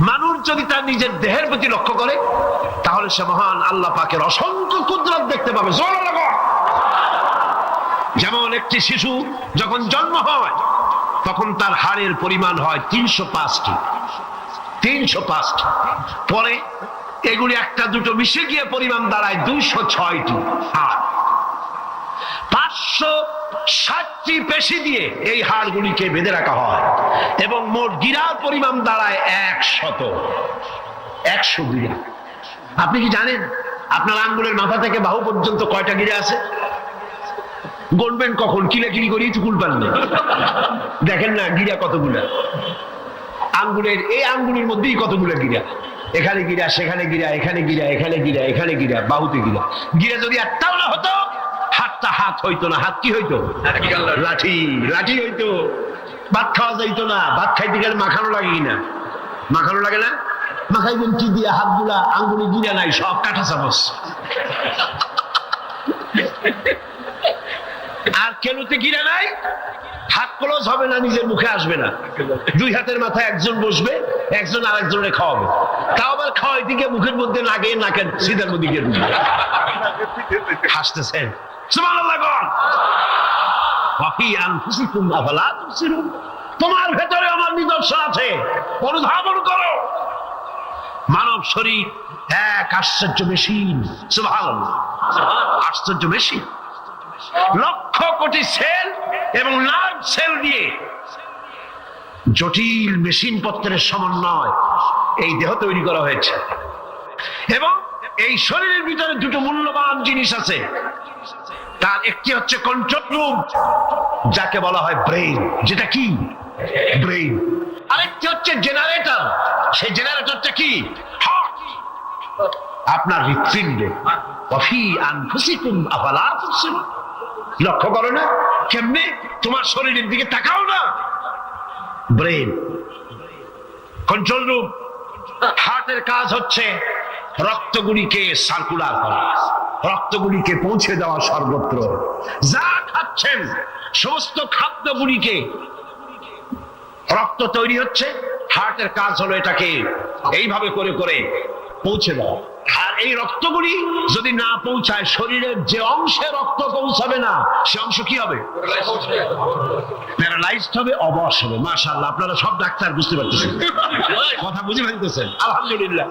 মানুষ যদি তার নিজের দেহের প্রতি লক্ষ্য করে তাহলে সে মহান আল্লাহ পাকের অসংখ্য কুদরত দেখতে পাবে। যেমন একটি শিশু যখন জন্ম হয় তখন তার হাড়ের পরিমাণ হয় 305টি। পরে এগুলি একটা দুটো মিশে গিয়ে পরিমাণ দাঁড়ায় 206টি হাড়। 560টি পেশি দিয়ে এই হাড়গুলিকে বেঁধে রাখা হয় এবং মোট গিরার পরিমাণ দাঁড়ায় 100 গিরা। আপনি কি জানেন আপনার আঙ্গুলের মাথা থেকে বাহু পর্যন্ত কয়টা গিরা আছে? গণবেন কখন? কিলাকিলি করি চুকুল পারলে দেখেন না গিরা কতগুলা। আঙ্গুলের এই আঙ্গুলের মধ্যেই কতগুলা গিরা, এখানে গিরা, সেখানে গিরা, এখানে গিরা, এখানে গিরা, এখানে গিরা, বাহুতে গিরা। গিরা যদি একটাও না হতো হাতটা হাত হইতো না। হাত কি হইতো? লাঠি হইতো। ভাত খাওয়া যাইতো না। ভাত খাইতে গেলে মাখানো লাগে কিনা? মাখানো লাগে না? মাখাইবেন কি দিয়া? হাতগুলা আঙ্গুলে গিরা নাই, সব কাঁটা চামচ। আর কেনুতে গিরা নাই, হাত ক্লোজ হবে না, নিজের মুখে আসবে না। দুই হাতের মাথায় একজন বসবে, একজন আরেকজনের খাওয়াবে। তাও আবার খাওয়াই দিকে মুখের মধ্যে নাকে, নাকের সিধার মধ্যে গিয়ে হাসতেছেন। সুবহানাল্লাহ। তোমার ভেতরে আমার নিদর্শন আছে, অনুধাবন করো। মানব শরীর এক আশ্চর্য মেশিন। সুবহানাল্লাহ, আশ্চর্য মেশিন। লক্ষ কোটি সেল এবং লার্ভ সেল দিয়ে জটিল মেশিন পত্রের সমন্বয় এই দেহ তৈরি করা হয়েছে। এবং এই শরীরের ভিতরে দুটো মূল্যবান জিনিস আছে। তার একটি হচ্ছে কন্ট্রোল রুম, যাকে বলা হয় ব্রেইন। যেটা কি? ব্রেইন। আরেকটি হচ্ছে জেনারেটর। সেই জেনারেটরটা কি? হার্ট, আপনার হৃৎপিণ্ডে। ওয়াফি আনফুসিকুম আফালা তুবসিরুন। লক্ষ্য করো না কেমনে? তোমার শরীরের দিকে তাকাও না। Brain, control room. হার্টের কাজ হচ্ছে রক্তগুলিকে সার্কুলার করা, রক্তগুলিকে পৌঁছে দেওয়া সর্বত্র। যা খাচ্ছেন সমস্ত খাদ্যগুলিকে, রক্ত তৈরি হচ্ছে, হার্টের কাজ হলো এটাকে এইভাবে করে করে পৌঁছে দেওয়া। আর এই রক্তগুলি যদি না পৌঁছায়, শরীরের যে অংশে রক্ত পৌঁছাবে না সে অংশ কি হবে? প্যারালাইজড হবে, অবশ হবে। মাশাআল্লাহ, আপনারা সব ডাক্তার বুঝতে পারতেছেন, কথা বুঝে ফেলতেছেন। আলহামদুলিল্লাহ।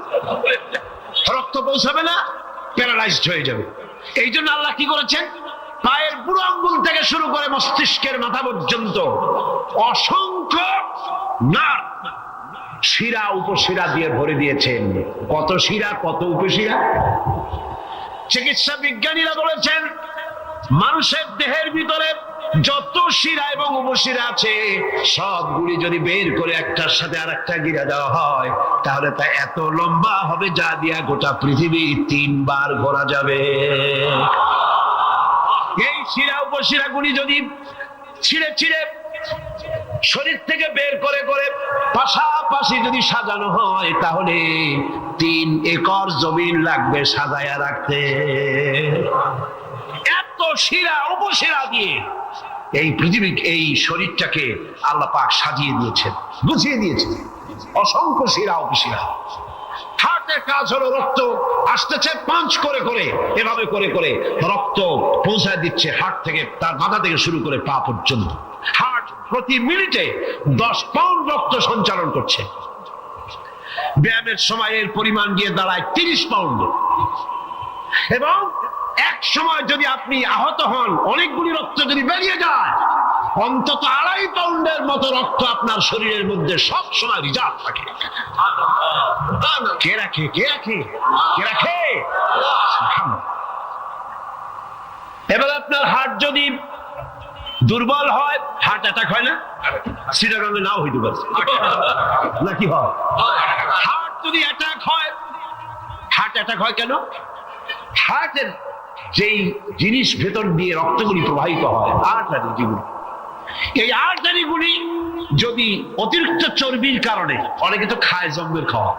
রক্ত পৌঁছাবে না, প্যারালাইজড হয়ে যাবে। এই জন্য আল্লাহ কি করেছেন? পায়ের বুড়ো আঙ্গুল থেকে শুরু করে মস্তিষ্কের মাথা পর্যন্ত অসংখ্য নার্ভ, শিরা উপশিরা দিয়ে ভরে দিয়েছেন। কত শিরা, কত উপশিরা। চিকিৎসা বিজ্ঞানীরা বলেছেন মানুষের দেহের ভিতরে যত শিরা এবং উপশিরা আছে সবগুলি যদি বের করে একটার সাথে আর একটা গিরা দেওয়া হয় তাহলে তা এত লম্বা হবে যা দিয়া গোটা পৃথিবী 3 বার ঘোরা যাবে। এই শিরা উপশিরা গুলি যদি ছিঁড়ে ছিঁড়ে শরীর থেকে বের করে করে পাশাপাশি যদি সাজানো হয় তাহলে 3 একর জমিন লাগবে সাজায়া রাখতে। এত শিরা উপশিরা দিয়ে এই পৃথিবী, এই শরীরটাকে আল্লাহ পাক সাজিয়ে দিয়েছেন, গুছিয়ে দিয়েছেন। অসংখ্য শিরা উপশিরা। হার্টের কাজ হলো রক্ত আসতেছে পাঞ্চ করে করে, এভাবে করে করে রক্ত পৌঁছায় দিচ্ছে হার্ট থেকে, তার মাথা থেকে শুরু করে পা পর্যন্ত। হার্ট প্রতি মিনিটে 10 পাউন্ড রক্ত সঞ্চালন করছে। ব্যায়ামের সময় এর পরিমাণ গিয়ে দাঁড়ায় 30 পাউন্ড। এবং এক সময় যদি আপনি আহত হন, অনেকগুলি রক্ত যদি বেরিয়ে যায়, অন্তত 2.5 পাউন্ডের মতো রক্ত আপনার শরীরের মধ্যে সব সময় রিজার্ভ থাকে। কে রাখে? কে রাখে? কে রাখে? এবার আপনার হার্ট যদি দুর্বল হয়, হার্ট অ্যাটাক হয় না? সিটাগাঙ্গে নাও হইতে পারে, নাকি হয়? হার্ট যদি অ্যাটাক হয়, হার্ট অ্যাটাক হয় কেন? হার্টের যেই জিনিস ভেতর দিয়ে রক্তগুলি প্রবাহিত হয়, আর্টারি যেগুলি, এই আর্টারিগুলি যদি অতিরিক্ত চর্বির কারণে, অনেকে তো খায় জম্মের খাওয়া,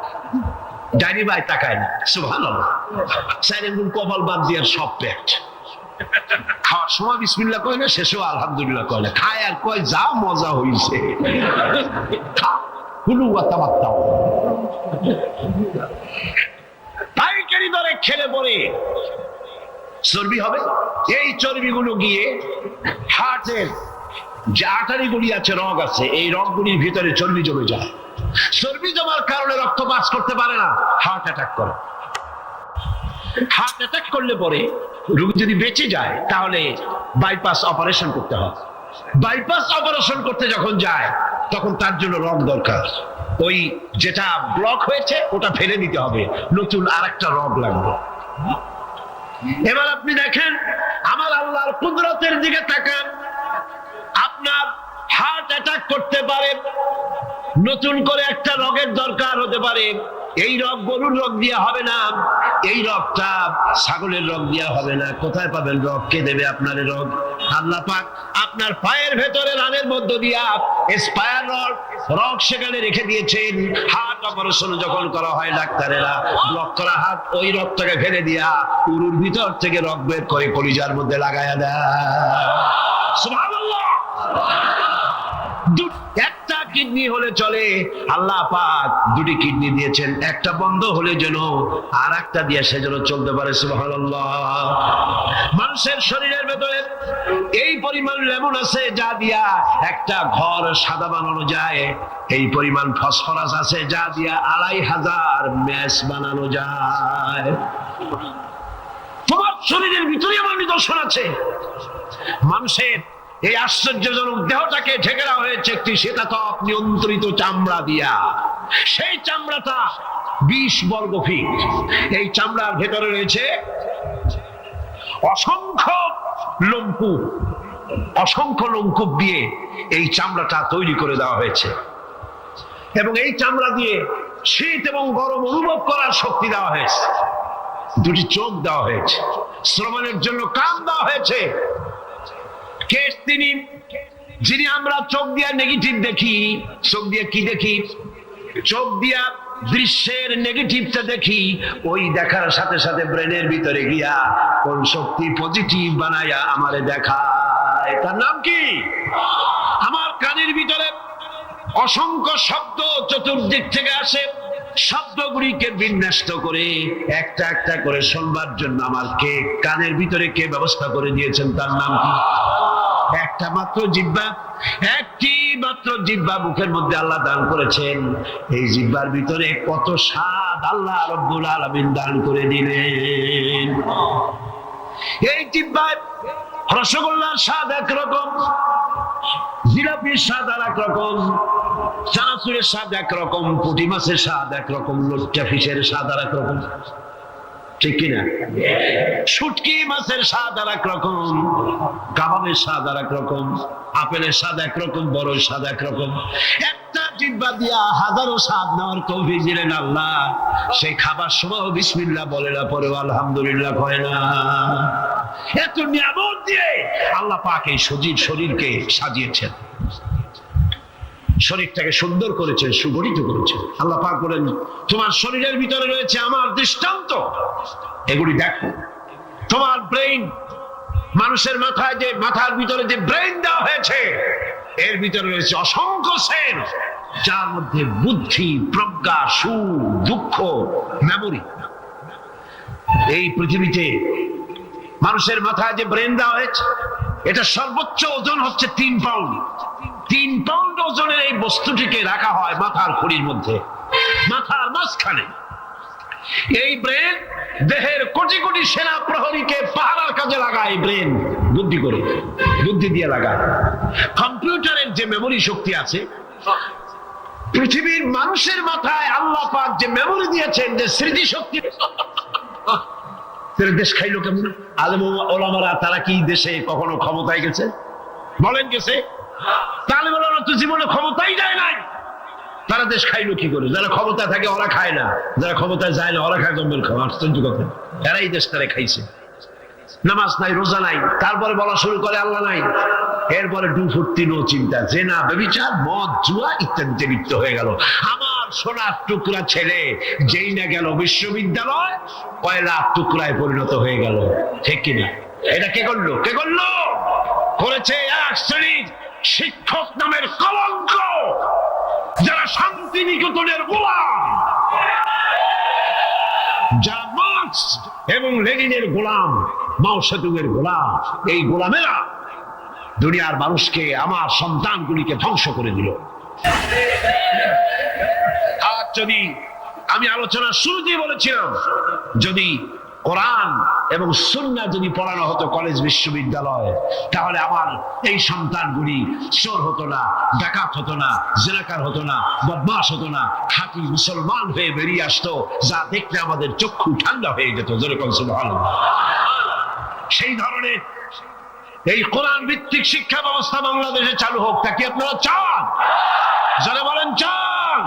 ডাইনি ভাই তাকায় না, সুবহানাল্লাহ, সাইরেন কপাল বাদ দিয়ে সব পেট, খাওয়ার সময় বিসমিল্লাহ কয় না, শেষেও আলহামদুলিল্লাহ কয় না, খায় আর কয় যা মজা হইছে। পাইকারি দরে খেলে পরে চর্বি হবে। এই চর্বিগুলো গিয়ে হার্টের যে আর্টারিগুলি আছে, রগ আছে, এই রগগুলির ভিতরে চর্বি জমে যায়। চর্বি জমার কারণে রক্ত পাস করতে পারে না, হার্ট অ্যাটাক করে। হার্ট অ্যাটাক করলে পরে রোগী যদি বেঁচে যায় তাহলে বাইপাস অপারেশন করতে হয়। বাইপাস অপারেশন করতে যখন যায় তখন তার জন্য রগ দরকার। ওই যেটা ব্লক হয়েছে ওটা ফেলে দিতে হবে, নতুন আরেকটা রগ লাগবে। এবার আপনি দেখেন আমার আল্লাহর কুদরতের দিকে তাকান। আপনার হার্ট অ্যাটাক করতে পারে, নতুন করে একটা রগের দরকার হতে পারে। এই রগ গরুর রগ দিয়ে হবে না, এই রগটা ছাগলের রগ দিয়ে হবে না। কোথায় পাবেন রগ? কে দেবে আপনার রগ? আল্লাহ পাক আপনার পায়ের ভেতরে রানের মধ্য দিয়া স্পায়ার রগ সেখানে রেখে দিয়েছেন। হার্ট অপারেশন যখন করা হয় ডাক্তারেরা ব্লক করা হাত, ওই রগটাকে ফেলে দিয়া উরুর ভিতর থেকে রগ বের করে কলিজার মধ্যে লাগায়া দেয়। সুবহানাল্লাহ। একটা কিডনি হলে চলে, আল্লাহ পাক দুটি কিডনি দিয়েছেন, একটা বন্ধ হলে যেন আর একটা দিয়ে সে যেন চলতে পারে। সুবহানাল্লাহ। মানুষের শরীরের ভেতরে এই পরিমাণ লেমন আছে যা দিয়া একটা ঘর সাদা বানানো যায়, এই পরিমাণ ফসফরাস আছে যা দিয়া 2500 ম্যাচ বানানো যায়। তোমার শরীরের ভিতরে আমার নিদর্শন আছে। মানুষের এই আশ্চর্যজনক দেহটাকে ঢেকে দেওয়া হয়েছে একটি শীতাতপ নিয়ন্ত্রিত চামড়া দিয়া। সেই চামড়াটা 20 বর্গ ফিট। এই চামড়ার ভেতরে রয়েছে অসংখ্য লোমকূপ। অসংখ্য লোমকূপ দিয়ে এই চামড়াটা তৈরি করে দেওয়া হয়েছে এবং এই চামড়া দিয়ে শীত এবং গরম অনুভব করার শক্তি দেওয়া হয়েছে। দুটি চোখ দেওয়া হয়েছে, শ্রবণের জন্য কান দেওয়া হয়েছে। কে তিনি যিনি আমরা চোখ দিয়া নেগেটিভ দেখি? চোখ দিয়ে কি দেখি? চোখ দিয়া দৃশ্যের নেগেটিভটা দেখি, ওই দেখার সাথে সাথে ব্রেনের ভিতরে গিয়া কোন শক্তি পজিটিভ বানায়া আমারে দেখায়। তার নাম কি? আমার কানের ভিতরে অসংখ্য শব্দ চতুর্দিক থেকে আসে, শব্দগুলিকে বিন্যস্ত করে একটা একটা করে শুনবার জন্য আমার কে কানের ভিতরে কে ব্যবস্থা করে দিয়েছেন? তার নাম কি? একটা মাত্র জিহ্বা, একটি মাত্র জিহ্বা মুখের মধ্যে আল্লাহ দান করেছেন। এই জিহ্বার ভিতরে কত স্বাদ আল্লাহ রব্বুল আলামিন দান করে দিলেন। এই জিহ্বায় রসগোল্লার স্বাদ একরকম, জিলাপির স্বাদ আর একরকম, চানাচুরের স্বাদ একরকম, পুঁটি মাছের স্বাদ একরকম, লোট্টা ফিশের স্বাদ আর একরকম, ঠিক কিনা? শুটকি মাছের স্বাদ আর একরকম, কাবাবের স্বাদ আর একরকম, আপেলের স্বাদ একরকম, বড়ের স্বাদ একরকম। একটা জিহ্বা দিয়া হাজারো স্বাদ নেওয়ার তৌফিক দিলেন আল্লাহ। সেই খাবার সময় বিসমিল্লাহ বলে না, পরে আলহামদুলিল্লাহ কয় না। এত নিয়ামত দিয়ে আল্লাহ পাক এই সজীব শরীরকে সাজিয়েছেন, শরীরটাকে সুন্দর করেছেন, সুগঠিত করেছেন। আল্লাহ পাক বলেন তোমার শরীরের ভিতরে রয়েছে আমার দৃষ্টান্ত, এগুলি দেখো। তোমার ব্রেইন, মানুষের মাথায় যে মাথার ভিতরে যে ব্রেইন দেওয়া হয়েছে, এর ভিতরে রয়েছে অসংখ্য সেল, যার মধ্যে বুদ্ধি, প্রজ্ঞা, সুখ, দুঃখ, মেমোরি। এই পৃথিবীতে মানুষের মাথায় যে ব্রেন দেওয়া হয়েছে, এটা সর্বোচ্চ ওজন হচ্ছে 3 পাউন্ড। 3 পাউন্ড ওজনের এই বস্তুটিকে রাখা হয় মাথার খুঁড়ির মধ্যে, মাথার মাঝখানে। এই ব্রেন দেহের কোটি কোটি সেনা প্রহরীকে পাহারার কাজে লাগায়। ব্রেন বুদ্ধি করে, বুদ্ধি দিয়ে লাগায়। কম্পিউটারের যে মেমোরি শক্তি আছে, পৃথিবীর মানুষের মাথায় আল্লাহ পাক যে মেমোরি দিয়েছেন, যে স্মৃতি শক্তি, দেশ খাইলো কেমন? আলেম ওলামারা তারা কি দেশে কখনো ক্ষমতায় গেছে? বলেন গেছে? তাহলে ওলামারা তো জীবনে ক্ষমতাই যায় নাই, তারা দেশ খাইলো কি করে? যারা ক্ষমতা থাকে ওরা খায় না, যারা ক্ষমতায় যায় না ওরা খায় জম্বের খাওয়া। আশ্চর্য কথা, এরাই দেশ তারা খাইছে। নামাজ নাই, রোজা নাই, তারপরে বলা শুরু করে আল্লাহ নাই। এরপরে ডুফুর্তি, নো চিন্তা, জেনা, ব্যভিচার, মদ, জুয়া ইত্যাদিতে লিপ্ত হয়ে গেল। আমার সোনার টুকরা ছেলে যেই না গেল বিশ্ববিদ্যালয়, কয়লার টুকরায় পরিণত হয়ে গেল, ঠিক কিনা? এটা কে করলো? কে করলো? করেছে এক শ্রেণীর শিক্ষক নামের কলঙ্ক, যারা শান্তি নিকেতনের গোলাম। এবং লেনিনের গোলাম, মাও সেতুংয়ের গোলাম, এই গোলামেরা দুনিয়ার মানুষকে, আমার সন্তানগুলিকে ধ্বংস করে দিল। আর যদি আমি আলোচনার শুরুতেই বলেছিলাম, যদি কোরআন এবং সুন্নাহ যদি পড়ানো হতো কলেজ বিশ্ববিদ্যালয়, তাহলে আমার এই সন্তানগুলি চোর হতো না, ডাকাত হতো না, জিনাকার হতো না, বদমাশ হতো না, খাঁটি মুসলমান হয়ে বেরিয়ে আসতো, যা দেখলে আমাদের চক্ষু ঠান্ডা হয়ে যেত। যেরকম সুবহানাল্লাহ। সেই ধরনের এই কোরআন ভিত্তিক শিক্ষা ব্যবস্থা বাংলাদেশে চালু হোক, তা কি আপনারা চান? যারা বলেন চান,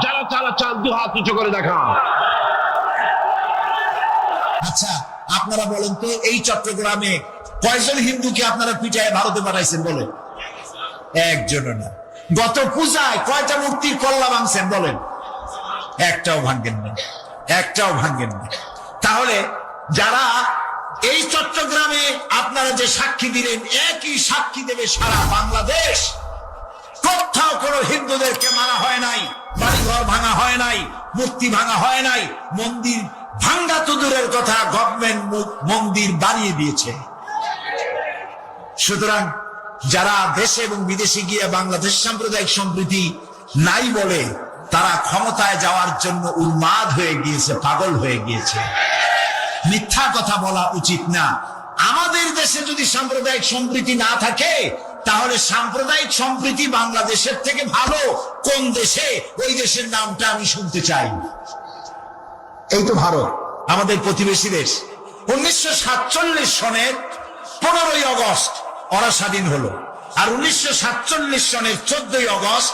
যারা চান দু হাত উঁচু করে দেখান। আচ্ছা, আপনারা বলেন তো, এই চট্টগ্রামে কয়জন হিন্দুকে আপনারা পিটায় ভারতে পাঠাইছেন? বলেন। একজনও না। গত পূজায় কয়টা মূর্তির কল্লা ভাঙছেন? বলেন। একটাও ভাঙেন না, একটাও ভাঙেন না। তাহলে যারা এই চট্টগ্রামে আপনারা যে সাক্ষী দিলেন, একই সাক্ষী দেবে সারা বাংলাদেশ। কোথাও কোনো হিন্দুদেরকে মারা হয় নাই, বাড়িঘর ভাঙা হয় নাই, মূর্তি ভাঙা হয় নাই, মন্দির ভাঙ্গা তো দূরের কথা, গভর্নমেন্ট মন্দির বানিয়ে দিয়েছে। সুতরাং যারা দেশে এবং বিদেশে গিয়ে বাংলাদেশ সাম্প্রদায়িক সম্প্রীতি নাই বলে, তারা ক্ষমতায় যাওয়ার জন্য উন্মাদ হয়ে গিয়েছে, পাগল হয়ে গিয়েছে। মিথ্যা কথা বলা উচিত না। আমাদের দেশে যদি সাম্প্রদায়িক সম্প্রীতি না থাকে, তাহলে সাম্প্রদায়িক সম্প্রীতি বাংলাদেশের থেকে ভালো কোন দেশে? ওই দেশের নামটা আমি শুনতে চাই। এই তো ভারত, আমাদের প্রতিবেশী দেশ। 1947 সনের 15ই আগস্ট ওরা স্বাধীন হলো, আর 1947 সনের 14ই আগস্ট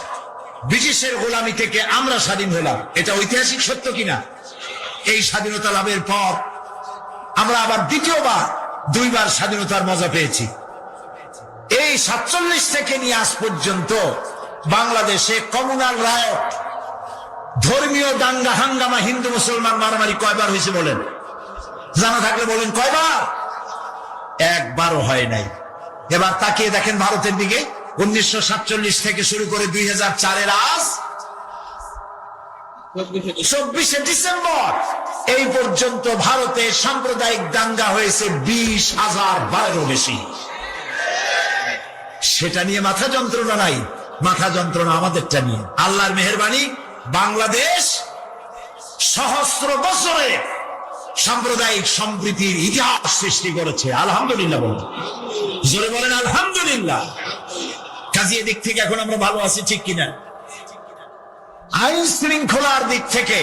ব্রিটিশের গোলামি থেকে আমরা স্বাধীন হলাম। এটা ঐতিহাসিক সত্য কিনা? এই স্বাধীনতা লাভের পর আমরা আবার দ্বিতীয়বার 2বার স্বাধীনতার মজা পেয়েছি। এই 47 থেকে নিয়ে আজ পর্যন্ত বাংলাদেশে কমিউনাল রায়ট, ধর্মীয় দাঙ্গা হাঙ্গামা, হিন্দু মুসলমান মারামারি কয়বার হয়েছে বলেন? জানা থাকলে বলেন কয়বার? একবারও হয় নাই। এবার তাকিয়ে দেখেন ভারতের দিকে, 1947 থেকে শুরু করে 2004-এর আজ 24শে ডিসেম্বর এই পর্যন্ত ভারতে সাম্প্রদায়িক দাঙ্গা হয়েছে 20,000-বারেরও বেশি। সেটা নিয়ে মাথা যন্ত্রণা নাই, মাথা যন্ত্রণা আমাদেরটা নিয়ে। আল্লাহর মেহেরবানি, বাংলাদেশ সহস্র বছরে সাম্প্রদায়িক সম্প্রীতির ইতিহাস সৃষ্টি করেছে। আলহামদুলিল্লাহ বলেন, জোরে বলেন আলহামদুলিল্লাহ। কাজে এদিক থেকে এখন আমরা ভালো আছি, ঠিক কিনা? আইন শৃঙ্খলার দিক থেকে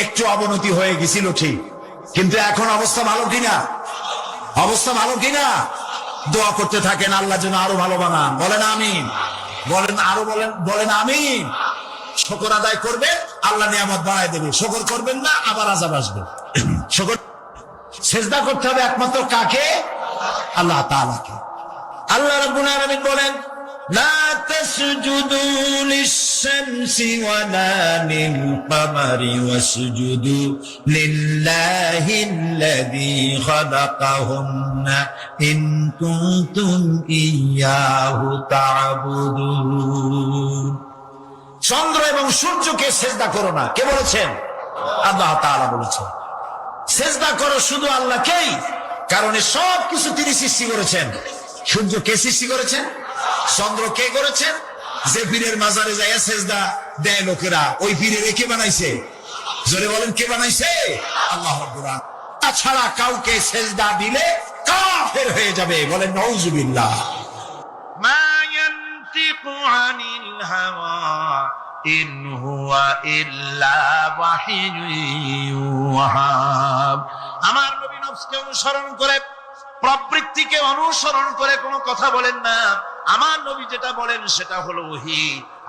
একটু অবনতি হয়ে গেছিল, ঠিক, কিন্তু এখন অবস্থা ভালো কিনা? অবস্থা ভালো কিনা? দোয়া করতে থাকেন, আল্লাহ যেন আরো ভালো বানান। বলেন আমিন। বলেন আরো, বলেন আমিন। শুকর আদায় করবে, আল্লাহ নিয়ামত বাড়ায় দেবে। শুকর করবেন না, আবার আযাব আসবে। শুকর সিজদা করতে হবে একমাত্র কাকে? আল্লাহ তাআলাকে। আল্লাহ রাব্বুল আলামিন বলেন, লা তাসজুদু লিশ-শামসি ওয়ালা লিল-কামারি ওয়াসজুদু লিল্লাহিল্লাযী খালাকাহুন্না ইন কুনতুম ইয়্যাহু তা'বুদুন। চন্দ্র এবং সূর্যকে সেজদা করো না। কে বলেছেন? আল্লাহ তাআলা বলেছেন। সেজদা করো শুধু আল্লাহকেই, কারণ সব কিছু তিনি সৃষ্টি করেছেন। সূর্য কে সৃষ্টি করেছেন? চন্দ্র কে করেছেন? যে পীরের মাজারে যায় সেজদা দেয় লোকেরা, ওই পীরের কে বানাইছে? জোরে বলেন, কে বানাইছে? আল্লাহ রাব্বুল আলামিন। তাছাড়া কাউকে সেজদা দিলে কাফের হয়ে যাবে। বলেন নাউযুবিল্লাহ। মা ইয়ানতিকু আনিল হাওয়া ইন হুয়া ইল্লা ওয়াহিয়ুন ইউহা। আমার নবী নফসকে অনুসরণ করে, প্রবৃত্তিকে অনুসরণ করে কোনো কথা বলেন না। আমার নবী যেটা বলেন সেটা হলো ওহী।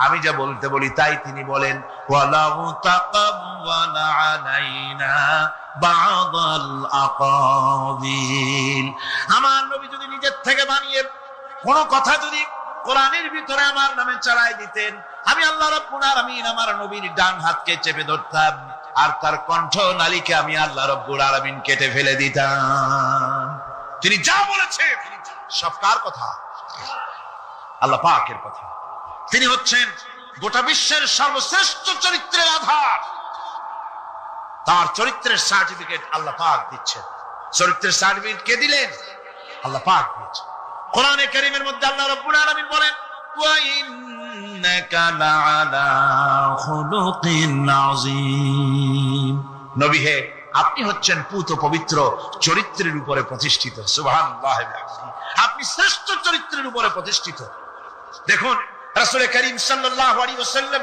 আমি যা বলতে বলি তাই তিনি বলেন। ওয়ালাউ তাকাওয়ালা আলাইনা বা'দাল আকাবিল। আমার নবী যদি নিজের থেকে বানিয়ে কোন কথা যদি কোরআনের ভিতরে আমার নামে চালাই দিতেন, আমি আল্লাহ রাব্বুল আলামিন আমার নবীর ডান হাতকে চেপে ধরতাম, আর তার কণ্ঠ নালীকে আমি আল্লাহ রাব্বুল আলামিন কেটে ফেলে দিতাম। তিনি যা বলেছেন সব কার কথা? আল্লাহ পাকের কথা। তিনি হচ্ছেন গোটা বিশ্বের সর্বশ্রেষ্ঠ চরিত্রের আধার। তার চরিত্রের সার্টিফিকেট আল্লাহ পাক দিচ্ছেন। চরিত্রের সার্টিফিকেট কে দিলেন? আল্লাহ পাক দিচ্ছেন। কোরআনে কারীমের মধ্যে আল্লাহ রাব্বুল আলামিন বলেন, ওয়া ইন্নাকা লাআলা খুলুকিন আযীম। নবী হে, আপনি হচ্ছেন পূত পবিত্র চরিত্রের উপরে প্রতিষ্ঠিত। সুবহানাল্লাহ, আপনি শ্রেষ্ঠ চরিত্রের উপরে প্রতিষ্ঠিত। দেখুন, রাসূল করিম সাল্লাল্লাহু আলাইহি ওয়াসাল্লাম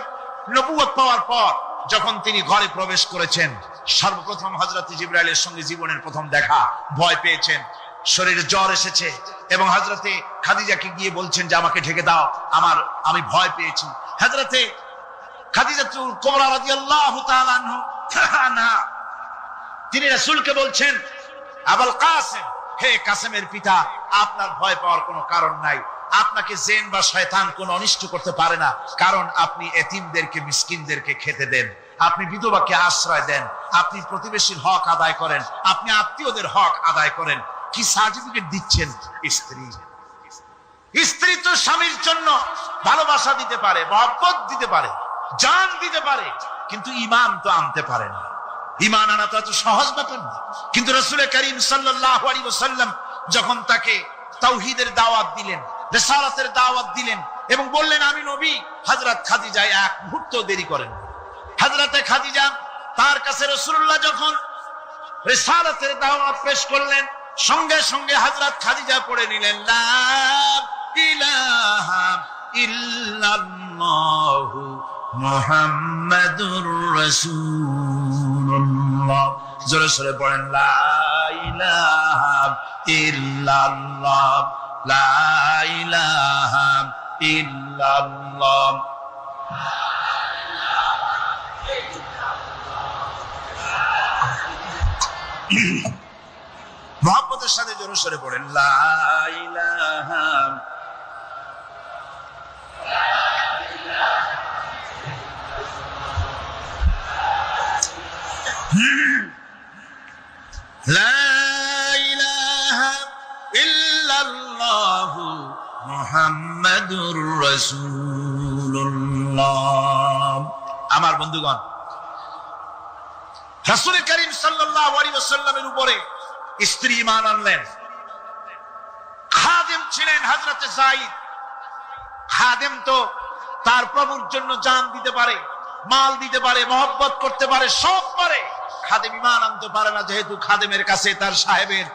নবুয়ত পাওয়ার পর যখন তিনি ঘরে প্রবেশ করেছেন, সর্বপ্রথম হযরত জিবরাইলের সঙ্গে জীবনের প্রথম দেখা, ভয় পেয়েছেন, শরীরে জ্বর এসেছে এবং হযরতে খাদিজাকে গিয়ে বলছেন যে আমাকে ঢেকে দাও, আমি ভয় পেয়েছি। হযরতে খাদিজাতুল কুবরা রাদিয়াল্লাহু তাআলা আনহা তিনি রাসূলকে বলছেন, আবুল কাসেম, হে কাসেমের পিতা, আপনার ভয় পাওয়ার কোনো কারণ নাই। আপনাকে জিন বা শয়তান কোনো অনিষ্ট করতে পারে না, কারণ আপনি এতিমদেরকে, মিসকিনদেরকে খেতে দেন, আপনি বিধবাকে আশ্রয় দেন, আপনি প্রতিবেশীর হক আদায় করেন, আপনি আত্মীয়দের হক আদায় করেন। কি সার্টিফিকেট দিচ্ছেন? স্ত্রী তো স্বামীর জন্য ভালোবাসা দিতে পারে, মহব্বত দিতে পারে, জান দিতে পারে, কিন্তু ঈমান তো আনতে পারে না। ঈমান আনা তো এত সহজ ব্যাপার না। কিন্তু রাসূল করিম সাল্লাল্লাহু আলাইহি ওয়াসাল্লাম যখন তাকে তাওহীদের দাওয়াত দিলেন, রিসালাতের দাওয়াত দিলেন এবং বললেন আমি নবী, হযরত খাদিজা এক মুহূর্ত দেরি করেন। হযরতে খাদিজা তার কাছে রাসূলুল্লাহ যখন রিসালাতের দাওয়াত পেশ করলেন, সঙ্গে সঙ্গে হযরত খাদিজা পড়ে নিলেন, লা ইলাহা ইল্লাল্লাহু মুহাম্মাদুর রাসূলুল্লাহ। জোরে জোরে পড়েন, লা ইলাহা ইল্লাল্লাহ, লা ইলাহা ইল্লাল্লাহ। মুহাম্মদের সাথে জোরে জোরে পড়েন, লা ইলাহা লা ইলাহা ইল্লাল্লাহু মুহাম্মাদুর রাসূলুল্লাহ। আমার বন্ধুগণ, রাসূল করিম সাল্লাল্লাহু আলাইহি ওয়াসাল্লামের উপরে স্ত্রী ঈমান আনলেন। খাদেম ছিলেন হযরত যায়েদ। খাদেম তো তার প্রভুর জন্য জান দিতে পারে, মাল দিতে পারে, মহব্বত করতে পারে, সব পারে। খাদেম ঈমান আনতে পারে না, যেহেতু খাদেমের কাছে তার সাহেবের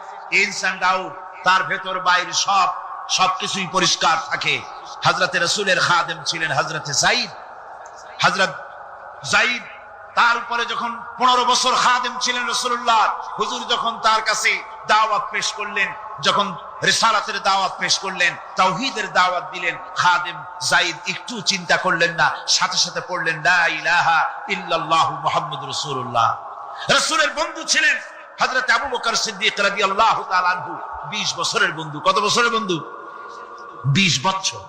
ইনস এন্ড আউট, তার ভেতর বাইরে সবকিছুই পরিষ্কার থাকে। হযরতে রাসূলের খাদেম ছিলেন হযরতে যায়েদ। হযরত যায়েদ তার উপরে যখন 15 বছর খাদেম ছিলেন রাসূলুল্লাহ, হুজুর যখন তার কাছে দাওয়াত পেশ করলেন, যখন রিসালাতের দাওয়াত পেশ করলেন, তাওহীদের দাওয়াত দিলেন, খাদেম যায়েদ একটু চিন্তা করলেন না, সাথে সাথে পড়লেন, লা ইলাহা ইল্লাল্লাহু মুহাম্মাদুর রাসূলুল্লাহ। রাসূলের বন্ধু ছিলেন হযরত আবু বকর সিদ্দিক রাদিয়াল্লাহু তাআলা আনহু। 20 বছরের বন্ধু। কত বছরের বন্ধু? 20 বছর।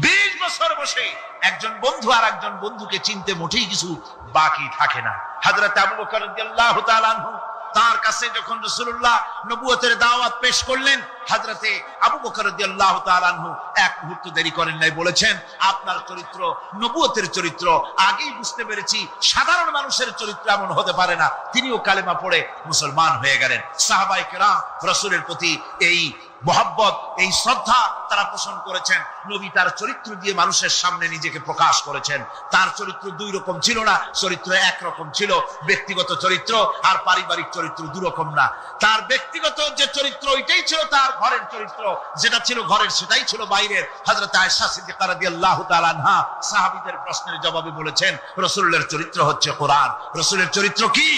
20 বছর বসে একজন বন্ধু আর একজন বন্ধুকে চিনতে মোটেই কিছু বাকি থাকে না। হযরত আবু বকর রাদিয়াল্লাহু তাআলা আনহু তার কাছে যখন রাসূলুল্লাহ নবুয়তের দাওয়াত পেশ করলেন, হযরতে আবু বকর রাদিয়াল্লাহু তাআলা আনহু এক মুহূর্ত দেরি করেন নাই, বলেছেন আপনার চরিত্র নবুয়তের চরিত্র। আগেই বুঝতে পেরেছি সাধারণ মানুষের চরিত্র এমন হতে পারে না। তিনিও কালেমা পড়ে মুসলমান হয়ে গেলেন। সাহাবায়ে কেরাম রাসূলের প্রতি এই মহব্বত, এই শ্রদ্ধা তারা পোষণ করেছেন। নবী তার চরিত্র দিয়ে মানুষের সামনে নিজেকে প্রকাশ করেছেন। তার চরিত্র দুই রকম ছিল না, চরিত্র একরকম ছিল। ব্যক্তিগত চরিত্র আর পারিবারিক চরিত্র দুরকম না। তার ব্যক্তিগত যে চরিত্র ওইটাই ছিল তার ঘরের চরিত্র, যেটা ছিল ঘরের সেটাই ছিল বাইরের। হযরত আয়েশা সিদ্দিকা রাদিয়াল্লাহু তাআলা আনহা সাহাবীদের প্রশ্নের জবাবে বলেছেন, রাসূলের চরিত্র হচ্ছে কোরআন। রাসূলের চরিত্র কি?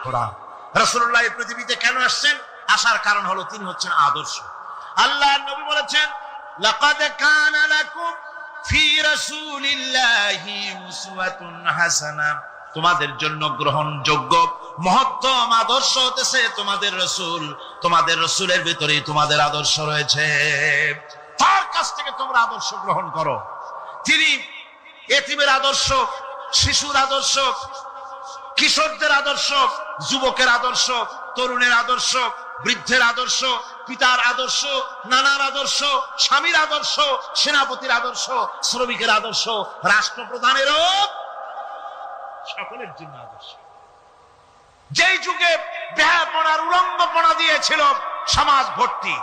কোরআন। রাসূলুল্লাহ এই পৃথিবীতে কেন আসছেন? আসার কারণ হলো তিনি হচ্ছেন আদর্শ। আল্লাহর নবী বলেছেন, লাকাদ কানা লাকুম ফি রাসূলিল্লাহি উসওয়াতুন হাসানাহ, তোমাদের জন্য গ্রহণযোগ্য মহত্তম আদর্শ হতেছে তোমাদের রাসূল। তোমাদের রাসূলের ভিতরেই তোমাদের আদর্শ রয়েছে। তার কাছ থেকে তোমরা আদর্শ গ্রহণ করো। তিনি এতিমের আদর্শ, শিশুর আদর্শ, কিশোরদের আদর্শ, যুবকের আদর্শ, তরুণের আদর্শ, বৃদ্ধের আদর্শ, পিতার আদর্শ, নানার আদর্শ, স্বামীর আদর্শ, সেনাপতির আদর্শ, শ্রমিকের আদর্শ, রাষ্ট্রপ্রধানেরও সকলের জন্য আদর্শ। যেই যুগে বেহাপনার উলঙ্গপনা দিয়েছিল সমাজ ভর্তি,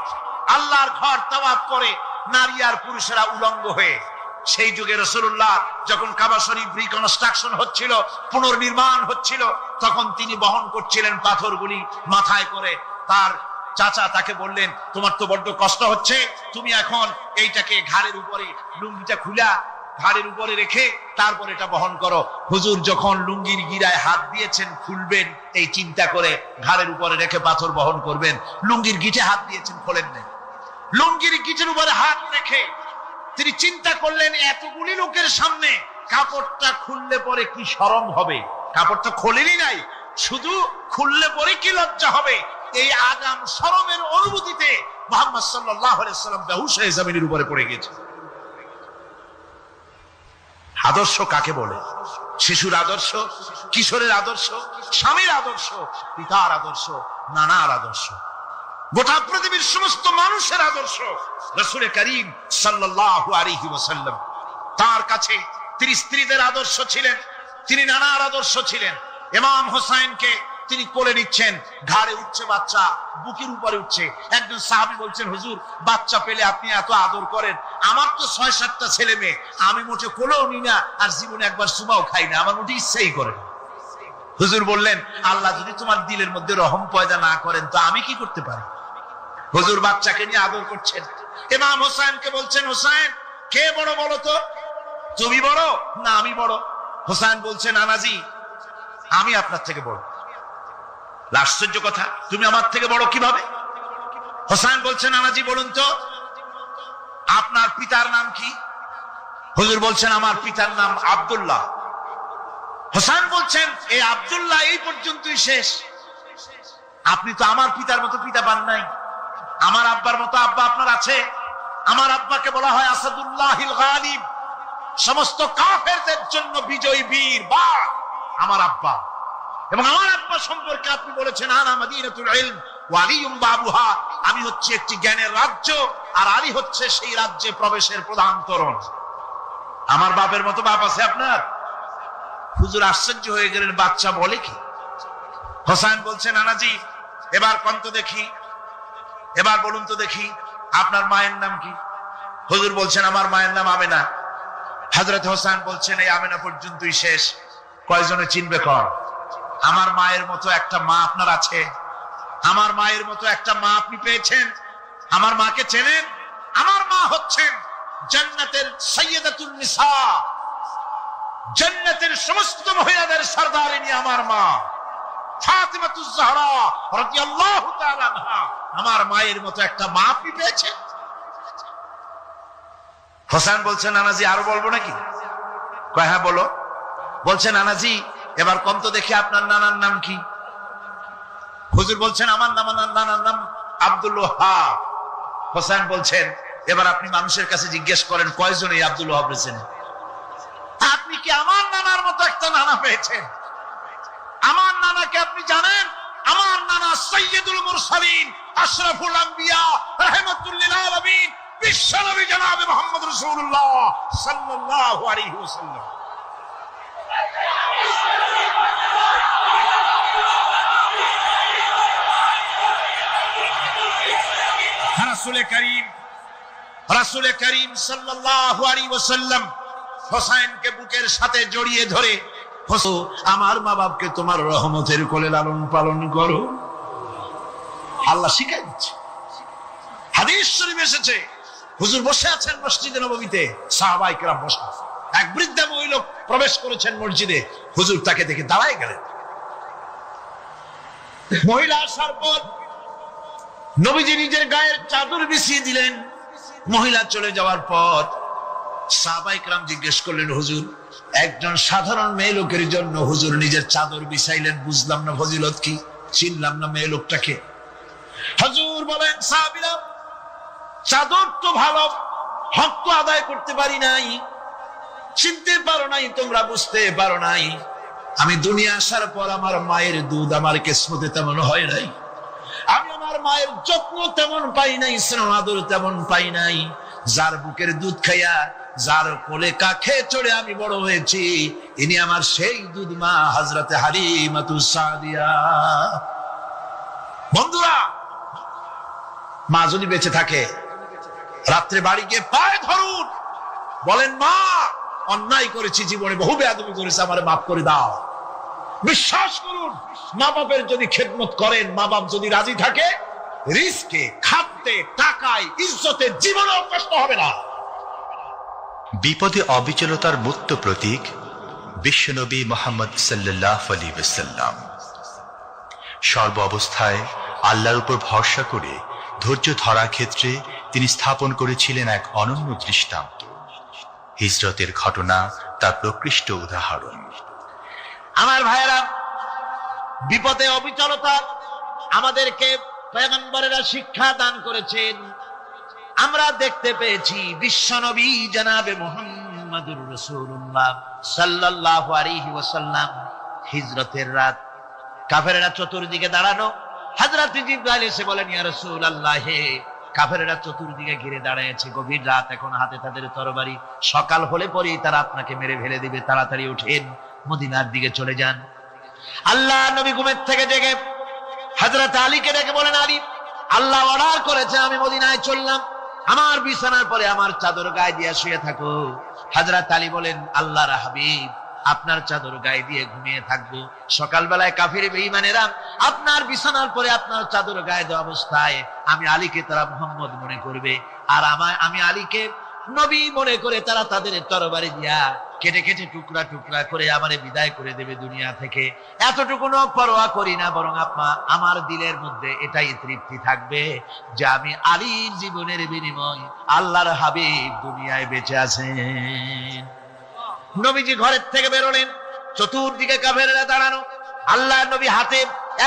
আল্লাহর ঘর তাওয়াফ করে নারী আর পুরুষেরা উলঙ্গ হয়ে, সেই যুগে রাসূলুল্লাহ যখন কাবা শরীফ রিকনস্ট্রাকশন হচ্ছিল, পুনর্নির্মাণ হচ্ছিল, তখন তিনি বহন করছিলেন পাথরগুলি মাথায় করে। তার চাচা তাকে বললেন, তোমার তো বড্ড কষ্ট হচ্ছে, তুমি এখন এইটাকে ঘাড়ের উপরে, লুঙ্গিটা খুলা ঘাড়ের উপরে রেখে তারপর এটা বহন করো। হুজুর যখন লুঙ্গির গিরায় হাত দিয়েছেন খুলবেন এই চিন্তা করে, ঘাড়ের উপরে রেখে পাথর বহন করবেন, লুঙ্গির গিটে হাত দিয়েছেন খোলেন নাই। লুঙ্গির গিটের উপরে হাত রেখে তিনি চিন্তা করলেন, এতগুলি লোকের সামনে কাপড়টা খুললে পরে কি শরম হবে। কাপড়টা খোলেনি নাই, শুধু খুললে পরে কি লজ্জা হবে। এই আগাম শরমের অনুভূতিতে মুহাম্মদ সাল্লাল্লাহু আলাইহি ওয়াসাল্লাম বেহুশ হয়ে জমিনের উপরে পড়ে গেছে। আদর্শ কাকে বলে? শিশুর আদর্শ, কিশোরের আদর্শ, স্বামীর আদর্শ, পিতার আদর্শ, নানার আদর্শ, গোটা পৃথিবীর সমস্ত মানুষের আদর্শ রাসূল করিম সাল্লাল্লাহু আলাইহি ওয়াসাল্লাম। তার কাছে তিনি স্ত্রীদের আদর্শ ছিলেন, তিনি নানার আদর্শ ছিলেন। ইমাম হোসেনকে তিনি কোলে নিচ্ছেন, ঘাড়ে উঠছে বাচ্চা, বুকের উপরে উঠছে। একজন সাহাবী বলছেন, হুজুর বাচ্চা পেলে আপনি এত আদর করেন, আমার তো ৬-৭টা ছেলে মেয়ে, আমি মোটে কোলেও নি না, আর জীবনে একবার সুমাও খাই না, আমার মোটে ইচ্ছাই করে না। হুজুর বললেন, আল্লাহ যদি তোমার দিলের মধ্যে রহম পয়দা না করেন তো আমি কি করতে পারি। হুজুর বাচ্চাকে নিয়ে আদর করছেন। ইমাম হোসেনকে বলছেন, হোসেন কে বড় বলো তো, তুমি বড় না আমি বড়? হোসেন বলছেন, নানাজি আমি আপনার থেকে বড়। আশ্চর্য কথা, তুমি আমার থেকে বড় কিভাবে? হোসেন বলছেন, নানাজি বলুন তো আপনার পিতার নাম কি? হুজুর বলছেন, আমার পিতার নাম আব্দুল্লাহ। হোসেন বলছেন, এই আব্দুল্লাহ এই পর্যন্তই শেষ, আপনি তো আমার পিতার মতো পিতা পান নাই, আমার আব্বার মতো আব্বা আপনার আছে। আমার আব্বাকে বলা হয় আসাদুল্লাহিল গালিব, সমস্ত কাফেরদের জন্য বিজয়ী বীর বা আমার আব্বা। এবং আমার আব্বা সম্পর্কে আপনি বলেছেন, আনা মাদিনাতুল ইলম ওয়া আলিয়ুম বাবুহা, আমি হচ্ছে একটি জ্ঞানের রাজ্য আর আলী হচ্ছে সেই রাজ্যে প্রবেশের প্রধান তোরণ। আমার বাপের মতো বাপ আছে আপনার? হুজুর আশ্চর্য হয়ে গেলেন, বাচ্চা বলে কি? হোসেন বলছেন, নানাজি এবার কোন তো দেখি, এবার বলুন তো দেখি আপনার মায়ের নাম কি? হুজুর বলছেন, আমার মায়ের নাম আমেনা। হযরত হোসেন বলছেন, এই আমেনা পর্যন্তই শেষ, কয়জনে চিনবে কর? আমার মায়ের মতো একটা মা আপনার আছে? আমার মায়ের মতো একটা মা আপনি পেয়েছেন? আমার মাকে চেনেন? আমার মা হচ্ছেন জান্নাতের সাইয়্যিদাতুন নিসা, জান্নাতের সমস্ত মহিলাদের সরদারিনী আমার মা ফাতিমাতুজ জাহরা রাদিয়াল্লাহু তাআলা আনহা। আমার মায়ের মতো একটা মা আপনি পেয়েছেন? হোসেন বলছেন, নানাজি আরো বলবো নাকি? কয় হ্যাঁ বলো। বলছেন, নানাজি এবার কম তো দেখি আপনার নানার নাম কি? হুজুর বলছেন, আমার নানার নাম আব্দুল ওয়াহাব। হোসেন বলছেন, এবার আপনি মানুষের কাছে জিজ্ঞেস করেন কয়জন এই আব্দুল ওয়াহাব রয়েছেন? আপনি কি আমার নানার মতো একটা নানা পেয়েছেন? আমার নানাকে আপনি জানেন? আমার নানা সাইয়্যিদুল মুরসালিন, আশরাফুল আম্বিয়া, রাহমাতুল লিল আলামিন, বিশ্বনবী জনাবে মুহাম্মদ রাসূলুল্লাহ সাল্লাল্লাহু আলাইহি ওয়াসাল্লাম। রাসূল করিম সাল্লাল্লাহু আলাইহি ওয়াসাল্লাম হোসেনকে বুকের সাথে জড়িয়ে ধরে, আমার মা বাপকে তোমার রহমতের কোলে লালন পালন করো। আল্লাহ শিখাই দিচ্ছে। হাদিস শরীফ এসেছে, হুজুর বসে আছেন মসজিদে নববীতে, সাহাবায়ে কেরাম বসে, এক বৃদ্ধা মহিলা প্রবেশ করেছেন মসজিদে, হুজুর তাকে দেখে দাঁড়ায় গেলেন। মহিলা আসার পর নবীজি নিজের গায়ের চাদর বিছিয়ে দিলেন। মহিলা চলে যাওয়ার পর সাহাবায়ে কেরাম জিজ্ঞেস করলেন, হুজুর একজন সাধারণ মেয়ে লোকের জন্য হুজুর নিজের চাদর বিছাইলেন, বুঝলাম না ফজিলত কি, চিনলাম না মেয়ে লোকটাকে। হুজুর বলেন, সাহাবীরা চাদর তো ভালো, হক তো আদায় করতে পারি নাই, চিনতে পারো নাই, তোমরা বুঝতে পারো নাই। আমি দুনিয়া আসার পর আমার মায়ের দুধ আমার কিসমতে তেমন হয় নাই, আমি আমার মায়ের যত্ন তেমন পাই নাই, স্নেহ আদর তেমন পাই নাই। যার বুকের দুধ খাইয়া যার কোলে কাখে চড়ে আমি বড় হয়েছি, ইনি আমার সেই দুধ মা হযরতে হালিমাতুস সাদিয়া। বন্ধুরা, মা যদি বেঁচে থাকে, রাত্রে বাড়ি গিয়ে পায়ে ধরুন, বলেন মা অন্যায় করেছি, জীবনে বহু বেয়াদবি করেছি, আমারে মাফ করে দাও। বিশ্বাস করুন, মা বাপের যদি খেদমত করেন, মা বাপ যদি রাজি থাকে, রিস্কে, খাদ্যে, টাকায়, ইজ্জতে জীবনেও কষ্ট হবে না। বিপদে অবিচলতার মূর্ত প্রতীক বিশ্বনবী মুহাম্মদ সাল্লাল্লাহু আলাইহি ওয়াসাল্লাম। সর্ব অবস্থায় আল্লাহর উপর ভরসা করে ধৈর্য ধরার ক্ষেত্রে তিনি স্থাপন করেছিলেন এক অনন্য দৃষ্টান্ত। হিজরতের ঘটনা তার প্রকৃষ্ট উদাহরণ। আমার ভাইয়েরা, বিপদে অবিচলতা আমাদেরকে পয়গম্বরেরা শিক্ষা দান করেছেন। আমরা দেখতে পেয়েছি বিশ্বনবী জনাবে মুহাম্মদুর রাসূলুল্লাহ সাল্লাল্লাহু আলাইহি ওয়াসাল্লাম হিজরতের রাত, কাফেররা চতুর্দিকে দাঁড়ানো। হযরত জিবরাইল এসে বলেন, ইয়া রাসূলুল্লাহ, হে কাফেররা চতুর্দিকে ঘিরে দাঁড়িয়েছে, গভীর রাত, এখন হাতে তাদের তরবারি, সকাল হলে পরেই তারা আপনাকে মেরে ফেলে দিবে, তাড়াতাড়ি উঠেন, মদিনার দিকে চলে যান। আল্লাহ নবী ঘুমের থেকে জেগে হযরত আলীকে ডেকে বলেন, আলী, আল্লাহ অর্ডার করেছে আমি মদিনায় চললাম, আমার বিছানার পরে আমার চাদর গায়ে দিয়ে শুয়ে থাকো। হযরত আলী বলেন, আল্লাহর হাবিব, আপনার চাদর গায়ে দিয়ে ঘুমিয়ে থাকবো, সকালবেলায় কাফির বেঈমানেরা আপনার বিছানার পরে আপনার চাদর গায়ে দেওয়া অবস্থায় আমি আলীকে তারা মুহাম্মদ মনে করবে, আর আমি আলীকে নবী মনে করে তারা তাদের তরবারি দিয়া কেটে কেটে টুকরা টুকরা করে আমারে বিদায় করে দেবে দুনিয়া থেকে। এতটুকুনো পরোয়া করি না, বরং আমার দিলের মধ্যে এটাই তৃপ্তি থাকবে যে আমি আলীর জীবনের বিনিময় আল্লাহর হাবিব দুনিয়ায় বেঁচে আছেন। নবীজি ঘরের থেকে বেরোলেন, চতুর্দিকে কাফেররা দাঁড়ানো। আল্লাহ নবী হাতে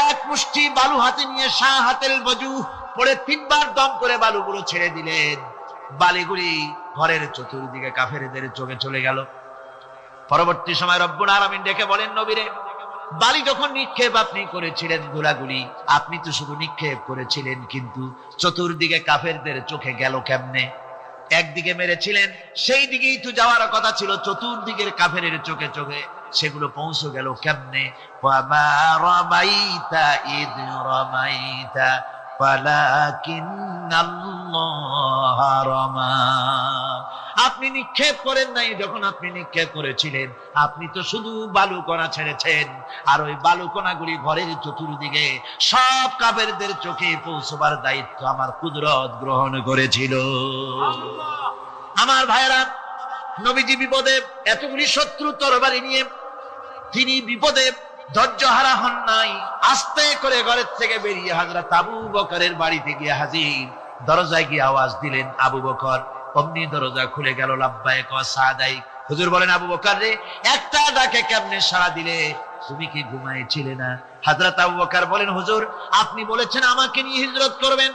এক মুষ্টি বালু হাতে নিয়ে শাহাতেল বজু পড়ে তিনবার দম করে বালুগুলো ছেড়ে দিলেন। বালিগুলি ঘরের চতুর্দিকে কাফেরদের চোখে চলে গেল। পরবর্তী সময় রব্বুল আলামিন ডেকে বলেন, নবীরে, বালি যখন নিক্ষেপ আপনি করেছিলেন, গোলাগুলি আপনি তো শুধু নিক্ষেপ করেছিলেন, কিন্তু চতুর্দিকে কাফেরদের চোখে গেল কেমনে? একদিকে মেরেছিলেন, সেই দিকেই তো যাওয়ার কথা ছিল, চতুর্দিকের কাফেরের চোখে চোখে সেগুলো পৌঁছে গেল কেমনে? ওয়ামা রামাইতা ইদ রামাইতা ওয়ালাকিন্নাল্লাহ রামা। আপনি নিক্ষেপ করেন নাই, যখন আপনি নিক্ষেপ করেছিলেন আপনি তো শুধু বালুকণা ছেড়েছেন, আর ওই বালুকণাগুলি ঘরের চতুর্দিকে সব কাফেরদের চোখে পৌঁছবার দায়িত্ব আমার কুদরত গ্রহণ করেছিল। আমার ভাইরা, নবীজি বিপদে এতগুলি শত্রু তরবারি নিয়ে তিনি বিপদে ধৈর্যহারা হন নাই। আস্তে করে ঘরের থেকে বেরিয়ে হযরত আবু বকরের বাড়িতে গিয়ে হাজির। দরজায় গিয়ে আওয়াজ দিলেন, আবু বকর। অমনি দরজা খুলে গেল। লাব্বাইক ওয়া সাদাইক। হুজুর বলেন, আবু বকর রে, একটা ডাকে কেমনে সাড়া দিলে? তুমি কি ঘুমাইছিলে না? হযরত আবু বকর বলেন, হুজুর, আপনি বলেছেন আমাকে নিয়ে হিজরত করবেন,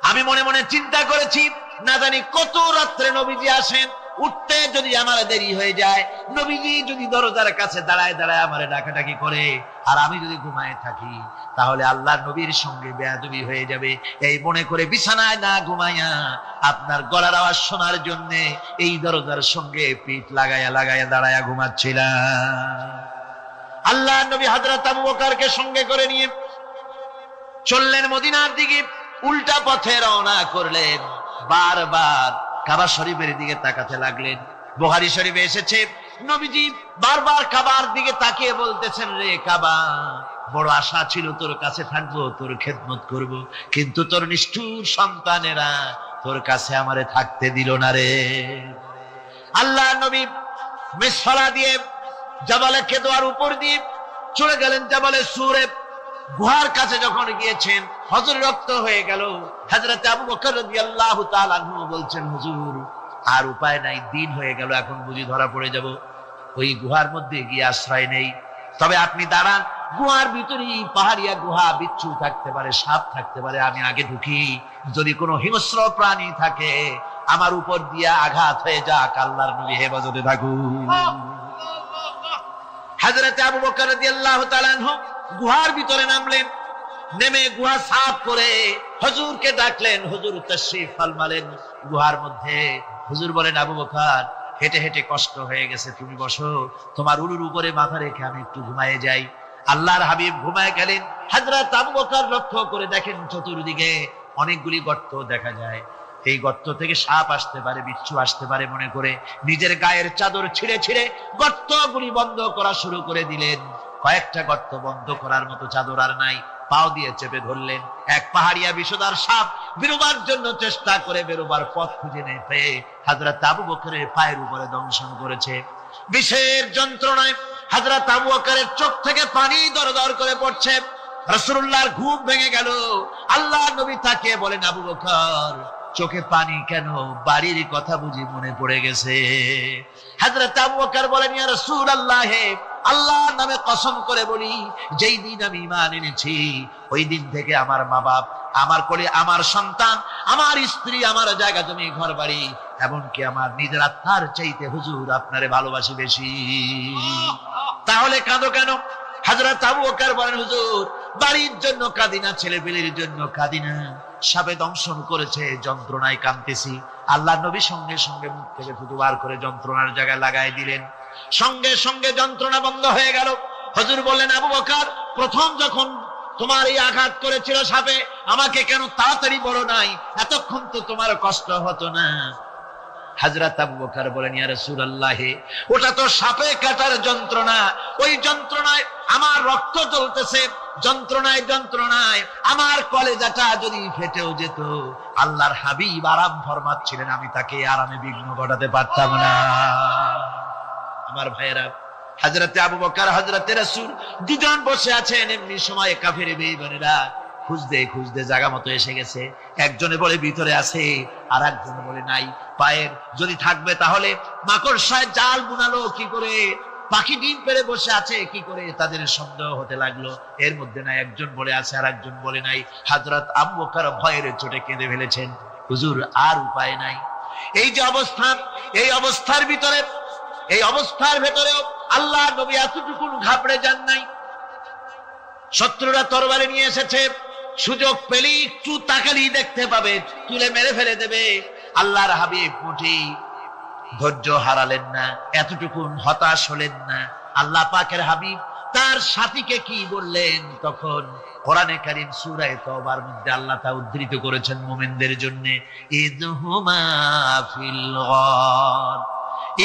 আমি মনে মনে চিন্তা করেছি, না জানি কত রাত্রে নবীজি আসেন, উঠতে যদি আমার দেরি হয়ে যায়, নবীজি যদি দরজার কাছে দাঁড়ায় দাঁড়ায় আমারে ডাকাডাকি করে, আর আমি যদি ঘুমায় থাকি, তাহলে আল্লাহর নবীর সঙ্গে বেয়াদবি হয়ে যাবে। এই মনে করে বিছানায় না ঘুমাইয়া আপনার গলার আওয়াজ শোনার জন্য এই দরজার সঙ্গে পিঠ লাগাইয়া লাগাইয়া দাঁড়াইয়া ঘুমাচ্ছিলাম। আল্লাহর নবী হযরত আবু বকরকে সঙ্গে করে নিয়ে চললেন মদিনার দিকে। উল্টা পথে রওনা করলেন। বারবার কাবা শরীফের দিকে তাকাতে লাগলেন। বুখারী শরীফে এসেছে, নবীজি বারবার কাবার দিকে তাকিয়ে বলতেছেন, রে কাবা, বড় আশা ছিল তোর কাছে থাকবো, তোর খেদমত করব, কিন্তু তোর নিষ্ঠুর সন্তানেরা তোর কাছে আমারে থাকতে দিল না রে। আল্লাহ নবী মিসফালা দিয়ে জাবালে কেদোয়ার উপর দিয়ে চলে গেলেন জাবালে সুরে। গুহার কাছে যখন গিয়েছেন, হযর রক্ত হয়ে গেল। হযরত আবু বকর রাদিয়াল্লাহু তাআলা আনহু বলছেন, হুজুর, আর উপায় নাই, দিন হয়ে গেল, এখন বুঝি ধরা পড়ে যাব, ওই গুহার মধ্যে গিয়ে আশ্রয় নেই। তবে আপনি দাঁড়ান, গুহার ভিতরেই পাহাড়িয়া গুহা, বিচ্ছু থাকতে পারে, সাপ থাকতে পারে, আমি আগে ঢুকি, যদি কোনো হিংস্র প্রাণী থাকে আমার উপর দিয়া আঘাত হয়ে যাক, আল্লাহর নবী হেফাজতে থাকুন। হযরত আবু বকর রাদিয়াল্লাহু তাআলা আনহু গুহার ভিতরে নামলেন। নেমে গুহা সাফ করে হুজুরকে ডাকলেন। হুজুর তাশরীফ ফরমালেন গুহার মধ্যে। হুজুর বলেন, আবু বকর হেঁটে হেঁটে কষ্ট হয়ে গেছে, তুমি বসো, তোমার উলুর উপরে মাথা রেখে আমি একটু ঘুমায়ে যাই। আল্লাহর হাবিব ঘুমায় গেলেন। হযরত আবু বকর লক্ষ্য করে দেখেন চতুর্দিকে অনেকগুলি গর্ত দেখা যায়। এই গর্ত থেকে সাপ আসতে পারে, বিচ্ছু আসতে পারে মনে করে নিজের গায়ের চাদর ছিঁড়ে ছিঁড়ে গর্তগুলি বন্ধ করা শুরু করে দিলেন। কয়েকটা গর্ত বন্ধ করার মতো চাদর আর নাই, পাও দিয়ে চেপে ধরলেন। এক পাহাড়িয়া বিষধর সাপ বেরোবার জন্য চেষ্টা করে বেরোবার পথ খুঁজে নেই পেয়ে হযরত আবু বকরের পায়ের উপরে দংশন করেছে। বিষের যন্ত্রণায় হযরত আবু বকরের চোখ থেকে পানি দরদর করে পড়ছে। রাসূলুল্লাহর ঘুম ভেঙে গেল। আল্লাহর নবী তাকে বলেন, আবু বকর চোখে পানি কেন? বাড়ির কথা বুঝি মনে পড়ে গেছে? হযরত আবু বকর বলেন, ইয়া রাসূলুল্লাহ, আল্লাহর নামে কসম করে বলি, যেই দিন আমি ঈমান এনেছি ওই দিন থেকে আমার মা বাপ, আমার কোলে আমার সন্তান, আমার স্ত্রী, আমার জায়গা জমি ঘর বাড়ি, এমনকি আমার নিজের আত্মার চাইতে হুজুর আপনারে ভালোবাসি বেশি। তাহলে কাঁদো কেন? হযরত আবু বকর বলেন, হুজুর বাড়ির জন্য কাঁদি না, ছেলে পেলের জন্য কাঁদি না, সাপে দংশন করেছে, যন্ত্রণায় কাঁদতেছি। আল্লাহর নবী সঙ্গে সঙ্গে মুখ থেকে থুতু বার করে যন্ত্রণার জায়গায় লাগাই দিলেন। সঙ্গে সঙ্গে যন্ত্রণা বন্ধ হয়ে গেল। হুজুর বললেন, আবু বকর প্রথম যখন তোমার এই আঘাত করেছিল সাপে, আমাকে কেন তাড়াতাড়ি বলো নাই? এতক্ষণ তো তোমার কষ্ট হতো না। হযরত আবু বকর বলেন, ইয়া রাসূলুল্লাহ, ওটা তো সাপে কাটার যন্ত্রণা, ওই যন্ত্রণায় আমার রক্ত জ্বলতেছে, যন্ত্রণায় যন্ত্রণায় আমার কলেজাটা যদি ফেটেও যেত। আল্লাহর হাবিব আরাম ফরমাচ্ছিলেন, আমি তাকে আরামে বিঘ্ন ঘটাতে পারতাম না। আমার ভাইয়েরা, হযরত আবু বকর হযরত রাসূল দুজন বসে আছেন। এমনি সময় কাফের বেঈমানেরা খুঁজতে খুঁজতে জায়গা মতো এসে গেছে। একজনে বলে ভিতরে আছে, আর একজনে বলে নাই। পায়ের যদি থাকবে তাহলে মাকড়সায় জাল বুনালো কি করে, পাখি ডিম পেড়ে বসে আছে কি করে, তাদের সন্দেহ হতে লাগলো। এর মধ্যে নাই, একজন বলে আছে আর একজন বলে নাই। হযরত আবু বকর ভয়ের চোটে কেঁদে ফেলেছেন, হুজুর আর উপায় নাই। এই যে অবস্থান, এই অবস্থার ভিতরে, এই অবস্থার ভেতরেও আল্লাহ নবী এতটুকু ঘাবড়ে যান নাই। শত্রুরা তরবারি নিয়ে এসেছে, সুযোগ পেলেই একটু তাকালেই দেখতে পাবে, তুলে মেরে ফেলে দেবে। আল্লাহর হাবিব মুঠি ধৈর্য হারালেন না, এতটুকু হতাশ হলেন না। আল্লাহ পাকের হাবিব তার সাথীকে কি বললেন? তখন কোরআনে কারীম সূরা তাওবার মধ্যে আল্লাহ তা উদ্ধৃত করেছেন মুমিনদের জন্য, ইযহুমা ফিল গার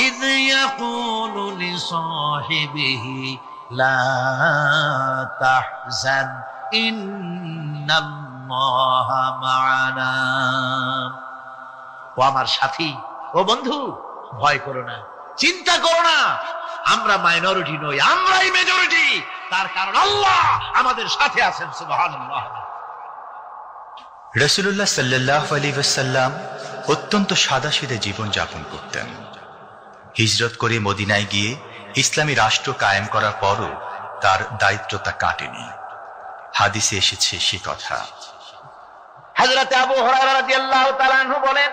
ইয ইয়াকুলু লিসাহিবিহি লা তাহজান ইন্নাল্লাহা মা'ানা। ও আমার সাথী, ও বন্ধু, ভয় করো না, চিন্তা করো না, আমরা মাইনরিটি নই, আমরাই মেজরিটি। তার কারণ আল্লাহ আমাদের সাথে আছেন। সুবহানাল্লাহ। রাসূলুল্লাহ সাল্লাল্লাহু আলাইহি ওয়াসাল্লাম অত্যন্ত সাদাসিধে জীবন যাপন করতেন। হিজরত করে মদিনায় গিয়ে ইসলামী রাষ্ট্র কায়েম করার পরও তার দায়িত্বটা কাটেনি। হাদিসে এসেছে সে কথা। হযরত আবু হুরায়রা রাদিয়াল্লাহু তাআলা আনহু বলেন,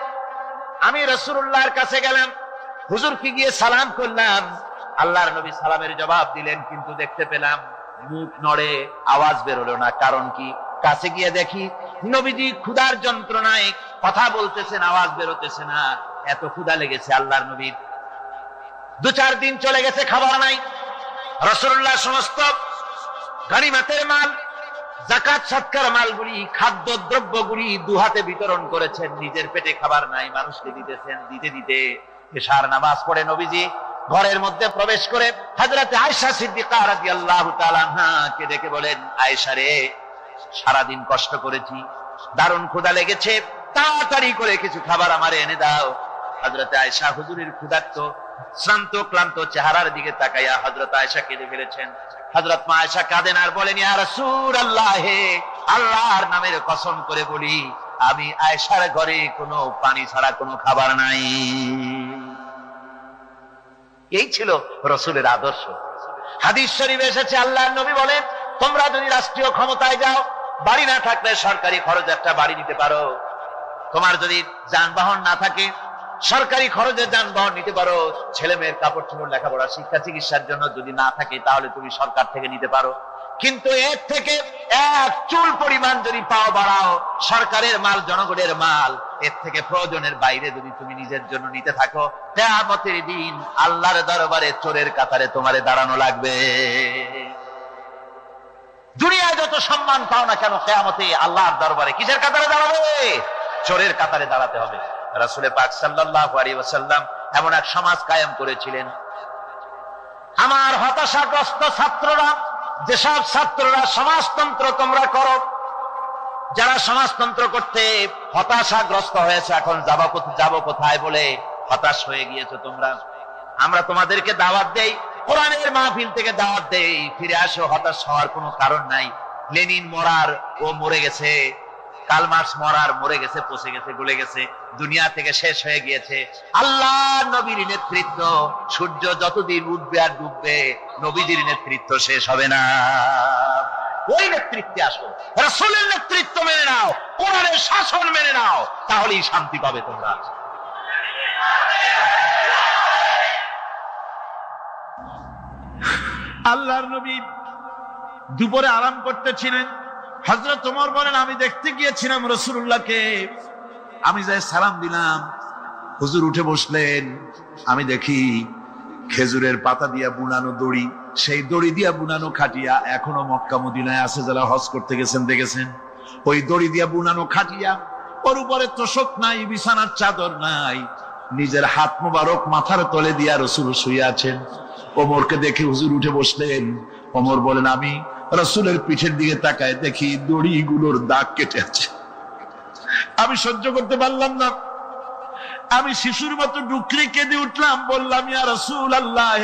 আমি রাসূলুল্লাহর কাছে গেলাম, হুজুরকে গিয়ে সালাম করলাম। আল্লাহর নবী সালামের জবাব দিলেন, কিন্তু দেখতে পেলাম মুখ নড়ে, আওয়াজ বেরোলো না। কারণ কি? কাছে গিয়ে দেখি নবীজি ক্ষুধার যন্ত্রণায় কথা বলতেছেন, আওয়াজ বেরোতেছে না। এত ক্ষুধা লেগেছে আল্লাহর নবীর। 2-4 দিন চলে গেছে, খাবার নাই। রাসূলুল্লাহ সমস্ত গনিমতের মাল, যাকাত সদকার মালগুলি, খাদ্য দ্রব্যগুলি দুহাতে বিতরণ করেছেন। নিজের পেটে খাবার নাই, মানুষকে দিতেছেন। দিতে দিতে এশার নামাজ পড়ে নবীজি ঘরের মধ্যে প্রবেশ করে হযরত আয়েশা সিদ্দিকা রাদিয়াল্লাহু তাআলা আনহাকে ডেকে বলেন, আয়েশা রে, সারাদিন কষ্ট করেছি, দারুণ ক্ষুধা লেগেছে, তাড়াতাড়ি করে কিছু খাবার আমারে এনে দাও। হযরত আয়েশা হুজুরের ক্ষুধার্ত শ্রান্ত ক্লান্ত চেহারার দিকে তাকাইয়া হযরত আয়েশা কেঁদে ফেলেছেন। হযরত মা আয়েশা কাঁদেন আর বলেন, ইয়া রাসূলুল্লাহ, আল্লাহর নামের কসম করে বলি, আমি আয়েশার ঘরে কোনো পানি ছাড়া কোনো খাবার নাই। এই ছিল রাসূলের আদর্শ। হাদিস শরীফে এসেছে, আল্লাহর নবী বলেন, তোমরা যদি রাষ্ট্রীয় ক্ষমতায় যাও, বাড়ি না থাকলে সরকারি খরচে একটা বাড়ি নিতে পারো। তোমার যদি যানবাহন না থাকে, সরকারি খরচে যানবাহন নিতে পারো। ছেলে মেয়ের কাপড় চোপড়, লেখাপড়া, শিক্ষা চিকিৎসার জন্য যদি না থাকে, তাহলে তুমি সরকার থেকে নিতে পারো। কিন্তু এর থেকে এক চুল পরিমাণ যদি পাও বাড়াও, সরকারের মাল জনগণের মাল, এর থেকে প্রয়োজনের বাইরে যদি তুমি নিজের জন্য নিতে থাকো, কিয়ামতের দিন আল্লাহর দরবারে চোরের কাতারে তোমারে দাঁড়ানো লাগবে। দুনিয়ায় যত সম্মান পাও না কেন, কিয়ামতে আল্লাহর দরবারে কিসের কাতারে দাঁড়াবে? চোরের কাতারে দাঁড়াতে হবে। রাসূল পাক সাল্লাল্লাহু আলাইহি ওয়াসাল্লাম এমন এক সমাজ কায়েম করেছিলেন। আমার হতাশাগ্রস্ত ছাত্ররা, যেসব ছাত্ররা সমাজতন্ত্র তোমরা করো, যারা সমাজতন্ত্র করতে হতাশাগ্রস্ত হয়েছে, এখন যাবো কোথায় বলে হতাশ হয়ে গিয়েছো তোমরা, আমরা তোমাদেরকে দাওয়াত দেই, কোরআনের মাহফিল থেকে দাওয়াত দেই, ফিরে আসো। হতাশ হওয়ার কোনো কারণ নাই। লেনিন মরার, ও মরে গেছে। কার্ল মার্কস মরার, মরে গেছে, পচে গেছে, গলে গেছে, দুনিয়া থেকে শেষ হয়ে গিয়েছে। আল্লাহ নবীর নেতৃত্ব, সূর্য যতদিন উঠবে আর ডুববে, নবীজির নেতৃত্ব শেষ হবে না। ওই নেতৃত্বে আসো, রাসূলের নেতৃত্ব মেনে নাও, কোরআনের শাসন মেনে নাও, তাহলেই শান্তি পাবে তোমরা। আল্লাহর নবী দুপুরে আরাম করতেছিলেন। হযরত ওমর বলেন, আমি দেখতে গিয়েছিলাম রাসূলুল্লাহকে, আমি যাই সালাম দিলাম, হুজুর উঠে বসলেন। আমি দেখি খেজুরের পাতা দিয়া বুনানো দড়ি, সেই দড়ি দিয়া বুনানো খাটিয়া এখনো মক্কা মদিনায় আছে, যারা হজ করতে গেছেন দেখেছেন। ওই দড়ি দিয়া বুনানো খাটিয়া, ওর উপরে তোশক নাই, বিছানার চাদর নাই, নিজের হাত মোবারক মাথার তলে দিয়া রাসূল শুয়ে আছেন। ওমরকে দেখে হুজুর উঠে বসলেন। ওমর বলেন, আমি রাসূলের পিঠের দিকে তাকায় দেখি দড়িগুলোর দাগ কেটে আছে। আমি সহ্য করতে পারলাম না, আমি শিশুর মতো ডুকরে কেঁদে উঠলাম, বললাম, ইয়া রাসূলুল্লাহ,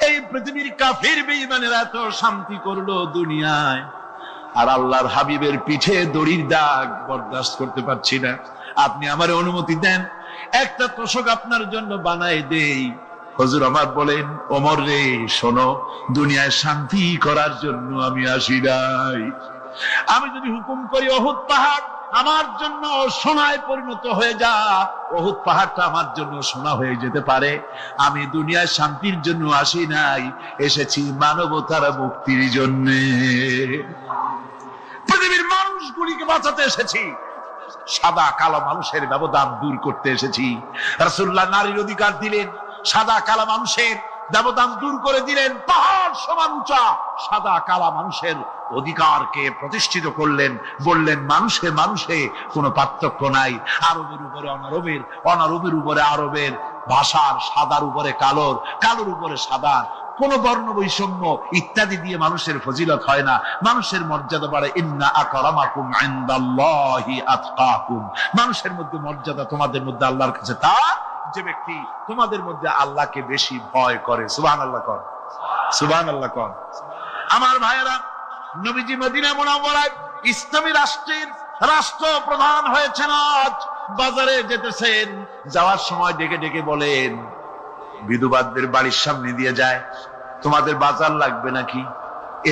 এই পৃথিবীর কাফির বেঈমানেরা এত শান্তি করলো দুনিয়ায়, আর আল্লাহর হাবিবের পিঠে দড়ির দাগ বরদাস্ত করতে পারছি না। আপনি আমার অনুমতি দেন, একটা তোশক আপনার জন্য বানাই দেই। হুজুর আমার বলেন, ওমর রে শোনো, দুনিয়ায় শান্তি করার জন্য আমি আসি নাই। আমি যদি হুকুম করি উহুদ পাহাড় আমার জন্য সোনায় পরিণত হয়ে যা, উহুদ পাহাড়টা আমার জন্য সোনা হয়ে যেতে পারে। আমি দুনিয়ায় শান্তির জন্য আসি নাই, এসেছি মানবতার মুক্তির জন্য। পৃথিবীর মানুষগুলিকে বাঁচাতে এসেছি, সাদা কালো মানুষের ব্যবধান দূর করতে এসেছি। রাসূলুল্লাহ নারীর অধিকার দিলেন, সাদা কালো মানুষের ব্যবধান দূর করে দিলেন। পাহাড় সমান উঁচা সাদা কালা মানুষের অধিকারকে প্রতিষ্ঠিত করলেন, বললেন মানুষে মানুষে কোনো পার্থক্য নাই। আরবের উপরে অনারবের, অনারবের উপরে আরবের, ভাষার, সাদার উপরে কালোর, কালোর উপরে সাদার, কোন বর্ণ বৈষম্য ইত্যাদি দিয়ে মানুষের ফজিলত হয় না। মানুষের মর্যাদা বাড়ে। ইন্না আকরামাকুম ইনদাল্লাহি আতকাকুম, মানুষের মধ্যে মর্যাদা তোমাদের মধ্যে আল্লাহর কাছে তার যে ব্যক্তি তোমাদের মধ্যে আল্লাহকে বেশি ভয় করে। সুবহানাল্লাহ কর, সুবহানাল্লাহ কর। আমার ভাইয়েরা, নবীজি মদিনা মুনাওয়ারায় ইসলামী রাষ্ট্রের রাষ্ট্রপ্রধান হয়েছেন। আজ বাজারে যেতেছেন, যাওয়ার সময় ডেকে ডেকে বলেন, বিধবাদের বাড়ির সামনে দিয়ে যায়, তোমাদের বাজার লাগবে নাকি?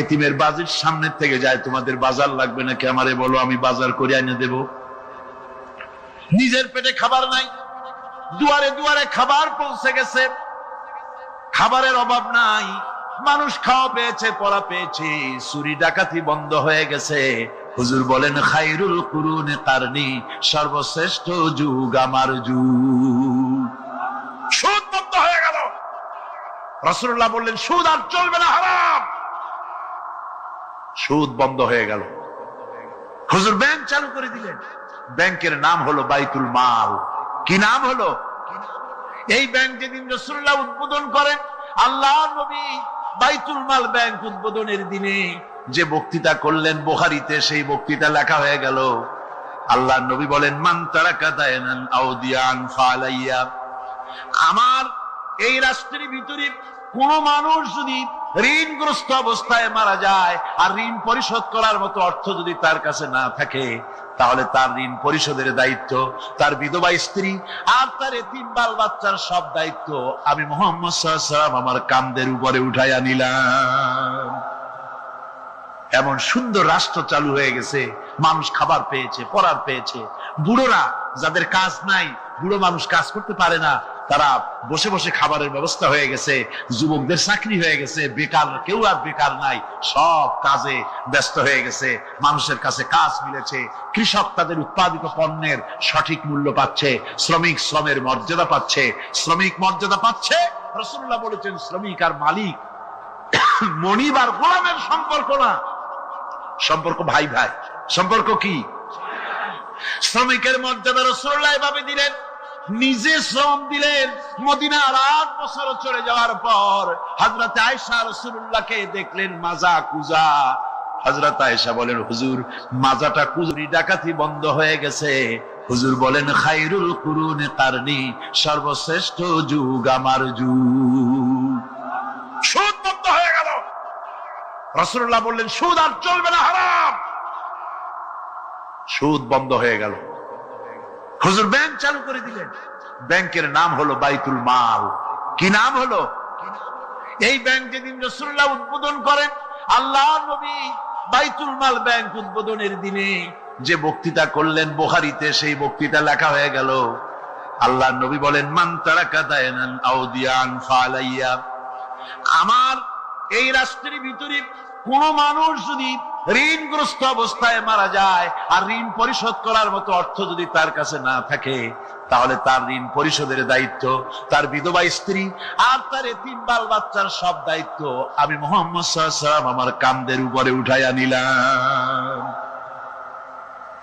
এতিমের বাড়ির সামনে থেকে যায়, তোমাদের বাজার লাগবে নাকি? আমারে বলো, আমি বাজার করে এনে দেব। নিজের পেটে খাবার নাই, দুয়ারে দুয়ারে খাবার পৌঁছে গেছে, খাবারের অভাব নাই, মানুষ খাওয়া পেয়েছে, পড়া পেয়েছে, চুরি ডাকাতি বন্ধ হয়ে গেছে। হুজুর বলেন, খায়রুল কুরুনি কারনি, সর্বশ্রেষ্ঠ যুগ আমার যুগ। সুদ বন্ধ হয়ে গেল। রাসূলুল্লাহ বললেন, সুদ আর চলবে না, হারাম। সুদ বন্ধ হয়ে গেল। হুজুর ব্যাংক চালু করে দিলেন। ব্যাংকের নাম হলো বাইতুল মাল। কি নাম হলো? এই ব্যাংক যেদিন রাসূলুল্লাহ উদ্বোধন করেন, আল্লাহর নবী বাইতুল মাল ব্যাংক উদ্বোধনের দিনে যে বক্তৃতা করলেন, বুখারীতে সেই বক্তৃতা লেখা হয়ে গেল। আল্লাহর নবী বলেন, মান তারাকা দায়নান আও দিয়ান ফালাইয়া, আমার এই রাষ্ট্রের ভিতরে কোন মানুষ যদি ঋণগ্রস্ত অবস্থায় মারা যায় আর ঋণ পরিশোধ করার মতো অর্থ যদি তার কাছে না থাকে, তাহলে তার ঋণ পরিশোধের দায়িত্ব তার বিধবা স্ত্রী আর তার এতিম বাল বাচ্চার সব দায়িত্ব আমি মুহাম্মদ সাল্লাল্লাহু আলাইহি ওয়াসাল্লাম আমার কাঁধের উপরে উঠাইয়া নিলাম। এমন সুন্দর রাষ্ট্র চালু হয়ে গেছে, মানুষ খাবার পেয়েছে, পড়ার পেয়েছে। বুড়োরা যাদের কাজ নাই, বুড়ো মানুষ কাজ করতে পারে না, তারা বসে বসে খাবারের ব্যবস্থা হয়ে গেছে, যুবকদের চাকরি হয়ে গেছে, বেকার কেউ আর বেকার নাই, সব কাজে ব্যস্ত হয়ে গেছে, মানুষের কাছে কাজ মিলেছে, কৃষক তাদের উৎপাদিত পণ্যের সঠিক মূল্য পাচ্ছে, শ্রমিক শ্রমের মর্যাদা পাচ্ছে, শ্রমিক মর্যাদা পাচ্ছে। রাসূলুল্লাহ বলেছেন শ্রমিক আর মালিক মনিব আর গোলামের সম্পর্ক না, সম্পর্ক ভাই ভাই। সম্পর্ক কি? শ্রমিকের মর্যাদা রাসূলুল্লাহ এভাবে দিলেন, নিজে শ্রম দিলেন। মদিনার 8 বছর চলে যাওয়ার পর হযরত আয়েশা রাসূলুল্লাহকে দেখলেন মাজা কুজা। হযরত আয়েশা বলেন, হুজুর মাজাটা কুজুরি ডাকাতি বন্ধ হয়ে গেছে। হুজুর বলেন, খায়রুল কুরুনি কারনি, সর্বশ্রেষ্ঠ যুগ আমার যুগ। সুদ বন্ধ হয়ে গেল। রাসূলুল্লাহ বললেন, সুদ আর চলবে না, হারাম। সুদ বন্ধ হয়ে গেল। হুজুর ব্যাংক চালু করে দিলেন। ব্যাংকের নাম হলো বাইতুল মাল। কি নাম হলো? এই ব্যাংক যেদিন রাসূলুল্লাহ উদ্বোধন করেন, আল্লাহর নবী বাইতুল মাল ব্যাংক উদ্বোধনের দিনে যে বক্তৃতা করলেন, বুখারীতে সেই বক্তৃতা লেখা হয়ে গেল। আল্লাহর নবী বলেন, মান তারাকা দায়নান আও দিয়ান ফালাইয়া। আমার এই রাষ্ট্রের ভিতরে কোন মানুষ যদি ঋণগ্রস্ত অবস্থায় মারা যায় আর ঋণ পরিশোধ করার মতো অর্থ যদি তার কাছে না থাকে, তাহলে তার ঋণ পরিশোধের দায়িত্ব তার বিধবা স্ত্রী আর তার এতিম বাল বাচ্চার সব দায়িত্ব আমি মুহাম্মদ সাল্লাল্লাহু আলাইহি ওয়াসাল্লাম আমার কাঁধের উপরে উঠাইয়া নিলাম।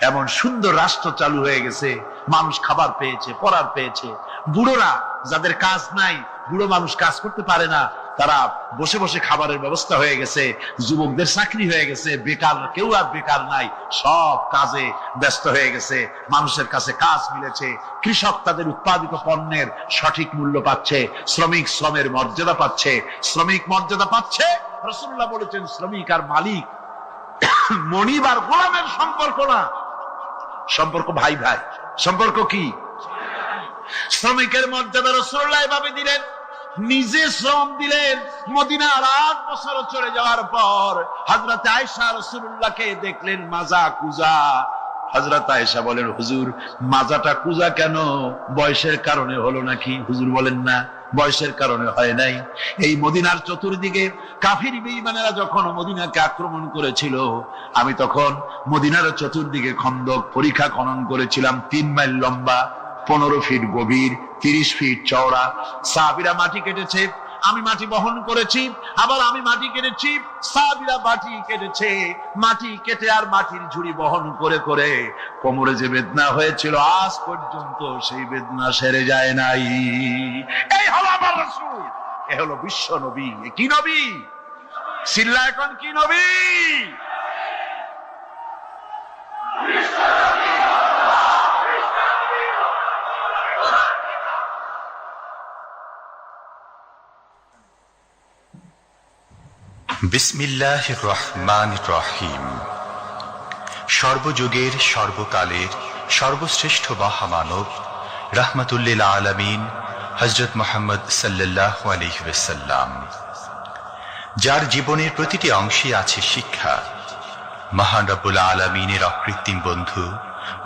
এমন সুন্দর রাষ্ট্র চালু হয়ে গেছে, মানুষ খাবার পেয়েছে, পড়ার পেয়েছে। বুড়োরা যাদের কাজ নাই, বুড়ো মানুষ কাজ করতে পারে না, তারা বসে বসে খাবারের ব্যবস্থা হয়ে গেছে, যুবকদের চাকরি হয়ে গেছে, বেকার কেউ আর বেকার নাই, সব কাজে ব্যস্ত হয়ে গেছে, মানুষের কাছে কাজ মিলেছে, কৃষক তাদের উৎপাদিত পণ্যের সঠিক মূল্য পাচ্ছে, শ্রমিক শ্রমের মর্যাদা পাচ্ছে, শ্রমিক মর্যাদা পাচ্ছে। রাসূলুল্লাহ বলেছেন শ্রমিক আর মালিক মনিব আর গোলামের সম্পর্ক না, সম্পর্ক ভাই ভাই। সম্পর্ক কি? শ্রমিকের মর্যাদা রাসূলুল্লাহ এভাবে দিলেন, নিজে শ্রম দিলেন। মদিনার 8 বছর চলে যাওয়ার পর হযরত আয়েশা রাসূলুল্লাহকে দেখলেন মাজা কুজা। হযরত আয়েশা বলেন, হুজুর মাজাটা কুজা কেন? বয়সের কারণে হলো নাকি? হুজুর বলেন, না, বয়সের কারণে হয় নাই। এই মদিনার চতুর্দিকে কাফির বেঈমানেরা যখন মদিনাকে আক্রমণ করেছিল, আমি তখন মদিনার চতুর্দিকে খন্দক পরিখা খনন করেছিলাম, 3 মাইল লম্বা, 15 ফিট গভীর, 30 ফিট চওড়া। সাহাবীরা মাটি কেটেছে, আমি মাটি বহন করেছি, আবার আমি মাটি কেটেছি, সাহাবীরা মাটি কেটেছে। মাটি কেটে আর মাটির ঝুড়ি বহন করে করে কোমরে যে বেদনা হয়েছিল, আজ পর্যন্ত সেই বেদনা সেরে যায় নাই। এই হলো আমার রাসূল, এ হলো বিশ্ব নবী। কি নবী? চিল্লা এখন, কি নবী? বিসমিল্লাহির রহমানির রহিম। সর্বযুগের সর্বকালের সর্বশ্রেষ্ঠ মহামানব রাহমাতুল্লিল আলামিন হযরত মুহাম্মদ সাল্লাল্লাহু আলাইহি ওয়াসাল্লাম, যার জীবনের প্রতিটি অংশে আছে শিক্ষা, মহান রব্বুল আলামিনের অকৃত্রিম বন্ধু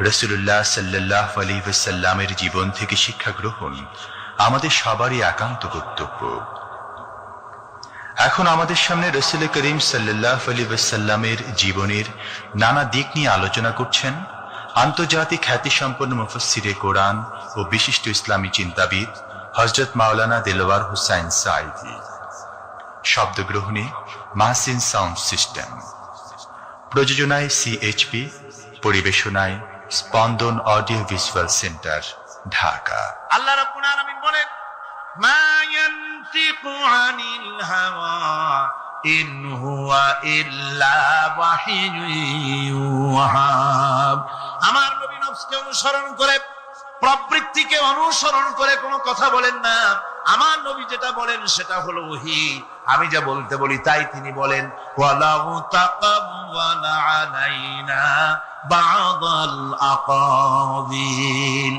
রাসূলুল্লাহ সাল্লাল্লাহু আলাইহি ওয়াসাল্লামের জীবন থেকে শিক্ষা গ্রহণ আমাদের সবারই একান্ত কর্তব্য। এখন আমাদের সামনে রাসূল করিম সাল্লাল্লাহু আলাইহি ওয়াসাল্লামের জীবনের নানা দিক নিয়ে আলোচনা করছেন আন্তর্জাতিক খ্যাতিসম্পন্ন মুফাসসিরে কোরআন ও বিশিষ্ট ইসলামী চিন্তাবিদ হযরত মাওলানা দেলোয়ার হোসাইন সাঈদী। শব্দগ্রহণে মাহসিন সাউন্ড সিস্টেম, প্রযোজনায় সিএইচপি, পরিবেশনায় স্পন্দন অডিও ভিজুয়াল সেন্টার, ঢাকা। আল্লাহ রাব্বুল আলামিন বলেন, মা ইয়ানতিকু আনিল হাওয়া ইন হুয়া ইল্লা ওয়াহিয়ুন ইউহা। আমার নবী নফসকে অনুসরণ করে, প্রবৃত্তিকে অনুসরণ করে কোনো কথা বলেন না। আমার নবী যেটা বলেন সেটা হলো ওহী। আমি যা বলতে বলি তাই তিনি বলেন। ওয়ালাউ তাকাওয়ালা আলাইনা বা'দাল আকাবিল।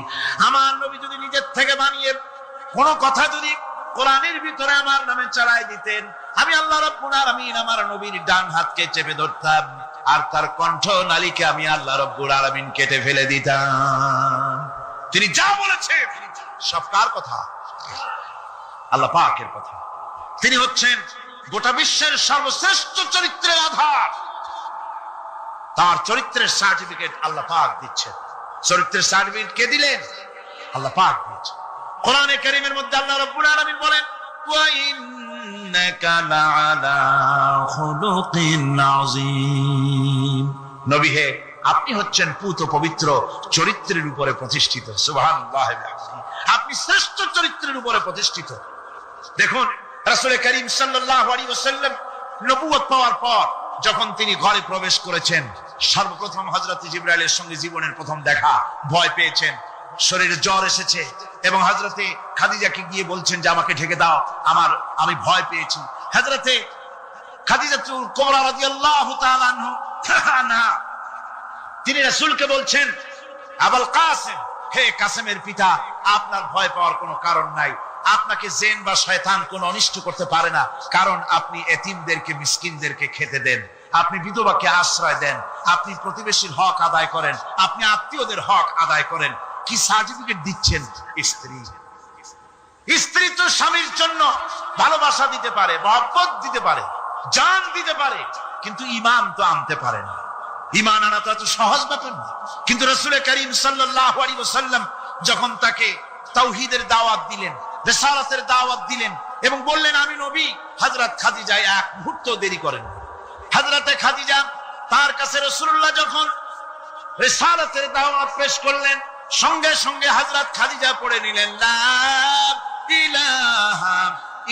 আমার নবী যদি নিজের থেকে বানিয়ে কোন কথা যদি কোরআনের ভিতরে আমার নামে চালাই দিতেন, আমি আল্লাহ রাব্বুল আলামিন আমার নবীর ডান হাতকে চেপে ধরতাম, আর তার কণ্ঠ নালীকে আমি আল্লাহ রাব্বুল আলামিন কেটে ফেলে দিতাম। তিনি যা বলেছেন সব কার কথা? আল্লাহ পাকের কথা। তিনি হচ্ছেন গোটা বিশ্বের সর্বশ্রেষ্ঠ চরিত্রের আধার। তার চরিত্রের সার্টিফিকেট আল্লাহ পাক দিচ্ছেন। চরিত্রের সার্টিফিকেট কে দিলেন? আল্লাহ পাক দিচ্ছেন। কোরআনে কারীমের মধ্যে আল্লাহ রাব্বুল আলামিন বলেন, ওয়া ইন্নাকা লাআলা খুলুকিন আযীম। নবী হে, আপনি হচ্ছেন পুত পবিত্র চরিত্রের উপরে প্রতিষ্ঠিত। সুবহানাল্লাহ, আপনি শ্রেষ্ঠ চরিত্রের উপরে প্রতিষ্ঠিত। দেখুন, রাসূল করিম সাল্লাল্লাহু আলাইহি ওয়াসাল্লাম নবুয়ত পাওয়ার পর যখন তিনি ঘরে প্রবেশ করেছেন, সর্বপ্রথম হযরত জিবরাইলের সঙ্গে জীবনের প্রথম দেখা, ভয় পেয়েছেন, শরীরে জ্বর এসেছে এবং হযরতে খাদিজাকে গিয়ে বলছেন যে আমাকে ঢেকে দাও, আমি ভয় পেয়েছি। হযরতে খাদিজাতুল কুবরা রাদিয়াল্লাহু তাআলা আনহা তিনি রাসূলকে বলছেন, আবুল কাসেম, হে কাসেমের পিতা, আপনার ভয় পাওয়ার কোনো কারণ নাই। আপনাকে জিন বা শয়তান কোনো অনিষ্ট করতে পারে না, কারণ আপনি এতিমদেরকে, মিসকিনদেরকে খেতে দেন, আপনি বিধবাকে আশ্রয় দেন, আপনি প্রতিবেশীর হক আদায় করেন, আপনি আত্মীয়দের হক আদায় করেন। কি সার্টিফিকেট দিচ্ছেন? স্ত্রী তো স্বামীর জন্য ভালোবাসা দিতে পারে, মহব্বত দিতে পারে, জান দিতে পারে, কিন্তু ঈমান তো আনতে পারে না। ঈমান আনা তো এত সহজ ব্যাপার না। কিন্তু রাসূল করিম সাল্লাল্লাহু আলাইহি ওয়াসাল্লাম যখন তাকে তাওহীদের দাওয়াত দিলেন, রিসালাতের দাওয়াত দিলেন এবং বললেন আমি নবী, হযরত খাদিজা এক মুহূর্ত দেরি করেন। হযরতে খাদিজা তার কাছে রাসূলুল্লাহ যখন রিসালাতের দাওয়াত পেশ করলেন, সঙ্গে সঙ্গে হযরত খাদিজা পড়ে নিলেন, লা ইলাহা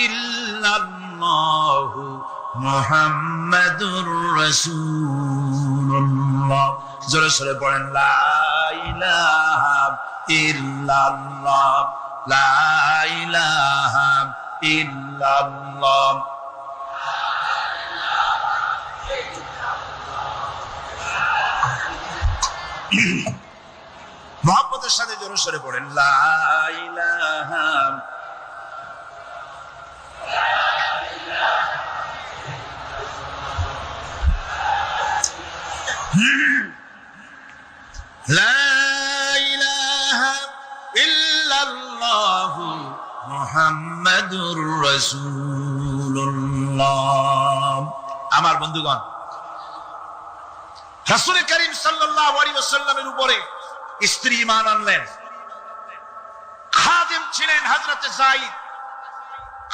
ইল্লাল্লাহু মুহাম্মাদুর রাসূলুল্লাহ। জোরে সোরে পড়েন, লা ইলাহা ইল্লাল্লাহ, লা ইলাহা ইল্লাল্লাহ। মুহাব্বতের সাথে জোরে সোরে পড়েন, লা ইলাহা লা ইলাহা ইল্লাল্লাহু মুহাম্মাদুর রাসূলুল্লাহ। আমার বন্ধুগণ, রাসূল করিম সাল্লাল্লাহু আলাইহি ওয়াসাল্লামের উপরে স্ত্রী ঈমান আনলেন। খাদেম ছিলেন হযরত যায়েদ।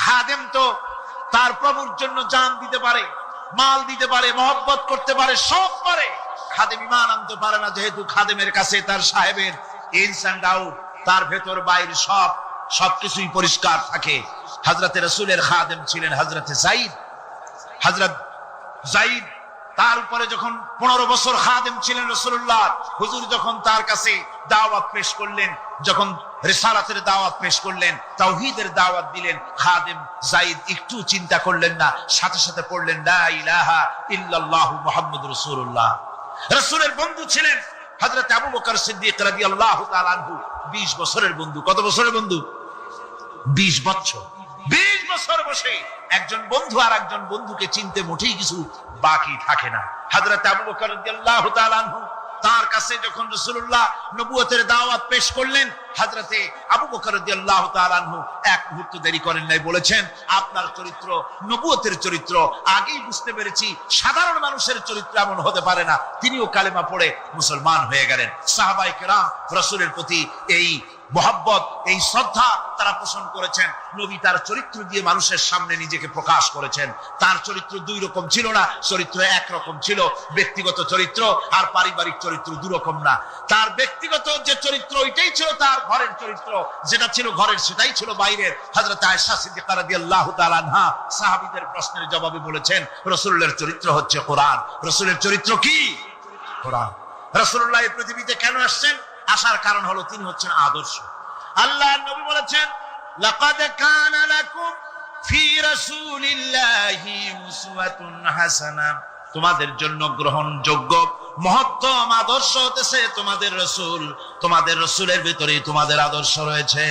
খাদেম তো তার প্রভুর জন্য জান দিতে পারে, মাল দিতে পারে, মহব্বত করতে পারে, সব পারে। খাদেম ঈমান আনতে পারে না, যেহেতু খাদেমের কাছে তার সাহেবের ইনস এন্ড আউট, তার ভেতর বাইরে সবকিছুই পরিষ্কার থাকে। হযরতে রাসূলের খাদেম ছিলেন হযরতে যায়েদ। হযরত যায়েদ তার উপরে যখন 15 বছর খাদেম ছিলেন রাসূলুল্লাহ, হুজুর যখন তার কাছে দাওয়াত পেশ করলেন, যখন রিসালাতের দাওয়াত পেশ করলেন, তাওহীদের দাওয়াত দিলেন, খাদেম যায়েদ একটু চিন্তা করলেন না, সাথে সাথে পড়লেন, লা ইলাহা ইল্লাল্লাহু মুহাম্মাদুর রাসূলুল্লাহ। রাসূলের বন্ধু ছিলেন হযরত আবু বকর সিদ্দিক রাদিয়াল্লাহু তাআলা আনহু। 20 বছরের বন্ধু। কত বছরের বন্ধু? 20 বছর। 20 বছর বসে একজন বন্ধু আর একজন বন্ধুকে চিনতে মোটেই কিছু বাকি থাকে না। হযরত আবু বকর রাদিয়াল্লাহু তাআলা আনহু তার কাছে যখন রাসূলুল্লাহ নবুয়তের দাওয়াত পেশ করলেন, হযরতে আবু বকর রাদিয়াল্লাহু তাআলা আনহু এক মুহূর্ত দেরি করেন নাই, বলেছেন আপনার চরিত্র নবুয়তের চরিত্র। আগেই বুঝতে পেরেছি সাধারণ মানুষের চরিত্র এমন হতে পারে না। তিনিও কালেমা পড়ে মুসলমান হয়ে গেলেন। সাহাবায়ে কেরাম রাসূলের প্রতি এই মহব্বত, এই শ্রদ্ধা তারা পোষণ করেছেন। নবী তার চরিত্র দিয়ে মানুষের সামনে নিজেকে প্রকাশ করেছেন। তার চরিত্র দুই রকম ছিল না, চরিত্র এক রকম ছিল। ব্যক্তিগত চরিত্র আর পারিবারিক চরিত্র দুরকম না। তার ব্যক্তিগত যে চরিত্র ওইটাই ছিল তার ঘরের চরিত্র, যেটা ছিল ঘরের সেটাই ছিল বাইরের। হযরত আয়েশা সিদ্দিকা রাদিয়াল্লাহু তাআলা আনহা সাহাবীদের প্রশ্নের জবাবে বলেছেন, রাসূলের চরিত্র হচ্ছে কোরআন। রাসূলের চরিত্র কি? কোরআন। রাসূলুল্লাহ এই পৃথিবীতে কেন আসছেন? আসার কারণ হলো তিনি হচ্ছেন আদর্শ। আল্লাহর নবী বলেছেন, লাকাদ কানা লাকুম ফি রাসূলিল্লাহি উসওয়াতুন হাসানাহ, তোমাদের জন্য গ্রহণযোগ্য মহত্তম আদর্শ হতেছে তোমাদের রাসূল। তোমাদের রাসূলের ভিতরে তোমাদের আদর্শ রয়েছে,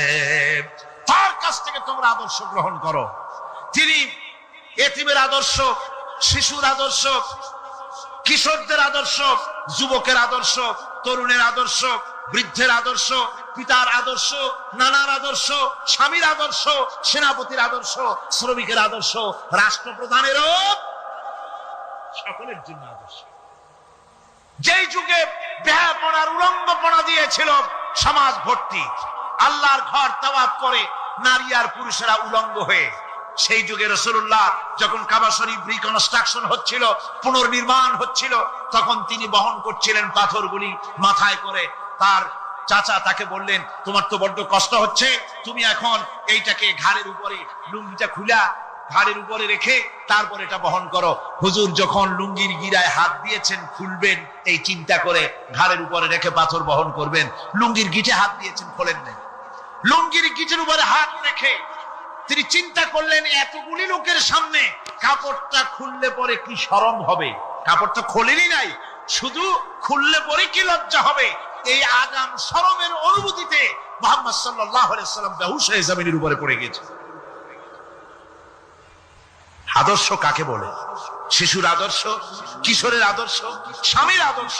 তার কাছ থেকে তোমরা আদর্শ গ্রহণ করো। তিনি এতিমের আদর্শ, শিশুর আদর্শ, কিশোরদের আদর্শ, যুবকের আদর্শ, তরুণের আদর্শ, বৃদ্ধের আদর্শ, পিতার আদর্শ, নানার আদর্শ, স্বামীর আদর্শ, সেনাপতির আদর্শ, শ্রমিকের আদর্শ, রাষ্ট্রপ্রধানেরও সকলের জন্য আদর্শ। যেই যুগে বেহাপনার উলঙ্গপনা দিয়েছিল সমাজ ভর্তি, আল্লাহর ঘর তাওয়াফ করে নারী আর পুরুষেরা উলঙ্গ হয়ে, সেই যুগে রাসূলুল্লাহ যখন কাবা শরীফ রিকনস্ট্রাকশন হচ্ছিল, পুনর্নির্মাণ হচ্ছিল, তখন তিনি বহন করছিলেন পাথরগুলি মাথায় করে। তার চাচা তাকে বললেন, তোমার তো বড্ড কষ্ট হচ্ছে, তুমি এখন এইটাকে ঘাড়ের উপরে, লুঙ্গিটা খুলা ঘাড়ের উপরে রেখে তারপর এটা বহন করো। হুজুর যখন লুঙ্গির গিরায় হাত দিয়েছেন খুলবেন এই চিন্তা করে, ঘাড়ের উপরে রেখে পাথর বহন করবেন, লুঙ্গির গিটে হাত দিয়েছেন, খোলেন নাই। লুঙ্গির গিটের উপরে হাত রেখে তিনি চিন্তা করলেন, এতগুলি লোকের সামনে কাপড়টা খুললে পরে কি শরম হবে। কাপড়টা খোলেনি নাই, শুধু খুললে পরে কি লজ্জা হবে। এই আগাম শরমের অনুভূতিতে মুহাম্মদ সাল্লাল্লাহু আলাইহি ওয়াসাল্লাম বেহুশ হয়ে জমিনের উপরে পড়ে গেছে। আদর্শ কাকে বলে? শিশুর আদর্শ, কিশোরের আদর্শ, স্বামীর আদর্শ,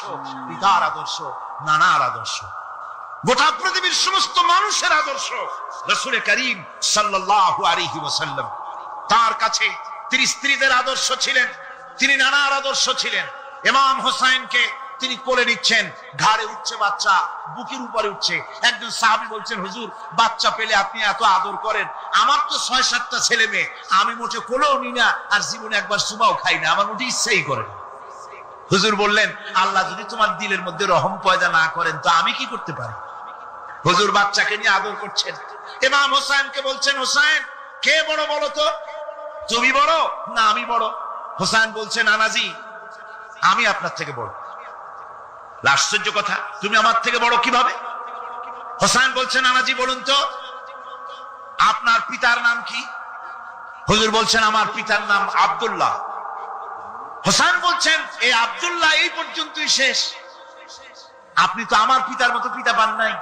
পিতার আদর্শ, নানার আদর্শ, গোটা পৃথিবীর সমস্ত মানুষের আদর্শ রাসূল করিম সাল্লাল্লাহু আলাইহি ওয়াসাল্লাম। তার কাছে তিনি স্ত্রীদের আদর্শ ছিলেন, তিনি নানার আদর্শ ছিলেন। ইমাম হোসেনকে তিনি কোলে নিচ্ছেন, ঘাড়ে উঠছে বাচ্চা, বুকের উপরে উঠছে। একজন সাহাবী বলছেন, হুজুর বাচ্চা পেলে আপনি এত আদর করেন, আমার তো ৬-৭টা ছেলে মেয়ে, আমি মোটে কোলেও নি না, আর জীবনে একবার সুমাও খাই না, আমার মোটে ইচ্ছাই করে না। হুজুর বললেন, আল্লাহ যদি তোমার দিলের মধ্যে রহম পয়দা না করেন তো আমি কি করতে পারি। হুজুর বাচ্চাকে নিয়ে আদর করছেন। ইমাম হোসেনকে বলছেন, হোসেন কে বড় বলো তো, তুমি বড় না আমি বড়? হোসেন বলছেন, নানাজি আমি আপনার থেকে বড়। আশ্চর্য কথা, তুমি আমার থেকে বড় কিভাবে? হোসেন বলছেন, নানাজি বলুন তো আপনার পিতার নাম কি? হুজুর বলছেন, আমার পিতার নাম আব্দুল্লাহ। হোসেন বলছেন, এই আব্দুল্লাহ এই পর্যন্তই শেষ, আপনি তো আমার পিতার মতো পিতা পান নাই,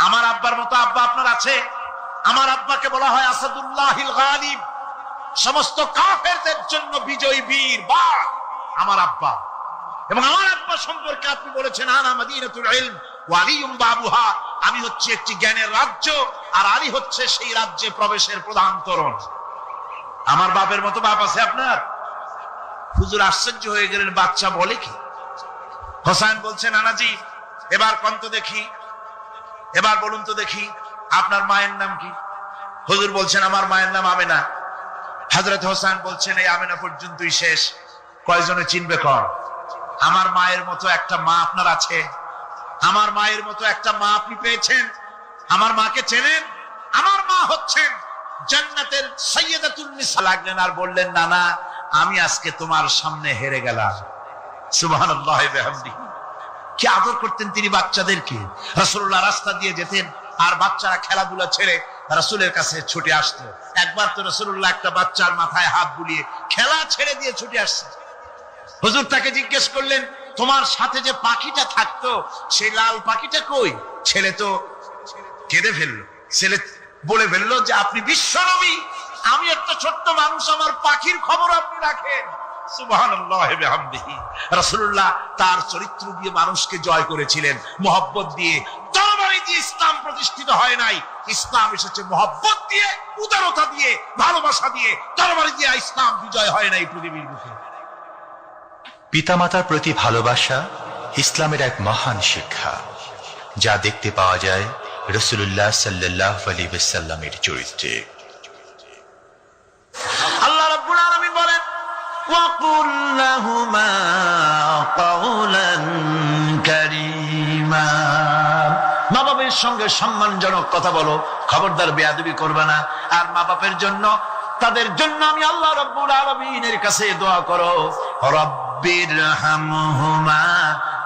আমার আব্বার মতো আব্বা আপনার আছে। আমার আব্বাকে বলা হয় আসাদুল্লাহিল গালিব, সমস্ত কাফেরদের জন্য বিজয়ী বীর বাঘ আমার আব্বা। এবং আমার আব্বা সম্পর্কে আপনি বলেছেন, আনা মাদিনাতুল ইলম ওয়া আলিয়ুম বাবুহা, আমি হচ্ছে একটি জ্ঞানের রাজ্য, আর আলী হচ্ছে সেই রাজ্যে প্রবেশের প্রধান তোরণ। আমার বাপের মতো বাপ আছে আপনার? হুজুর আশ্চর্য হয়ে গেলেন, বাচ্চা বলে কি? হোসেন বলছেন, নানাজি এবার কন্ত দেখি, এবার বলুন তো দেখি আপনার মায়ের নাম কি? হুজুর বলছেন, আমার মায়ের নাম আমেনা। হযরত হোসেন বলছেন, এই আমেনা পর্যন্তই শেষ, কয়জনে চিনবে কর? আমার মায়ের মতো একটা মা আপনার আছে? আমার মায়ের মতো একটা মা আপনি পেয়েছেন? আমার মাকে চেনেন? আমার মা হচ্ছেন জান্নাতের সাইয়্যিদাতুন নিসা। লাগলেন আর বললেন, নানা আমি আজকে তোমার সামনে হেরে গেলাম। সুবহানাল্লাহ ওয়া বিহামদিহি। কি আদর করতেন তিনি বাচ্চাদেরকে। রাসূলুল্লাহ রাস্তা দিয়ে যেতেন আর বাচ্চারা খেলাধুলা ছেড়ে রাসূলের কাছে ছুটে আসতো। একবার তো রাসূলুল্লাহ একটা বাচ্চার মাথায় হাত বুলিয়ে খেলা ছেড়ে দিয়ে ছুটে আসছে। হুজুর তাকে জিজ্ঞেস করলেন, তোমার সাথে যে পাখিটা থাকতো সেই লাল পাখিটা কই? ছেলে তো কেঁদে ফেললো। ছেলে বলে ফেললো যে আপনি বিশ্বনবী, আমি একটা ছোট্ট মানুষ, আমার পাখির খবর আপনি রাখেন। সুবহানাল্লাহ ওয়া বিহামদিহি। রাসূলুল্লাহ তার চরিত্র দিয়ে মানুষকে জয় করেছিলেন, মহব্বত দিয়ে। তরবারি দিয়ে ইসলাম প্রতিষ্ঠিত হয় নাই, ইসলাম এসেছে মহব্বত দিয়ে, উদারতা দিয়ে, ভালোবাসা দিয়ে। তরবারি দিয়ে ইসলাম বিজয় হয় নাই পৃথিবীর বুকে। পিতামাতার প্রতি ভালোবাসা ইসলামের এক মহান শিক্ষা, যা দেখতে পাওয়া যায় রাসূলুল্লাহ সাল্লাল্লাহু আলাইহি ওয়াসাল্লামের চরিত্রে। আল্লাহ রাব্বুল আলামিন বলেন, ওয়া কুল লাহুমা কাওলান কারীমা, মা বাবার সঙ্গে সম্মানজনক কথা বলো, খবরদার বেয়াদবি করবে না। আর মা বাপের জন্য, তাদের জন্য আমি আল্লাহ রাব্বুল আলামিনের কাছে দোয়া করো, রব্বিরহামহুমা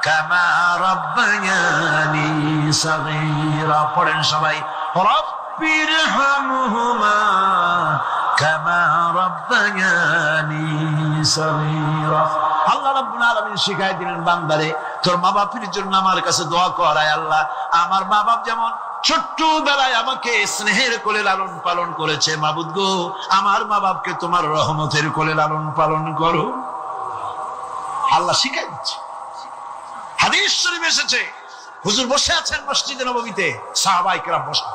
কামা রাব্বায়ানি সাগীরা। পড়েন সবাই, রব্বিরহামহুমা কামা রাব্বায়ানি সাগীরা। আল্লাহ রাব্বুল আলামিন শিখাই দিলেন, বান্দারে তোর মা বাপের জন্য আমার কাছে দোয়া করায়। আল্লাহ আমার মা বাপ যেমন ছোট্টবেলায় আমাকে স্নেহের কোলে লালন পালন করেছে, মাবুদ গো আমার মা বাপকে তোমার রহমতের কোলে লালন পালন করো। আল্লাহ শিখাই দিচ্ছে। হাদিস শরীফ এসেছে, হুজুর বসে আছেন মসজিদে নববীতে, সাহাবায়ে কেরাম বসা।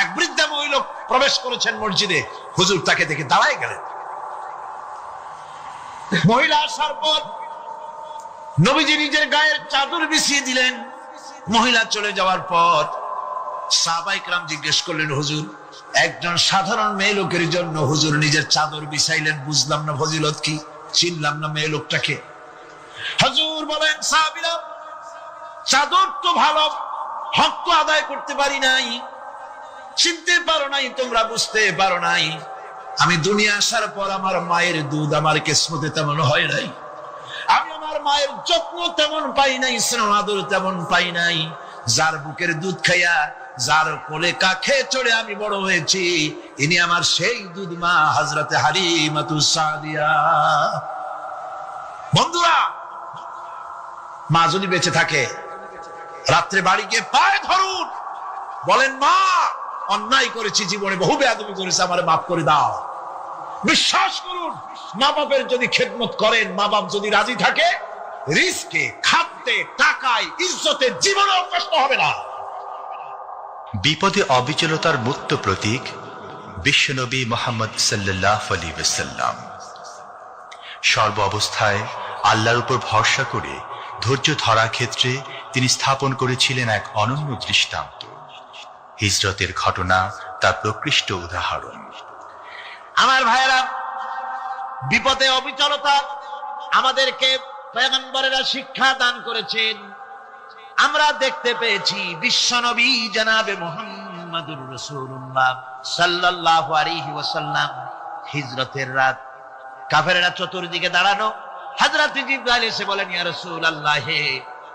এক বৃদ্ধা মহিলা প্রবেশ করেছেন মসজিদে, হুজুর তাকে দেখে দাঁড়ায় গেলেন। মহিলা আসার পর নবীজি নিজের গায়ের চাদর বিছিয়ে দিলেন। মহিলা চলে যাওয়ার পর সাহাবায়ে কেরাম জিজ্ঞেস করলেন, হুজুর একজন সাধারণ মেয়ে লোকের জন্য হুজুর নিজের চাদর বিছাইলেন, বুঝলাম না ফজিলত কি, চিনলাম না মেয়ে লোকটাকে। হুজুর বলেন, সাহাবীরা চাদর তো ভালো, হক তো আদায় করতে পারি নাই, চিনতে পারো নাই, তোমরা বুঝতে পারো নাই। আমি দুনিয়া আসার পর আমার মায়ের দুধ আমার কিসমতে তেমন হয় নাই, আমি আমার মায়ের যত্ন তেমন পাই নাই, স্নেহ আদর তেমন পাই নাই। যার বুকের দুধ খাইয়া, যার কোলে কাখে চড়ে আমি বড় হয়েছি, ইনি আমার সেই দুধ মা হযরতে হালিমাতুস সাদিয়া। বন্ধুরা, মা যদি বেঁচে থাকে, রাত্রে বাড়ি গিয়ে পায়ে ধরুন, বলেন, মা অন্যায় করেছি, জীবনে বহু বেয়াদবি করেছি, আমারে মাফ করে দাও। বিশ্বাস করুন, মা বাপের যদি খেদমত করেন, মা বাপ যদি রাজি থাকে, রিস্কে, খাদ্যে, টাকায়, ইজ্জতে জীবনেও কষ্ট হবে না। বিপদে অবিচলতার মুক্ত প্রতীক বিশ্বনবী মুহাম্মদ সাল্লাল্লাহু আলাইহি ওয়াসাল্লাম। সর্ব অবস্থায় আল্লাহর উপর ভরসা করে ধৈর্য ধরার ক্ষেত্রে তিনি স্থাপন করেছিলেন এক অনন্য দৃষ্টান্ত। হিজরতের ঘটনা তার প্রকৃষ্ট উদাহরণ। আমার ভাইয়েরা, বিপদে অবিচলতা আমাদেরকে পয়গম্বরেরা শিক্ষা দান করেছেন। আমরা দেখতে পেয়েছি বিশ্বনবী জনাবে মুহাম্মদুর রাসূলুল্লাহ সাল্লাল্লাহু আলাইহি ওয়াসাল্লাম হিজরতের রাত, কাফেররা চতুর্দিকে দাঁড়ানো। হযরত জিবরাইল এসে বলেন, ইয়া রাসূলুল্লাহ, হে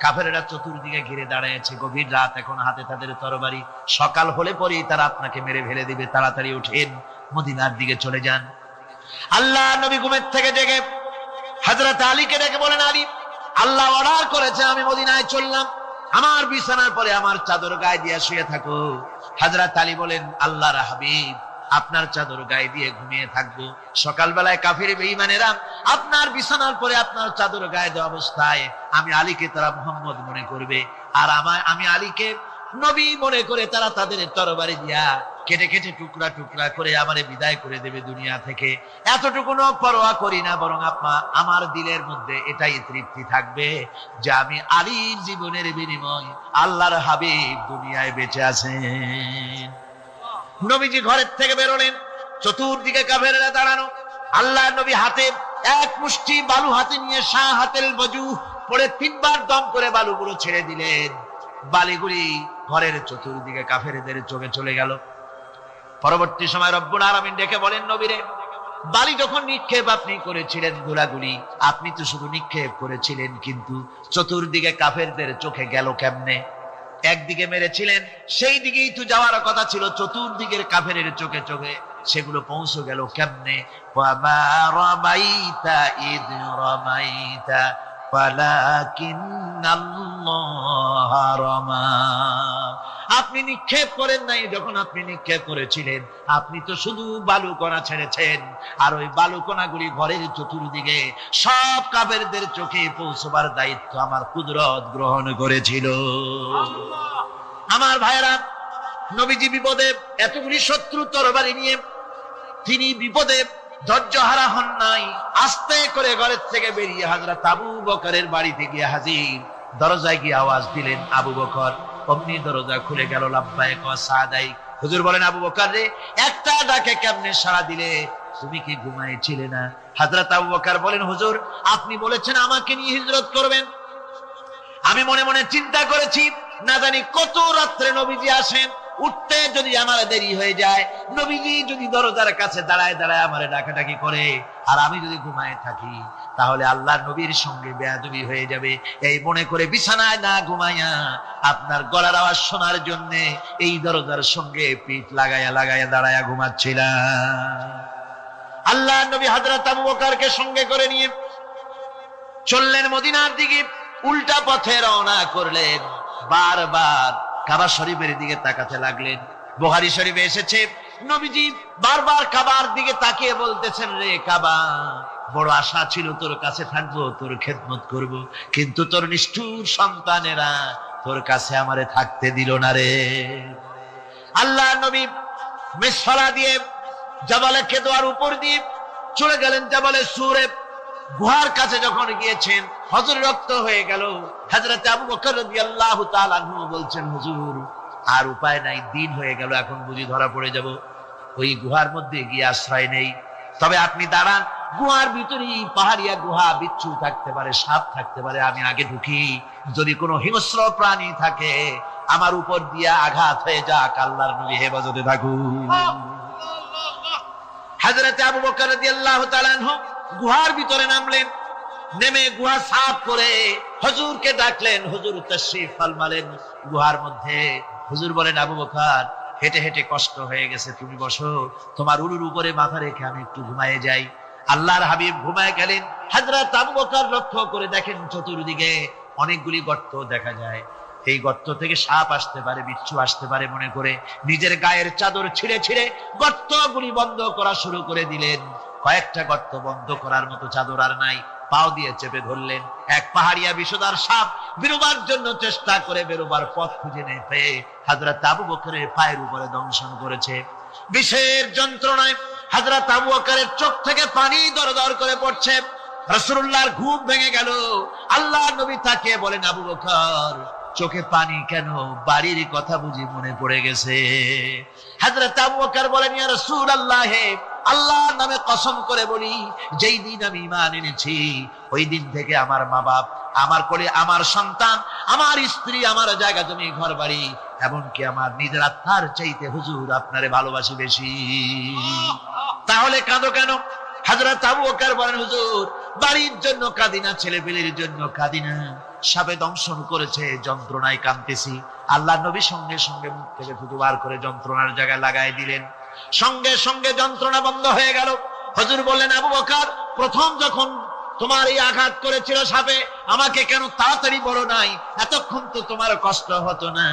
কাফেররা চতুর্দিকে ঘিরে দাঁড়িয়েছে, গভীর রাত, এখন হাতে তাদের তরবারি, সকাল হলে পরেই তারা আপনাকে মেরে ফেলে দিবে, তাড়াতাড়ি উঠেন, মদিনার দিকে চলে যান। আল্লাহ নবী ঘুমের থেকে জেগে হযরত আলীকে ডেকে বলেন, আলী, আল্লাহ অর্ডার করেছে, আমি মদিনায় চললাম, আমার বিছানার পরে আমার চাদর গায়ে দিয়ে শুয়ে থাকো। হযরত আলী বলেন, আল্লাহর হাবিব, আপনার চাদর গায়ে দিয়ে ঘুমিয়ে থাকবো, সকালবেলায় কাফির বেঈমানেরা আপনার বিছানার পরে আপনার চাদর গায়ে দেওয়া অবস্থায় আমি আলীকে তারা মুহাম্মদ মনে করবে, আর আমি আলীকে নবী মনে করে তারা তাদের তরবারি দিয়া কেটে কেটে টুকরা টুকরা করে আমারে বিদায় করে দেবে দুনিয়া থেকে। এতটুকুনো পরোয়া করি না, বরং আমার দিলের মধ্যে এটাই তৃপ্তি থাকবে যে আমি আলীর জীবনের বিনিময় আল্লাহর হাবিব দুনিয়ায় বেঁচে আছেন। নবীজি ঘরের থেকে বেরোলেন, চতুর্দিকে কাফেররা দাঁড়ানো। আল্লাহ নবী হাতে এক মুষ্টি বালু হাতে নিয়ে শাহাতেল বজু পড়ে তিনবার দম করে বালুগুলো ছেড়ে দিলেন। বালিগুলি ঘরের চতুর্দিকে কাফেরদের চোখে চলে গেল। পরবর্তী সময় রব্বুল আলামিন ডেকে বলেন, নবীরে, বালি যখন নিক্ষেপ আপনি করেছিলেন, গোলাগুলি আপনি তো শুধু নিক্ষেপ করেছিলেন, কিন্তু চতুর্দিকে কাফেরদের চোখে গেল কেমনে? একদিকে মেরেছিলেন, সেই দিকেই তো যাওয়ার কথা ছিল, চতুর্দিকের কাফেরের চোখে চোখে সেগুলো পৌঁছে গেল কেমনে? ওয়ামা রামাইতা ইদ রামাইতা ওয়ালাকিন্নাল্লাহ রামা। আপনি নিক্ষেপ করেন নাই, যখন আপনি নিক্ষেপ করেছিলেন আপনি তো শুধু বালুকণা ছেড়েছেন, আর ওই বালুকণাগুলি ঘরের চতুর্দিকে সব কাফেরদের চোখে পৌঁছবার দায়িত্ব আমার কুদরত গ্রহণ করেছিল। আমার ভাইরা, নবীজি বিপদে, এতগুলি শত্রু তরবারি নিয়ে তিনি বিপদে ধৈর্যহারা হন নাই। আস্তে করে ঘরের থেকে বেরিয়ে হযরত আবু বকরের বাড়িতে গিয়ে হাজির। দরজায় গিয়ে আওয়াজ দিলেন, আবু বকর। অমনি দরজা খুলে গেল, লাব্বাইক ওয়া সাদাইক। হুজুর বলেন, আবু বকর রে, একটা ডাকে কেমনে সাড়া দিলে? তুমি কি ঘুমাইছিলে না? হযরত আবু বকর বলেন, হুজুর আপনি বলেছেন আমাকে নিয়ে হিজরত করবেন, আমি মনে মনে চিন্তা করেছি, না জানি কত রাত্রে নবীজি আসেন, উঠতে যদি আমার দেরি হয়ে যায়, নবীজি যদি দরজার কাছে দাঁড়ায় দাঁড়ায় আমারে ডাকাডাকি করে, আর আমি যদি ঘুমায় থাকি, তাহলে আল্লাহর নবীর সঙ্গে বেয়াদবি হয়ে যাবে। এই মনে করে বিছানায় না ঘুমাইয়া আপনার গলার আওয়াজ শোনার জন্য এই দরজার সঙ্গে পিঠ লাগাইয়া লাগাইয়া দাঁড়ায়া ঘুমাচ্ছিলাম। আল্লাহর নবী হযরত আবু বকরকে সঙ্গে করে নিয়ে চললেন মদিনার দিকে। উল্টা পথে রওনা করলেন। বারবার কাবা শরীফের দিকে তাকাতে লাগলেন। বুখারী শরীফে এসেছে, নবীজি বারবার কাবার দিকে তাকিয়ে বলতেছেন, রে কাবা, বড় আশা ছিল তোর কাছে থাকবো, তোর খেদমত করব, কিন্তু তোর নিষ্ঠুর সন্তানেরা তোর কাছে আমারে থাকতে দিল না রে। আল্লাহ নবী মিসফালা দিয়ে জাবালে কেদোয়ার উপর দিয়ে চলে গেলেন জাবালে সুরে। গুহার কাছে যখন গিয়েছেন হযরত রক্ত হয়ে গেল। হযরত আবু বকর রাদিয়াল্লাহু তাআলা আনহু বলছেন, হুজুর আর উপায় নাই, দিন হয়ে গেল, এখন বুঝি ধরা পড়ে যাব, ওই গুহার মধ্যে গিয়ে আশ্রয় নেই। তবে আপনি দাঁড়ান, গুহার ভিতরেই পাহাড়িয়া গুহা, বিচ্ছু থাকতে পারে, সাপ থাকতে পারে, আমি আগে ঢুকি, যদি কোনো হিংস্র প্রাণী থাকে আমার উপর দিয়া আঘাত হয়ে যাক, আল্লাহর নবী হেফাজতে থাকুন। হযরত আবু বকর রাদিয়াল্লাহু তাআলা আনহু গুহার ভিতরে নামলেন। নেমে গুহা সাফ করে হুজুরকে ডাকলেন। হুজুর তাশরীফ ফরমালেন গুহার মধ্যে। হুজুর বলেন, আবু বকর হেঁটে হেঁটে কষ্ট হয়ে গেছে, তুমি বসো, তোমার উরুর উপরে মাথা রেখে আমি একটু ঘুমায়ে যাই। আল্লাহর হাবিব ঘুমায় গেলেন। হযরত আবু বকর লক্ষ্য করে দেখেন চতুর্দিকে অনেকগুলি গর্ত দেখা যায়। এই গর্ত থেকে সাপ আসতে পারে, বিচ্ছু আসতে পারে মনে করে নিজের গায়ের চাদর ছিঁড়ে ছিঁড়ে গর্তগুলি বন্ধ করা শুরু করে দিলেন। কয়েকটা গর্ত বন্ধ করার মতো চাদর আর নাই, পাও দিয়ে চেপে ধরলেন। এক পাহাড়িয়া বিষধর সাপ বেরোবার জন্য চেষ্টা করে বেরোবার পথ খুঁজে নেই পেয়ে হযরত আবু বকরের পায়ের উপরে দংশন করেছে। বিষের যন্ত্রণায় হযরত আবু বকরের চোখ থেকে পানি দরদর করে পড়ছে। রাসূলুল্লাহর ঘুম ভেঙে গেল। আল্লাহর নবী তাকে বলেন, আবু বকর চোখে পানি কেন? বাড়ির কথা বুঝি মনে পড়ে গেছে? হযরত আবু বকর বলেন, ইয়া রাসূলুল্লাহ, আল্লাহর নামে কসম করে বলি, যেই দিন আমি ঈমান এনেছি ওই দিন থেকে আমার মা বাপ, আমার কোলে আমার সন্তান, আমার স্ত্রী, আমার জায়গা জমি ঘর বাড়ি, এমনকি আমার নিজের আত্মার চাইতে হুজুর আপনারে ভালোবাসি বেশি। তাহলে কাঁদো কেন? হযরত আবু বকর বলেন, হুজুর বাড়ির জন্য কাঁদি না, ছেলে পেলের জন্য কাঁদি না, সাপে দংশন করেছে, যন্ত্রণায় কাঁদতেছি। আল্লাহ নবী সঙ্গে সঙ্গে মুখ থেকে থুতু বার করে যন্ত্রণার জায়গায় লাগাই দিলেন। সঙ্গে সঙ্গে যন্ত্রণা বন্ধ হয়ে গেল। হুজুর বললেন, আবু বকর প্রথম যখন তোমার এই আঘাত করেছিল সাপে, আমাকে কেন তাড়াতাড়ি বলো নাই? এতক্ষণ তো তোমার কষ্ট হতো না।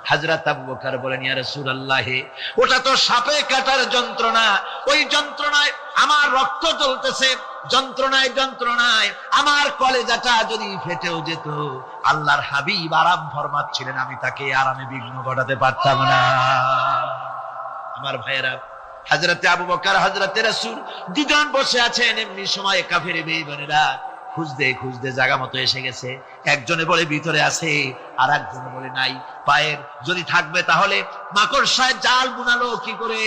হযরত আবু বকর বলেন, ইয়া রাসূলুল্লাহ, ওটা তো সাপে কাটার যন্ত্রণা, ওই যন্ত্রণায় আমার রক্ত জ্বলতেছে, যন্ত্রণায় যন্ত্রণায় আমার কলেজাটা যদি ফেটেও যেত। আল্লাহর হাবিব আরাম ফরমাচ্ছিলেন, আমি তাকে আরামে বিঘ্ন ঘটাতে পারতাম না। আমার ভাইয়েরা, হযরত আবু বকর হযরত রাসূল দুজন বসে আছেন। এমনি সময় কাফের বেঈমানেরা খুঁজতে খুঁজতে জায়গা মতো এসে গেছে। একজনে বলে ভিতরে আছে, আর একজনে বলে নাই। পায়ের যদি থাকবে তাহলে মাকড়সায় জাল বুনালো কি করে,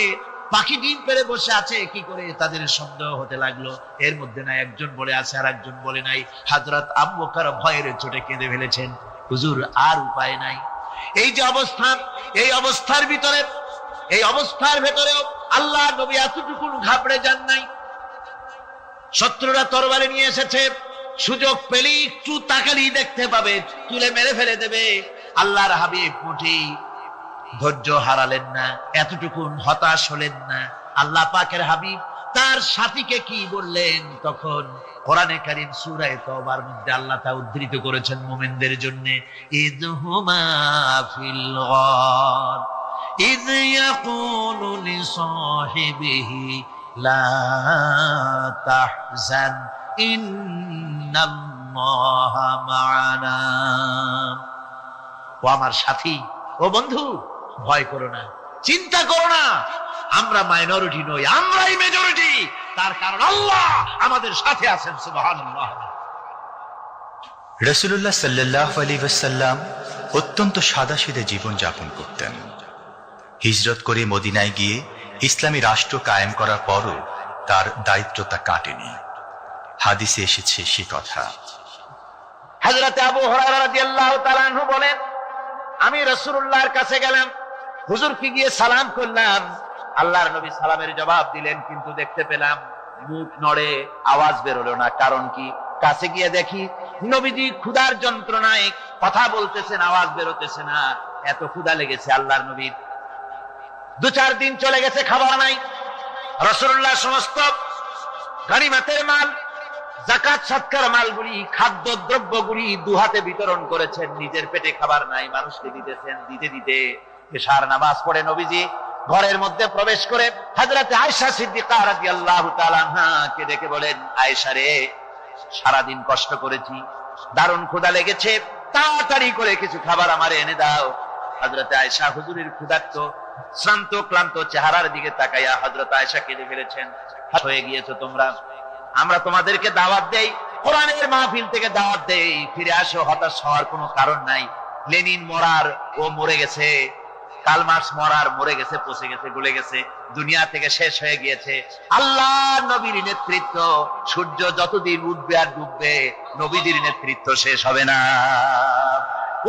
পাখি ডিম পেড়ে বসে আছে কি করে, তাদের সন্দেহ হতে লাগলো। এর মধ্যে না একজন বলে আছে আর একজন বলে নাই। হযরত আবু বকর ভয়ের চোটে কেঁদে ফেলেছেন, হুজুর আর উপায় নাই। এই যে অবস্থা, এই অবস্থার ভিতরে, এই অবস্থার ভেতরেও আল্লাহ নবী এতটুকু ঘাবড়ে যান নাই। শত্রুরা তরবারি নিয়ে এসেছে, সুযোগ পেলেই একটু তাকালেই দেখতে পাবে, তুলে মেরে ফেলে দেবে। আল্লাহর হাবিব মুঠি ধৈর্য হারালেন না, এতটুকু হতাশ হলেন না। আল্লাহ পাকের হাবিব তার সাথীকে কি বললেন? তখন কোরআনে কারীম সূরা তাওবার মধ্যে আল্লাহ তা উদ্ধৃত করেছেন মুমিনদের জন্য, ইযহুমা ফিল গার ইয ইয়াকুলু লিসাহিবিহি লা তাহজান ইন্নাল্লাহা মা'ানা। ও আমার সাথী, ও বন্ধু, ভয় করো না, চিন্তা করো না, আমরা মাইনরিটি নই, আমরাই মেজরিটি। তার কারণ আল্লাহ আমাদের সাথে আছেন। সুবহানাল্লাহ। রাসূলুল্লাহ সাল্লাল্লাহু আলাইহি ওয়াসাল্লাম অত্যন্ত সাদাসিধে জীবন যাপন করতেন। হিজরত করে মদিনায় গিয়ে ইসলামী রাষ্ট্র কায়েম করার পরও তার দায়িত্বটা কাটেনি। হাদিসে এসেছে সে কথা। হযরত আবু হুরায়রা রাদিয়াল্লাহু তাআলা আনহু বলেন, আমি রাসূলুল্লাহর কাছে গেলাম, হুজুরকে গিয়ে সালাম করলাম। আল্লাহর নবী সালামের জবাব দিলেন, কিন্তু দেখতে পেলাম মুখ নড়ে, আওয়াজ বেরোলো না। কারণ কি? কাছে গিয়ে দেখি নবীজি ক্ষুধার যন্ত্রণায় কথা বলতেছেন, আওয়াজ বেরোতেছে না। এত ক্ষুধা লেগেছে আল্লাহর নবীর। 2-4 দিন চলে গেছে, খাবার নাই। রাসূলুল্লাহ সমস্ত গনিমতের মাল, যাকাত সদকার মালগুলি, খাদ্য দ্রব্যগুলি দুহাতে বিতরণ করেছেন। নিজের পেটে খাবার নাই, মানুষকে দিতেছেন। দিতে দিতে এশার নামাজ পড়ে নবীজি ঘরের মধ্যে প্রবেশ করে হযরত আয়েশা সিদ্দিকা রাদিয়াল্লাহু তাআলা আনহাকে ডেকে বলেন, আয়েশা রে, সারাদিন কষ্ট করেছি, দারুণ ক্ষুধা লেগেছে, তাড়াতাড়ি করে কিছু খাবার আমারে এনে দাও। হযরত আয়েশা হুজুরের ক্ষুধার্ত শ্রান্ত ক্লান্ত চেহারার দিকে তাকাইয়া হযরত আয়েশা কেঁদে ফেলেছেন। হয়ে গিয়েছো তোমরা, আমরা তোমাদেরকে দাওয়াত দেই, কোরআনের মাহফিল থেকে দাওয়াত দেই, ফিরে আসো, হতাশ হওয়ার কোনো কারণ নাই। লেনিন মরার, ও মরে গেছে। কার্ল মার্কস মরার, মরে গেছে, পচে গেছে, গলে গেছে, দুনিয়া থেকে শেষ হয়ে গিয়েছে। আল্লাহ নবীর নেতৃত্ব, সূর্য যতদিন উঠবে আর ডুববে, নবীদের নেতৃত্ব শেষ হবে না।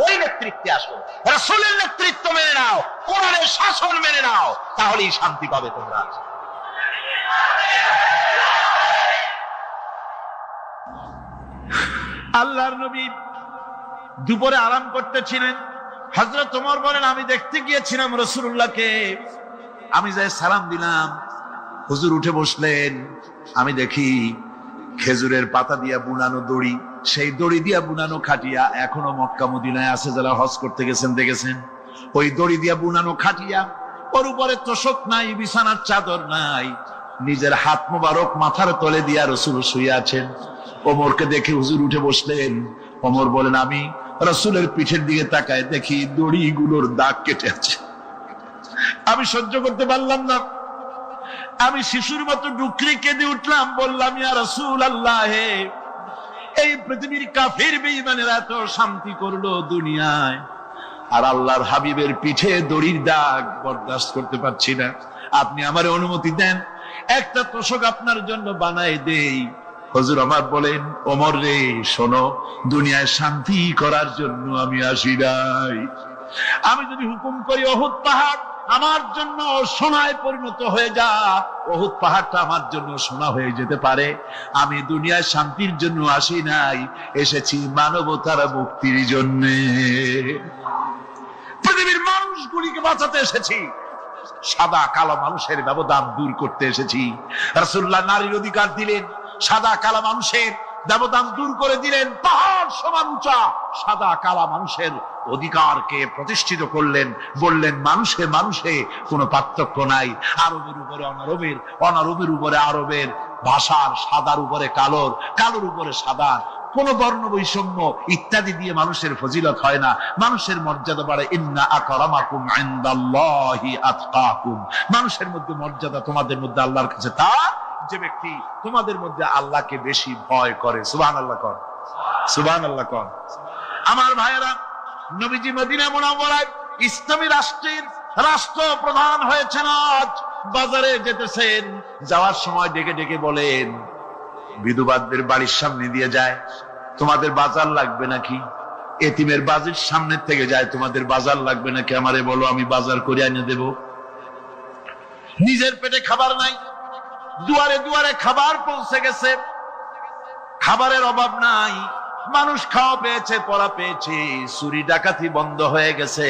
ওই নেতৃত্বে আসো, রাসূলের নেতৃত্ব মেনে নাও, কোরআনের শাসন মেনে নাও, তাহলেই শান্তি পাবে তোমরা। আল্লাহর নবী দুপুরে আরাম করতেছিলেন। হযরত ওমর বলেন, আমি দেখতে গিয়েছিলাম রাসূলুল্লাহকে, আমি যাই সালাম দিলাম, হুজুর উঠে বসলেন। আমি দেখি খেজুরের পাতা দিয়া বুনানো দড়ি, সেই দড়ি দিয়া বুনানো খাটিয়া এখনো মক্কা মদিনায় আছে, যারা হজ করতে গেছেন দেখেছেন। ওই দড়ি দিয়া বুনানো খাটিয়া, ওর উপরে তোশক নাই, বিছানার চাদর নাই, নিজের হাত মোবারক মাথার তলে দিয়া রাসূল শুয়ে আছেন। ওমরকে দেখে হুজুর উঠে বসলেন। ওমর বলেন, আমি রাসূলের পিঠের দিকে তাকায় দেখি দড়িগুলোর দাগ কেটে আছে। আমি সহ্য করতে পারলাম না, আমি শিশুর মতো ডুকরে কেঁদে উঠলাম, বললাম, ইয়া রাসূলুল্লাহ, এই পৃথিবীর কাফির বেঈমানেরা এত শান্তি করলো দুনিয়ায়, আর আল্লাহর হাবিবের পিঠে দড়ির দাগ বরদাস্ত করতে পারছি না। আপনি আমারে অনুমতি দেন, একটা তোশক আপনার জন্য বানাই দেই। হুজুর আমার বলেন, ওমর রে শোনো, দুনিয়ায় শান্তি করার জন্য আমি আসি নাই। আমি যদি হুকুম করি উহুদ পাহাড় আমার জন্য সোনায় পরিণত হয়ে যা, উহুদ পাহাড়টা আমার জন্য সোনা হয়ে যেতে পারে। আমি দুনিয়ায় শান্তির জন্য আসি নাই, এসেছি মানবতার মুক্তির জন্য, পৃথিবীর মানুষগুলিকে বাঁচাতে এসেছি, সাদা কালো মানুষের ব্যবধান দূর করতে এসেছি। রাসূলুল্লাহ নারীর অধিকার দিলেন, সাদা কালা মানুষের ব্যবধান দূর করে দিলেন। পাহাড় সমান উঁচা সাদা কালা মানুষের অধিকারকে প্রতিষ্ঠিত করলেন, বললেন মানুষে মানুষে কোনো পার্থক্য নাই, আরবের উপরে অনারবের, অনারবের উপরে আরবের, ভাষার, সাদার উপরে কালোর, কালোর উপরে সাদা, কোন বর্ণ বৈষম্য ইত্যাদি দিয়ে মানুষের ফজিলত হয় না, মানুষের মর্যাদা বাড়ে। ইন্না আকরামাকুম ইনদাল্লাহি আতকাকুম, মানুষের মধ্যে মর্যাদা তোমাদের মধ্যে আল্লাহর কাছে তার যে ব্যক্তি তোমাদের মধ্যে আল্লাহকে বেশি ভয় করে। সুবহানাল্লাহ কর, সুবহানাল্লাহ কর। আমার ভাইয়েরা, নবীজি মদিনা মুনাওয়ারায় ইসলামী রাষ্ট্রের রাষ্ট্রপ্রধান হয়েছেন। আজ বাজারে যেতেছেন, যাওয়ার সময় ডেকে ডেকে বলেন, বিধবাদের বাড়ির সামনে দিয়ে যায়, তোমাদের বাজার লাগবে নাকি? এতিমের বাড়ির সামনে থেকে যায়, তোমাদের বাজার লাগবে নাকি? আমারে বলো, আমি বাজার করে এনে দেব। নিজের পেটে খাবার নাই, দুয়ারে দুয়ারে খাবার পৌঁছে গেছে, খাবারের অভাব নাই, মানুষ খাওয়া পেয়েছে, পড়া পেয়েছে, চুরি ডাকাতি বন্ধ হয়ে গেছে।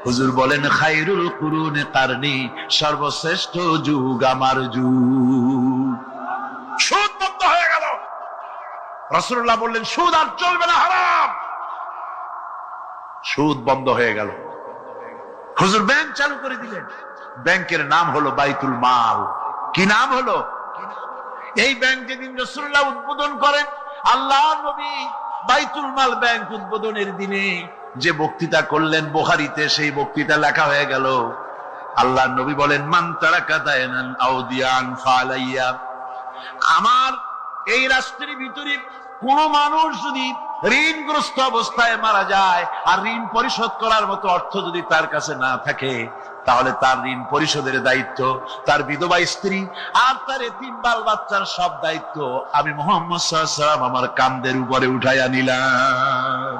হুজুর বলেন, খায়রুল কুরুনে কারনি, সর্বশ্রেষ্ঠ যুগ আমার যুগ। সুদ বন্ধ হয়ে গেল। রাসূলুল্লাহ বললেন, সুদ আর চলবে না, হারাম। সুদ বন্ধ হয়ে গেল। হুজুর ব্যাংক চালু করে দিলেন। ব্যাংকের নাম হলো বাইতুল মাল। কি নাম হলো? এই ব্যাংক যেদিন রাসূলুল্লাহ উদ্বোধন করেন, আল্লাহর নবী বাইতুল মাল ব্যাংক উদ্বোধনের দিনে যে বক্তৃতা করলেন, বুখারীতে সেই বক্তৃতা লেখা হয়ে গেল। আল্লাহর নবী বলেন, মান তারাকা দায়নান আও দিয়ান ফালাইয়া, আমার এই রাষ্ট্রের ভিতরে কোন মানুষ যদি ঋণগ্রস্ত অবস্থায় মারা যায় আর ঋণ পরিশোধ করার মতো অর্থ যদি তার কাছে না থাকে, তাহলে তার ঋণ পরিশোধের দায়িত্ব তার বিধবা স্ত্রী আর তার এতিম বাল বাচ্চার সব দায়িত্ব আমি মুহাম্মদ সাল্লাল্লাহু আলাইহি ওয়াসাল্লাম আমার কাঁধের উপরে উঠাইয়া নিলাম।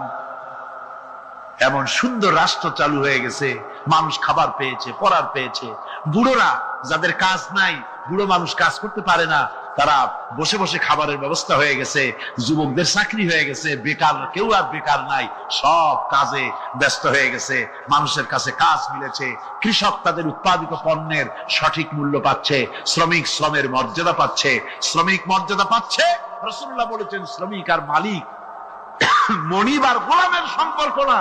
এমন সুন্দর রাষ্ট্র চালু হয়ে গেছে, মানুষ খাবার পেয়েছে, পড়ার পেয়েছে। বুড়োরা যাদের কাজ নাই, বুড়ো মানুষ কাজ করতে পারে না, তারা বসে বসে খাবারের ব্যবস্থা হয়ে গেছে। যুবকদের চাকরি হয়ে গেছে, বেকার কেউ আর বেকার নাই, সব কাজে ব্যস্ত হয়ে গেছে, মানুষের কাছে কাজ মিলেছে। কৃষক তাদের উৎপাদিত পণ্যের সঠিক মূল্য পাচ্ছে, শ্রমিক শ্রমের মর্যাদা পাচ্ছে, শ্রমিক মর্যাদা পাচ্ছে। রাসূলুল্লাহ বলেছেন, শ্রমিক আর মালিক, মনিব আর গোলামের সম্পর্ক না,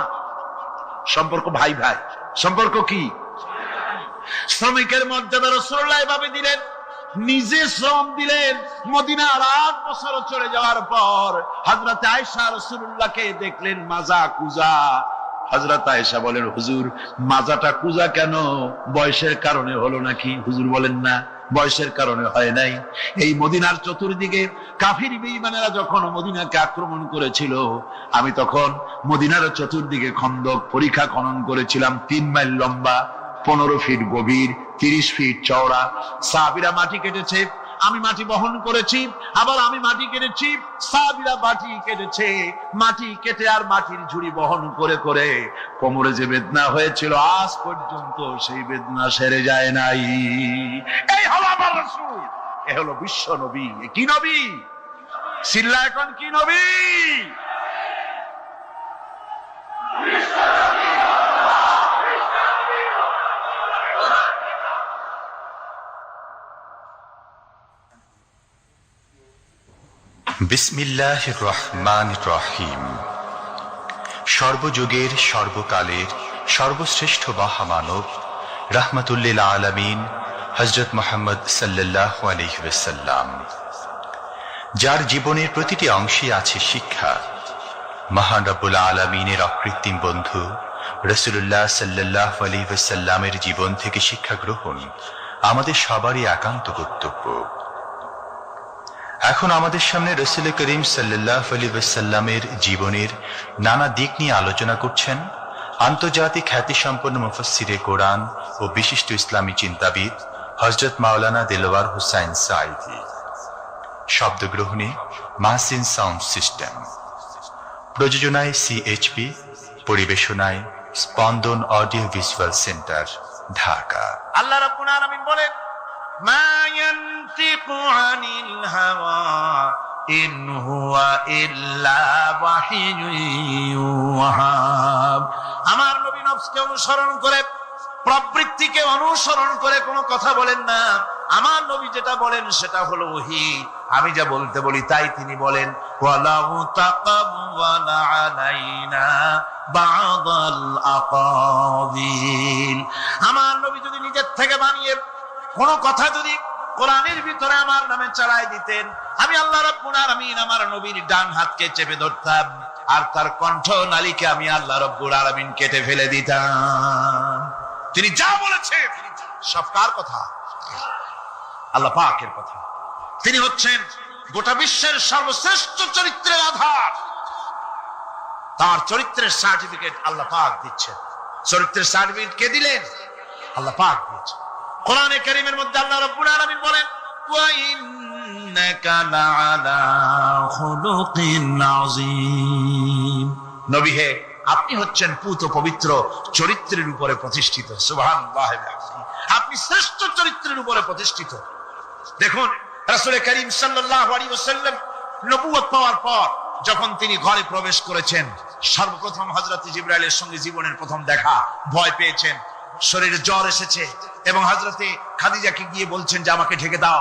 সম্পর্ক ভাই ভাই। সম্পর্ক কি? শ্রমিকের মর্যাদা রাসূলুল্লাহ এভাবে দিলেন, নিজে শ্রম দিলেন। মদিনার 8 বছর চলে যাওয়ার পর হযরত আয়েশা রাসূলুল্লাহকে দেখলেন মাজা কুজা। হযরত আয়েশা বলেন, হুজুর মাজাটা কুজা কেন? বয়সের কারণে হলো নাকি? হুজুর বলেন, না, বয়সের কারণে হয় নাই। এই মদিনার চতুর্দিকে কাফির বেঈমানেরা যখন মদিনাকে আক্রমণ করেছিল, আমি তখন মদিনার চতুর্দিকে খন্দক পরিখা খনন করেছিলাম, 3 মাইল লম্বা, 15 ফিট গভীর, 30 ফিট চওড়া। সাহাবীরা মাটি কেটেছে, আমি মাটি বহন করেছি, আবার আমি মাটি কেটেছি, সাহাবীরা মাটি কেটেছে। মাটি কেটে আর মাটির ঝুড়ি বহন করে করে কোমরে যে বেদনা হয়েছিল, আজ পর্যন্ত সেই বেদনা সেরে যায় নাই। এই হলো আমার রাসূল, এ হলো বিশ্ব নবী। কি নবী? চিল্লা এখন, কি নবী? বিসমিল্লাহির রহমানির রহিম। সর্বযুগের সর্বকালের সর্বশ্রেষ্ঠ মহামানব রাহমাতুল্লিল আলামিন হযরত মুহাম্মদ সাল্লাল্লাহু আলাইহি ওয়াসাল্লাম, যার জীবনের প্রতিটি অংশে আছে শিক্ষা, মহান রব্বুল আলামিনের অকৃত্রিম বন্ধু রাসূলুল্লাহ সাল্লাল্লাহু আলাইহি ওয়াসাল্লামের জীবন থেকে শিক্ষা গ্রহণ আমাদের সবারই একান্ত কর্তব্য। এখন আমাদের সামনে রাসূল করিম সাল্লাল্লাহু আলাইহি ওয়াসাল্লামের জীবনের নানা দিক নিয়ে আলোচনা করছেন আন্তর্জাতিক খ্যাতিসম্পন্ন মুফাসসিরে কোরআন ও বিশিষ্ট ইসলামী চিন্তাবিদ হযরত মাওলানা দেলওয়ার হোসাইন সাঈদী। শব্দগ্রহণে মাহসিন সাউন্ড সিস্টেম, প্রযোজনায় সিএইচপি, পরিবেশনায় স্পন্দন অডিও ভিজুয়াল সেন্টার, ঢাকা। আল্লাহ রাব্বুল আলামিন বলেন, মা ইয়ানতিকু আনিল হাওয়া ইন হুয়া ইল্লা ওয়াহিয়ুন ইউহা। আমার নবী নফসকে অনুসরণ করে, প্রবৃত্তিকে অনুসরণ করে কোনো কথা বলেন না। আমার নবী যেটা বলেন সেটা হলো ওহী। আমি যা বলতে বলি তাই তিনি বলেন। ওয়ালাউ তাকাওয়ালা আলাইনা বা'দাল আকাবিল। আমার নবী যদি নিজের থেকে বানিয়ে কোনো কথা যদি কোরআনের ভিতরে আমার নামে চালায় দিতেন, আমি আল্লাহ রাব্বুল আলামিন আমার নবীর ডান হাতকে চেপে ধরতাম, আর তার কণ্ঠ নালীকে আমি আল্লাহ রাব্বুল আলামিন কেটে ফেলে দিতাম। তিনি যা বলেছেন সব কার কথা? আল্লাহ পাকের কথা। তিনি হচ্ছেন গোটা বিশ্বের সর্বশ্রেষ্ঠ চরিত্রের আধার। তার চরিত্রের সার্টিফিকেট আল্লাহ পাক দিচ্ছেন। চরিত্রের সার্টিফিকেট কে দিলেন? আল্লাহ পাক দিচ্ছেন। কোরআনে কারীমের মধ্যে আল্লাহ রাব্বুল আলামিন বলেন, ওয়া ইন্নাকা লাআলা খুলুকিন আযীম। নবী হে, আপনি হচ্ছেন পুত পবিত্র চরিত্রের উপরে প্রতিষ্ঠিত। সুবহানাল্লাহ, আপনি শ্রেষ্ঠ চরিত্রের উপরে প্রতিষ্ঠিত। দেখুন, রাসূল করিম সাল্লাল্লাহু আলাইহি ওয়াসাল্লাম নবুয়ত পাওয়ার পর যখন তিনি ঘরে প্রবেশ করেছেন, সর্বপ্রথম হযরত জিবরাইলের সঙ্গে জীবনের প্রথম দেখা, ভয় পেয়েছেন, শরীরে জ্বর এসেছে, এবং হযরতে খাদিজাকে গিয়ে বলছেন যে আমাকে ঢেকে দাও,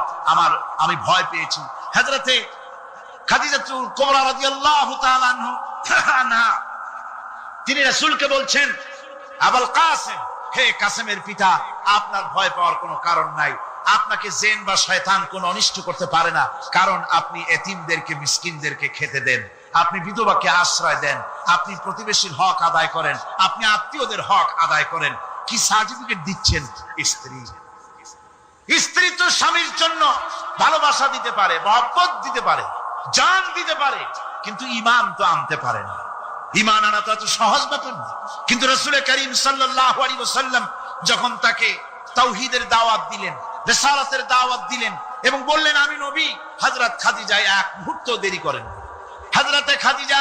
আমি ভয় পেয়েছি। হযরতে খাদিজাতুল কুবরা রাদিয়াল্লাহু তাআলা আনহা তিনি রাসূলকে বলছেন, আবুল কাসেম, হে কাসেমের পিতা, আপনার ভয় পাওয়ার কোনো কারণ নাই। আপনাকে জিন বা শয়তান কোনো অনিষ্ট করতে পারে না, কারণ আপনি এতিমদেরকে, মিসকিনদেরকে খেতে দেন, আপনি বিধবাকে আশ্রয় দেন, আপনি প্রতিবেশীর হক আদায় করেন, আপনি আত্মীয়দের হক আদায় করেন। কি সার্টিফিকেট দিচ্ছেন? স্ত্রী তো স্বামীর জন্য ভালোবাসা দিতে পারে, মহব্বত দিতে পারে, জান দিতে পারে, কিন্তু ঈমান তো আনতে পারে না। ঈমান আনা তো এত সহজ ব্যাপার না। কিন্তু রাসূল করিম সাল্লাল্লাহু আলাইহি ওয়াসাল্লাম যখন তাকে তাওহীদের দাওয়াত দিলেন, রিসালাতের দাওয়াত দিলেন এবং বললেন আমি নবী, হযরত খাদিজা এক মুহূর্ত দেরি করেন। হযরতে খাদিজা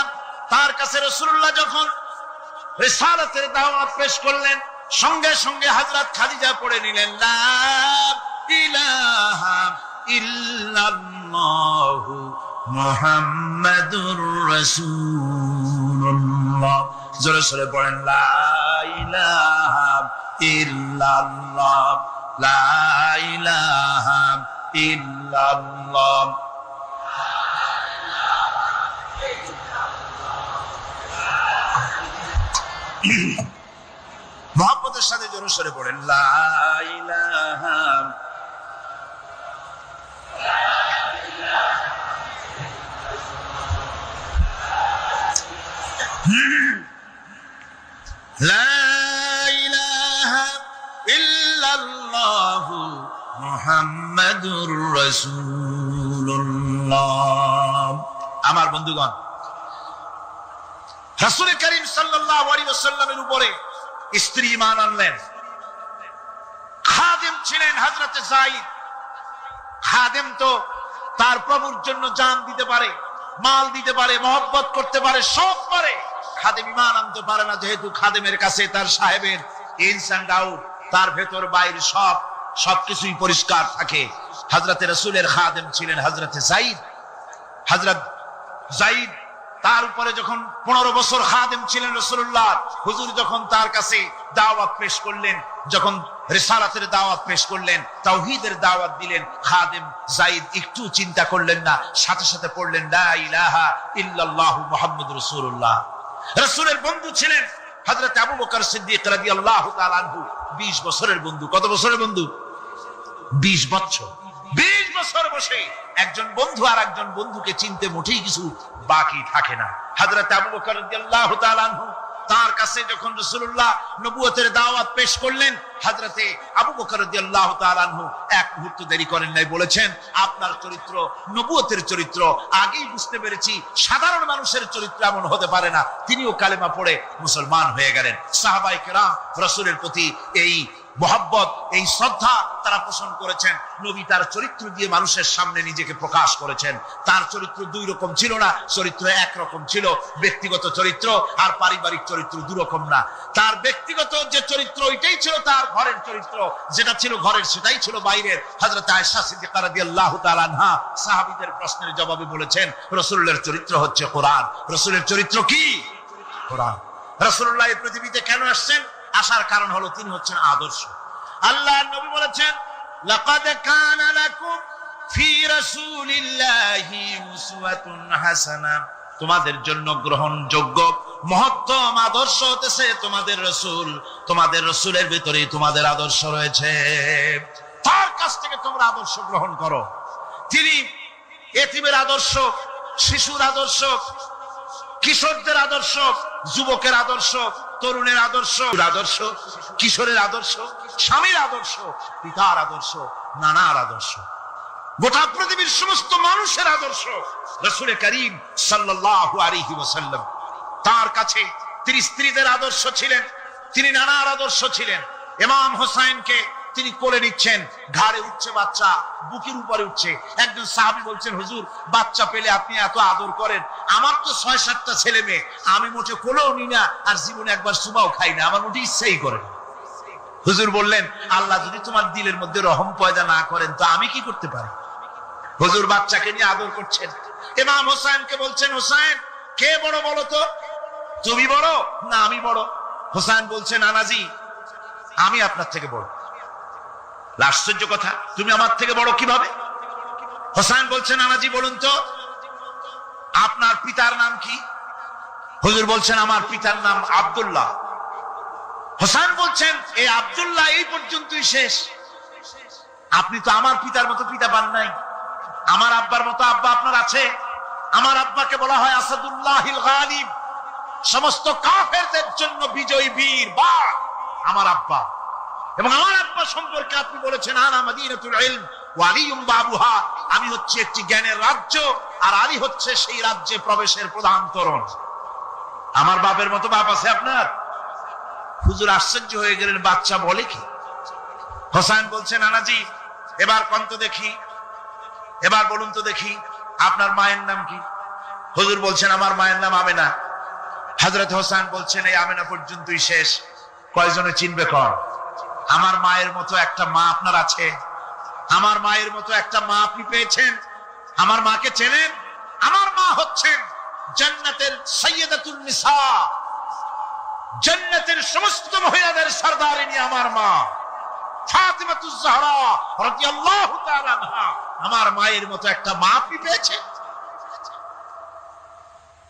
তার কাছে রাসূলুল্লাহ যখন রিসালাতের দাওয়াত পেশ করলেন, সঙ্গে সঙ্গে হযরত খাদিজা পড়ে নিলেন, লা ইলাহা ইল্লাল্লাহু মুহাম্মাদুর রাসূলুল্লাহ। জোরে জোরে পড়েন, লা ইলাহা ইল্লাল্লাহ, লা ইলাহা ইল্লাল্লাহ। মুহাম্মদের সাথে জোরে সরে পড়েন, লা ইলাহা লা ইলাহা ইল্লাল্লাহু মুহাম্মাদুর রাসূলুল্লাহ। আমার বন্ধুগণ, রাসূল করিম সাল্লাল্লাহু আলাইহি ওয়াসাল্লামের উপরে স্ত্রী ঈমান আনলেন। খাদেম ছিলেন হযরতে যায়েদ। খাদেম তো তার প্রভুর জন্য জান দিতে পারে, মাল দিতে পারে, মহব্বত করতে পারে, সব পারে। খাদেম ঈমান আনতে পারে না, যেহেতু খাদেমের কাছে তার সাহেবের ইনস এন্ড আউট, তার ভেতর বাইরে সবকিছুই পরিষ্কার থাকে। হযরতে রাসূলের খাদেম ছিলেন হযরতে যায়েদ। হযরত যায়েদ তার উপরে যখন 15 বছর খাদেম ছিলেন রাসূলুল্লাহ, হুজুর যখন তার কাছে দাওয়াত পেশ করলেন, যখন রিসালাতের দাওয়াত পেশ করলেন, তাওহীদের দাওয়াত দিলেন, খাদেম যায়েদ একটু চিন্তা করলেন না, সাথে সাথে পড়লেন লা ইলাহা ইল্লাল্লাহু মুহাম্মাদুর রাসূলুল্লাহ। রাসূলের বন্ধু ছিলেন হযরত আবু বকর সিদ্দিক রাদিয়াল্লাহু তাআলা আনহু। 20 বছরের বন্ধু। কত বছরের বন্ধু? 20 বছর। 20 বছর বসে একজন বন্ধু আর একজন বন্ধুকে চিনতে মোটেই কিছু বাকি থাকে না। হযরত আবু বকর রাদিয়াল্লাহু তাআলা আনহু তার কাছে যখন রাসূলুল্লাহ নবুয়তের দাওয়াত পেশ করলেন, হযরতে আবু বকর রাদিয়াল্লাহু তাআলা আনহু এক মুহূর্ত দেরি করেন নাই, বলেছেন আপনার চরিত্র নবুয়তের চরিত্র। আগেই বুঝতে পেরেছি সাধারণ মানুষের চরিত্র এমন হতে পারে না। তিনিও কালেমা পড়ে মুসলমান হয়ে গেলেন। সাহাবায়ে কেরাম রাসূলের প্রতি এই মহব্বত, এই শ্রদ্ধা তারা পোষণ করেছেন। নবী তার চরিত্র দিয়ে মানুষের সামনে নিজেকে প্রকাশ করেছেন। তার চরিত্র দুই রকম ছিল না, চরিত্র এক রকম ছিল। ব্যক্তিগত চরিত্র আর পারিবারিক চরিত্র দুই রকম না। তার ব্যক্তিগত যে চরিত্র ওইটাই ছিল তার ঘরের চরিত্র, যেটা ছিল ঘরের সেটাই ছিল বাইরের। হযরত আয়েশা সিদ্দিকা রাদিয়াল্লাহু তাআলা আনহা সাহাবীদের প্রশ্নের জবাবে বলেছেন রাসূলের চরিত্র হচ্ছে কোরআন। রাসূলের চরিত্র কি? কোরআন। রাসূলুল্লাহ এই পৃথিবীতে কেন আসছেন? আসার কারণ হলো তিনি হচ্ছেন আদর্শ। আল্লাহর নবী বলেছেন লাকাদ কানা লাকুম ফি রাসূলিল্লাহি উসওয়াতুন হাসানা, তোমাদের জন্য গ্রহণযোগ্য মহত্তম আদর্শ হতেছে তোমাদের রাসূল। তোমাদের রাসূলের ভিতরেই তোমাদের আদর্শ রয়েছে। তার কাছ থেকে তোমরা আদর্শ গ্রহণ করো। তিনি এতিমের আদর্শ, শিশুর আদর্শ, কিশোরদের আদর্শ, যুবকের আদর্শ, তরুণের আদর্শ, কিশোরের আদর্শ, স্বামীর আদর্শ, পিতার আদর্শ, নানার আদর্শ, গোটা পৃথিবীর সমস্ত মানুষের আদর্শ রাসূল করিম সাল্লাল্লাহু আলাইহি ওয়াসাল্লাম। তার কাছে তিনি স্ত্রীদের আদর্শ ছিলেন, তিনি নানার আদর্শ ছিলেন। ইমাম হোসেনকে তিনি কোলে নিচ্ছেন, ঘাড়ে উঠছে বাচ্চা, বুকের উপরে উঠছে। একজন সাহাবী বলছেন হুজুর বাচ্চা পেলে আপনি এত আদর করেন, আমার তো 6-7টা ছেলে মেয়ে, আমি মোটে কোলেও নি না আর জীবনে একবার সুবাও খাই না, আমার মোটে ইচ্ছাই করে না। হুজুর বললেন আল্লাহ যদি তোমার দিলের মধ্যে রহম পয়দা না করেন তো আমি কি করতে পারি? হুজুর বাচ্চাকে নিয়ে আদর করছেন। ইমাম হোসেনকে বলছেন হোসেন কে বড় বলো তো, তুমি বড় না আমি বড়? হোসেন বলছেন নানাজি আমি আপনার থেকে বড়। আশ্চর্য কথা, তুমি আমার থেকে বড় কিভাবে? হোসেন বলছেন নানাজি বলুন তো আপনার পিতার নাম কি? হুজুর বলছেন আমার পিতার নাম আব্দুল্লাহ। হোসেন বলছেন এই আব্দুল্লাহ এই পর্যন্তই শেষ, আপনি তো আমার পিতার মতো পিতা পান নাই, আমার আব্বার মতো আব্বা আপনার আছে। আমার আব্বাকে বলা হয় আসাদুল্লাহিল গালিব, সমস্ত কাফেরদের জন্য বিজয়ী বীর বা আমার আব্বা। এবং আমার আব্বা সম্পর্কে আপনি বলেছেন আনা মাদিনাতুল ইলম ওয়া আলিয়ুম বাবুহা, আমি হচ্ছে একটি জ্ঞানের রাজ্য আর আলী হচ্ছে সেই রাজ্যে প্রবেশের প্রধান তোরণ। আমার বাপের মতো বাপ আছে আপনার? হুজুর আশ্চর্য হয়ে গেলেন, বাচ্চা বলে কি? হোসেন বলছেন নানাজি এবার কোন তো দেখি, এবার বলুন তো দেখি আপনার মায়ের নাম কি? হুজুর বলছেন আমার মায়ের নাম আমেনা। হযরত হোসেন বলছেন এই আমেনা পর্যন্তই শেষ, কয়জনে চিনবে কর? আমার মায়ের মতো একটা মা আপনার আছে? আমার মায়ের মতো একটা মা আপনি পেয়েছেন? আমার মাকে চেনেন? আমার মা হচ্ছেন জান্নাতের সাইয়্যিদাতুন নিসা, জান্নাতের সমস্ত মহিলাদের সরদারিনী আমার মা ফাতিমাতুজ জাহরা রাদিয়াল্লাহু তাআলা আনহা। আমার মায়ের মতো একটা মা আপনি পেয়েছেন?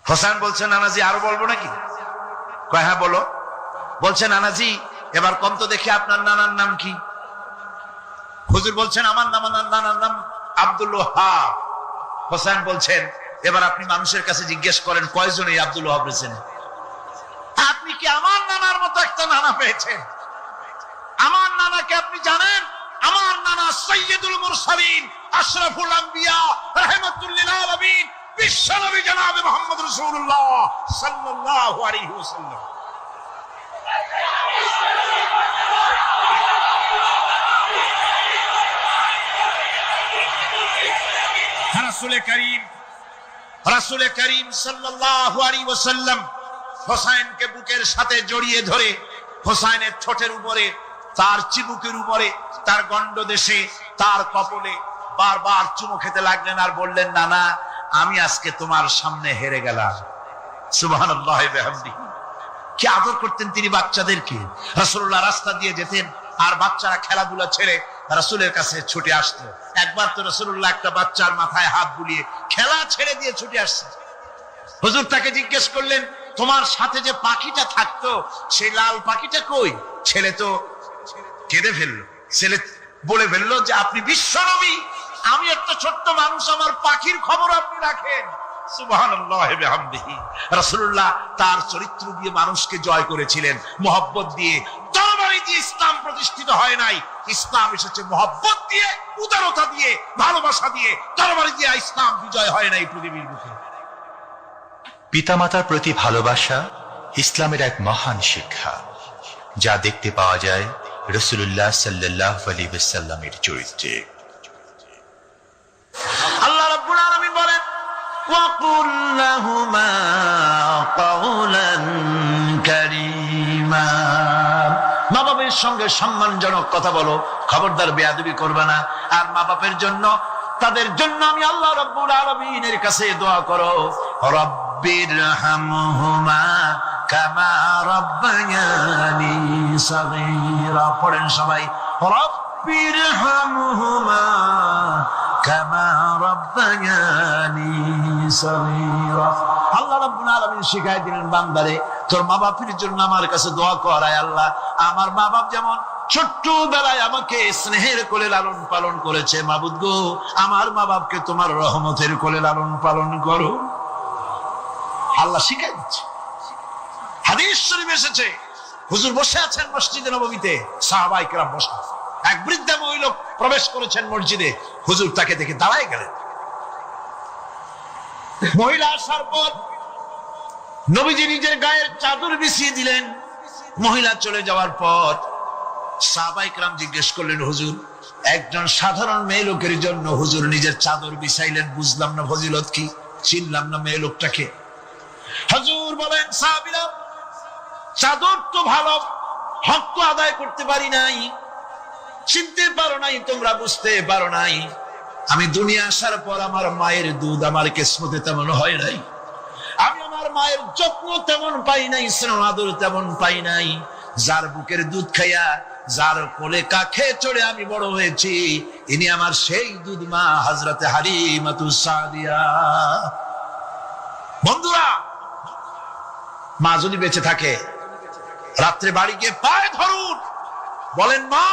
হোসেন বলছেন নানাজি আরো বলবো নাকি? কয় হ্যাঁ বলো। বলছেন নানাজি এবার কোন তো দেখি আপনার নানার নাম কি? হুজুর বলছেন আমার নানার নাম আব্দুল ওয়াহাব। হোসেন বলছেন এবার আপনি মানুষের কাছে জিজ্ঞেস করেন কয়জন এই আব্দুল ওয়াহাব চেনে? কি আমার নানার মতো একটা নানা পেয়েছেন? আমার নানাকে আপনি জানেন? আমার নানা সাইয়্যিদুল মুরসালিন, আশরাফুল আম্বিয়া, রাহমাতুল লিল আলামিন, বিশ্বনবী জনাবে মুহাম্মদ রাসূলুল্লাহ সাল্লাল্লাহু আলাইহি ওয়াসাল্লাম। রাসূল করিম সাল্লাল্লাহু আলাইহি ওয়াসাল্লাম হোসাইনকে বুকের সাথে জড়িয়ে ধরে হোসাইনের ঠোঁটের উপরে, তার চিবুকের উপরে, তার গণ্ডদেশে, তার কপলে বারবার চুমু খেতে লাগলেন আর বললেন, নানা আমি আজকে তোমার সামনে হেরে গেলাম। সুবহানাল্লাহি ওয়া বিহামদিহি। কি আদর করতেন তিনি বাচ্চাদেরকে। রাসূলুল্লাহ রাস্তা দিয়ে যেতেন আর বাচ্চারা খেলাধুলা ছেড়ে রাসূলের কাছে ছুটে আসতো। একবার তো রাসূলুল্লাহ একটা বাচ্চার মাথায় হাত বুলিয়ে খেলা ছেড়ে দিয়ে ছুটে আসছে। হুজুর তাকে জিজ্ঞেস করলেন, তোমার সাথে যে পাখিটা থাকতো সেই লাল পাখিটা কই? ছেলে তো কেঁদে ফেললো। ছেলে বলে ফেললো যে আপনি বিশ্বনবী, আমি একটা ছোট্ট মানুষ, আমার পাখির খবর আপনি রাখেন। সুবহানাল্লাহি ওয়া বিহামদিহি। রাসূলুল্লাহ তার চরিত্র দিয়ে মানুষকে জয় করেছিলেন, মহব্বত দিয়ে। তরবারি দিয়ে ইসলাম প্রতিষ্ঠিত হয় নাই, ইসলাম এসেছে মহব্বত দিয়ে, উদারতা দিয়ে, ভালোবাসা দিয়ে। তরবারি দিয়ে ইসলাম বিজয় হয় নাই পৃথিবীর বুকে। পিতামাতার প্রতি ভালোবাসা ইসলামের এক মহান শিক্ষা, যা দেখতে পাওয়া যায় রাসূলুল্লাহ সাল্লাল্লাহু আলাইহি ওয়াসাল্লামের চরিত্রে। আল্লাহ রাব্বুল আলামিন বলেন, ওয়াকুল লাহুমা কাওলান কারীমা। মা বাবার সঙ্গে সম্মানজনক কথা বলো, খবরদার বেয়াদবি করবে না। আর মা বাবার জন্য, তাদের জন্য আমি আল্লাহ রাব্বুল আলামিনের কাছে দোয়া করো, রব্বিরহামহুমা কামা রাব্বায়ানি সাগীরা। পড়েন সবাই, রব্বিরহামহুমা কামা রাব্বায়ানি সাগীরা। আল্লাহ রাব্বুল আলামিন শিখাই দিলেন বান্দারে, তোর মা বাপের জন্য আমার কাছে দোয়া কর, আয় আল্লাহ আমার মা বাপ যেমন ছোট্টবেলায় আমাকে স্নেহের কোলে লালন পালন করেছে, মাবুদ গো আমার মা বাপকে তোমার রহমতের কোলে লালন পালন করো। আল্লাহ শিখাই দিচ্ছে। হাদিস শরীফ এসেছে, হুজুর বসে আছেন মসজিদে নববীতে, সাহাবায়ে কেরাম বসা। এক বৃদ্ধা মহিলা প্রবেশ করেছেন মসজিদে, হুজুর তাকে দেখে দাঁড়ায় গেলেন। মহিলা আসার পর নবীজি নিজের গায়ের চাদর বিছিয়ে দিলেন। মহিলা চলে যাওয়ার পর সাহাবায়ে কেরাম জিজ্ঞেস করলেন, হুজুর একজন সাধারণ মেয়ে লোকের জন্য হুজুর নিজের চাদর বিছাইলেন, বুঝলাম না ফজিলত কি, চিনলাম না মেয়ে লোকটাকে। হুজুর বলেন, সাহাবীরা চাদর তো ভালো, হক তো আদায় করতে পারি নাই, চিনতে পারো নাই, তোমরা বুঝতে পারো নাই। আমি দুনিয়া আসার পর আমার মায়ের দুধ আমার কিসমতে তেমন হয় নাই, আমি আমার মায়ের যত্ন তেমন পাই নাই, স্নেহ আদর তেমন পাই নাই। যার বুকের দুধ খাইয়া, যার কোলে কাখে চড়ে আমি বড় হয়েছি, ইনি আমার সেই দুধ মা হযরতে হালিমাতুস সাদিয়া। বন্ধুরা, মা যদি বেঁচে থাকে, রাত্রে বাড়ি গিয়ে পায়ে ধরুন, বলেন মা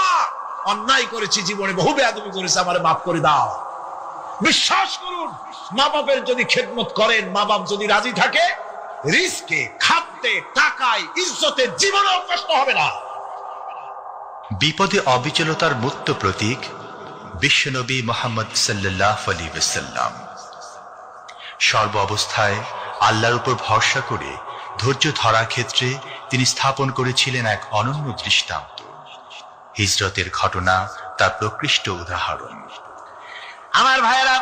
অন্যায় করেছি, জীবনে বহু বেয়াদবি করেছি, আমারে মাফ করে দাও। বিশ্বাস করুন, মা বাপের যদি খেদমত করেন, মা বাপ যদি রাজি থাকে, রিস্কে, খাদ্যে, টাকায়, ইজ্জতে জীবনেও কষ্ট হবে না। বিপদে অবিচলতার মূর্ত প্রতীক বিশ্বনবী মুহাম্মদ সাল্লাল্লাহু আলাইহি ওয়াসাল্লাম। সর্ব অবস্থায় আল্লাহর উপর ভরসা করে ধৈর্য ধরার ক্ষেত্রে তিনি স্থাপন করেছিলেন এক অনন্য দৃষ্টান্ত। হিজরতের ঘটনা তার প্রকৃষ্ট উদাহরণ। আমার ভাইয়েরা,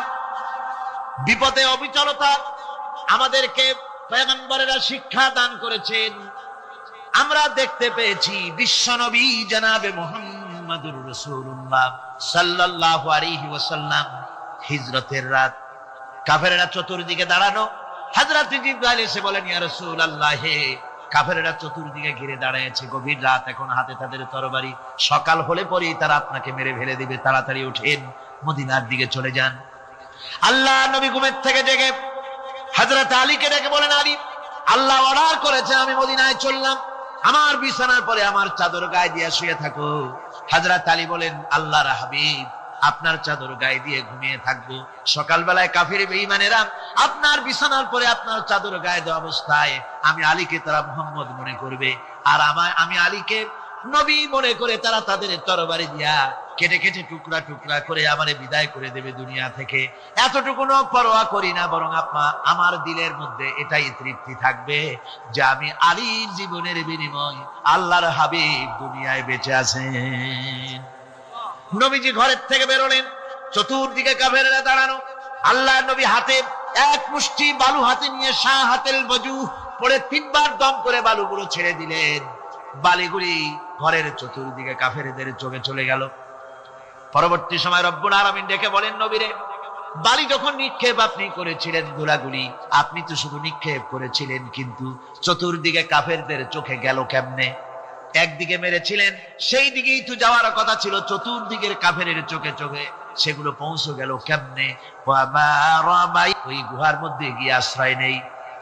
বিপদে অবিচলতা আমাদেরকে পয়গম্বরেরা শিক্ষা দান করেছেন। আমরা দেখতে পেয়েছি বিশ্বনবী জনাবে মুহাম্মদুর রাসূলুল্লাহ সাল্লাল্লাহু আলাইহি ওয়াসাল্লাম হিজরতের রাত, কাফেরেরা চতুর্দিকে দাঁড়ানো। হযরত জিবরাইল এসে বলেন, ইয়া রাসূলুল্লাহ, হে কাফেরেরা চতুর্দিকে ঘিরে দাঁড়িয়েছে, গভীর রাত, এখন হাতে তাদের তরবারি, সকাল হলে পরেই তারা আপনাকে মেরে ফেলে দিবে, তাড়াতাড়ি উঠেন, মদিনার দিকে চলে যান। আল্লাহ নবী ঘুমের থেকে জেগে হযরত আলীকে ডেকে বলেন, আলী, আল্লাহ অর্ডার করেছেন আমি মদিনায় চললাম, আমার বিছানার পরে আমার চাদর গায়ে দিয়ে শুয়ে থাকো। হযরত আলী বলেন, আল্লাহর হাবিব, আপনার চাদর গায়ে দিয়ে ঘুমিয়ে থাকবো। সকালবেলায় কাফির বেঈমানেরা আপনার বিছানার পরে আপনার চাদর গায়ে দেওয়া অবস্থায় আমি আলীকে তারা মুহাম্মদ মনে করবে, আর আমি আলীকে নবী মনে করে তারা তাদের তরবারি দিয়া কেটে কেটে টুকরা টুকরা করে আমারে বিদায় করে দেবে দুনিয়া থেকে। এতটুকুনো পরোয়া করি না, বরং আমার দিলের মধ্যে এটাই তৃপ্তি থাকবে যে আমি আলীর জীবনের বিনিময় আল্লাহর হাবিব দুনিয়ায় বেঁচে আছেন। নবীজি ঘরের থেকে বেরোলেন, চতুর্দিকে কাফেররা দাঁড়ানো। আল্লাহর নবী হাতে এক মুষ্টি বালু হাতে নিয়ে শাহ হাতেল বজু পড়ে 3 বার দম করে বালুগুলো ছেড়ে দিলেন। বালিগুলি ঘরের চতুর্দিকে কাফেরদের চোখে চলে গেল। পরবর্তী সময় রব্বুল আলামিন ডেকে বলেন, নবীরে, বালি যখন নিক্ষেপ আপনি করেছিলেন গোলাগুলি, আপনি তো শুধু নিক্ষেপ করেছিলেন, কিন্তু চতুর্দিকে কাফেরদের চোখে গেল কেমনে? একদিকে মেরেছিলেন, সেই দিকেই তো যাওয়ার কথা ছিল, চতুর্দিকের কাফেরের চোখে চোখে সেগুলো পৌঁছে গেল কেমনে? ওই গুহার মধ্যে গিয়ে আশ্রয় নেই।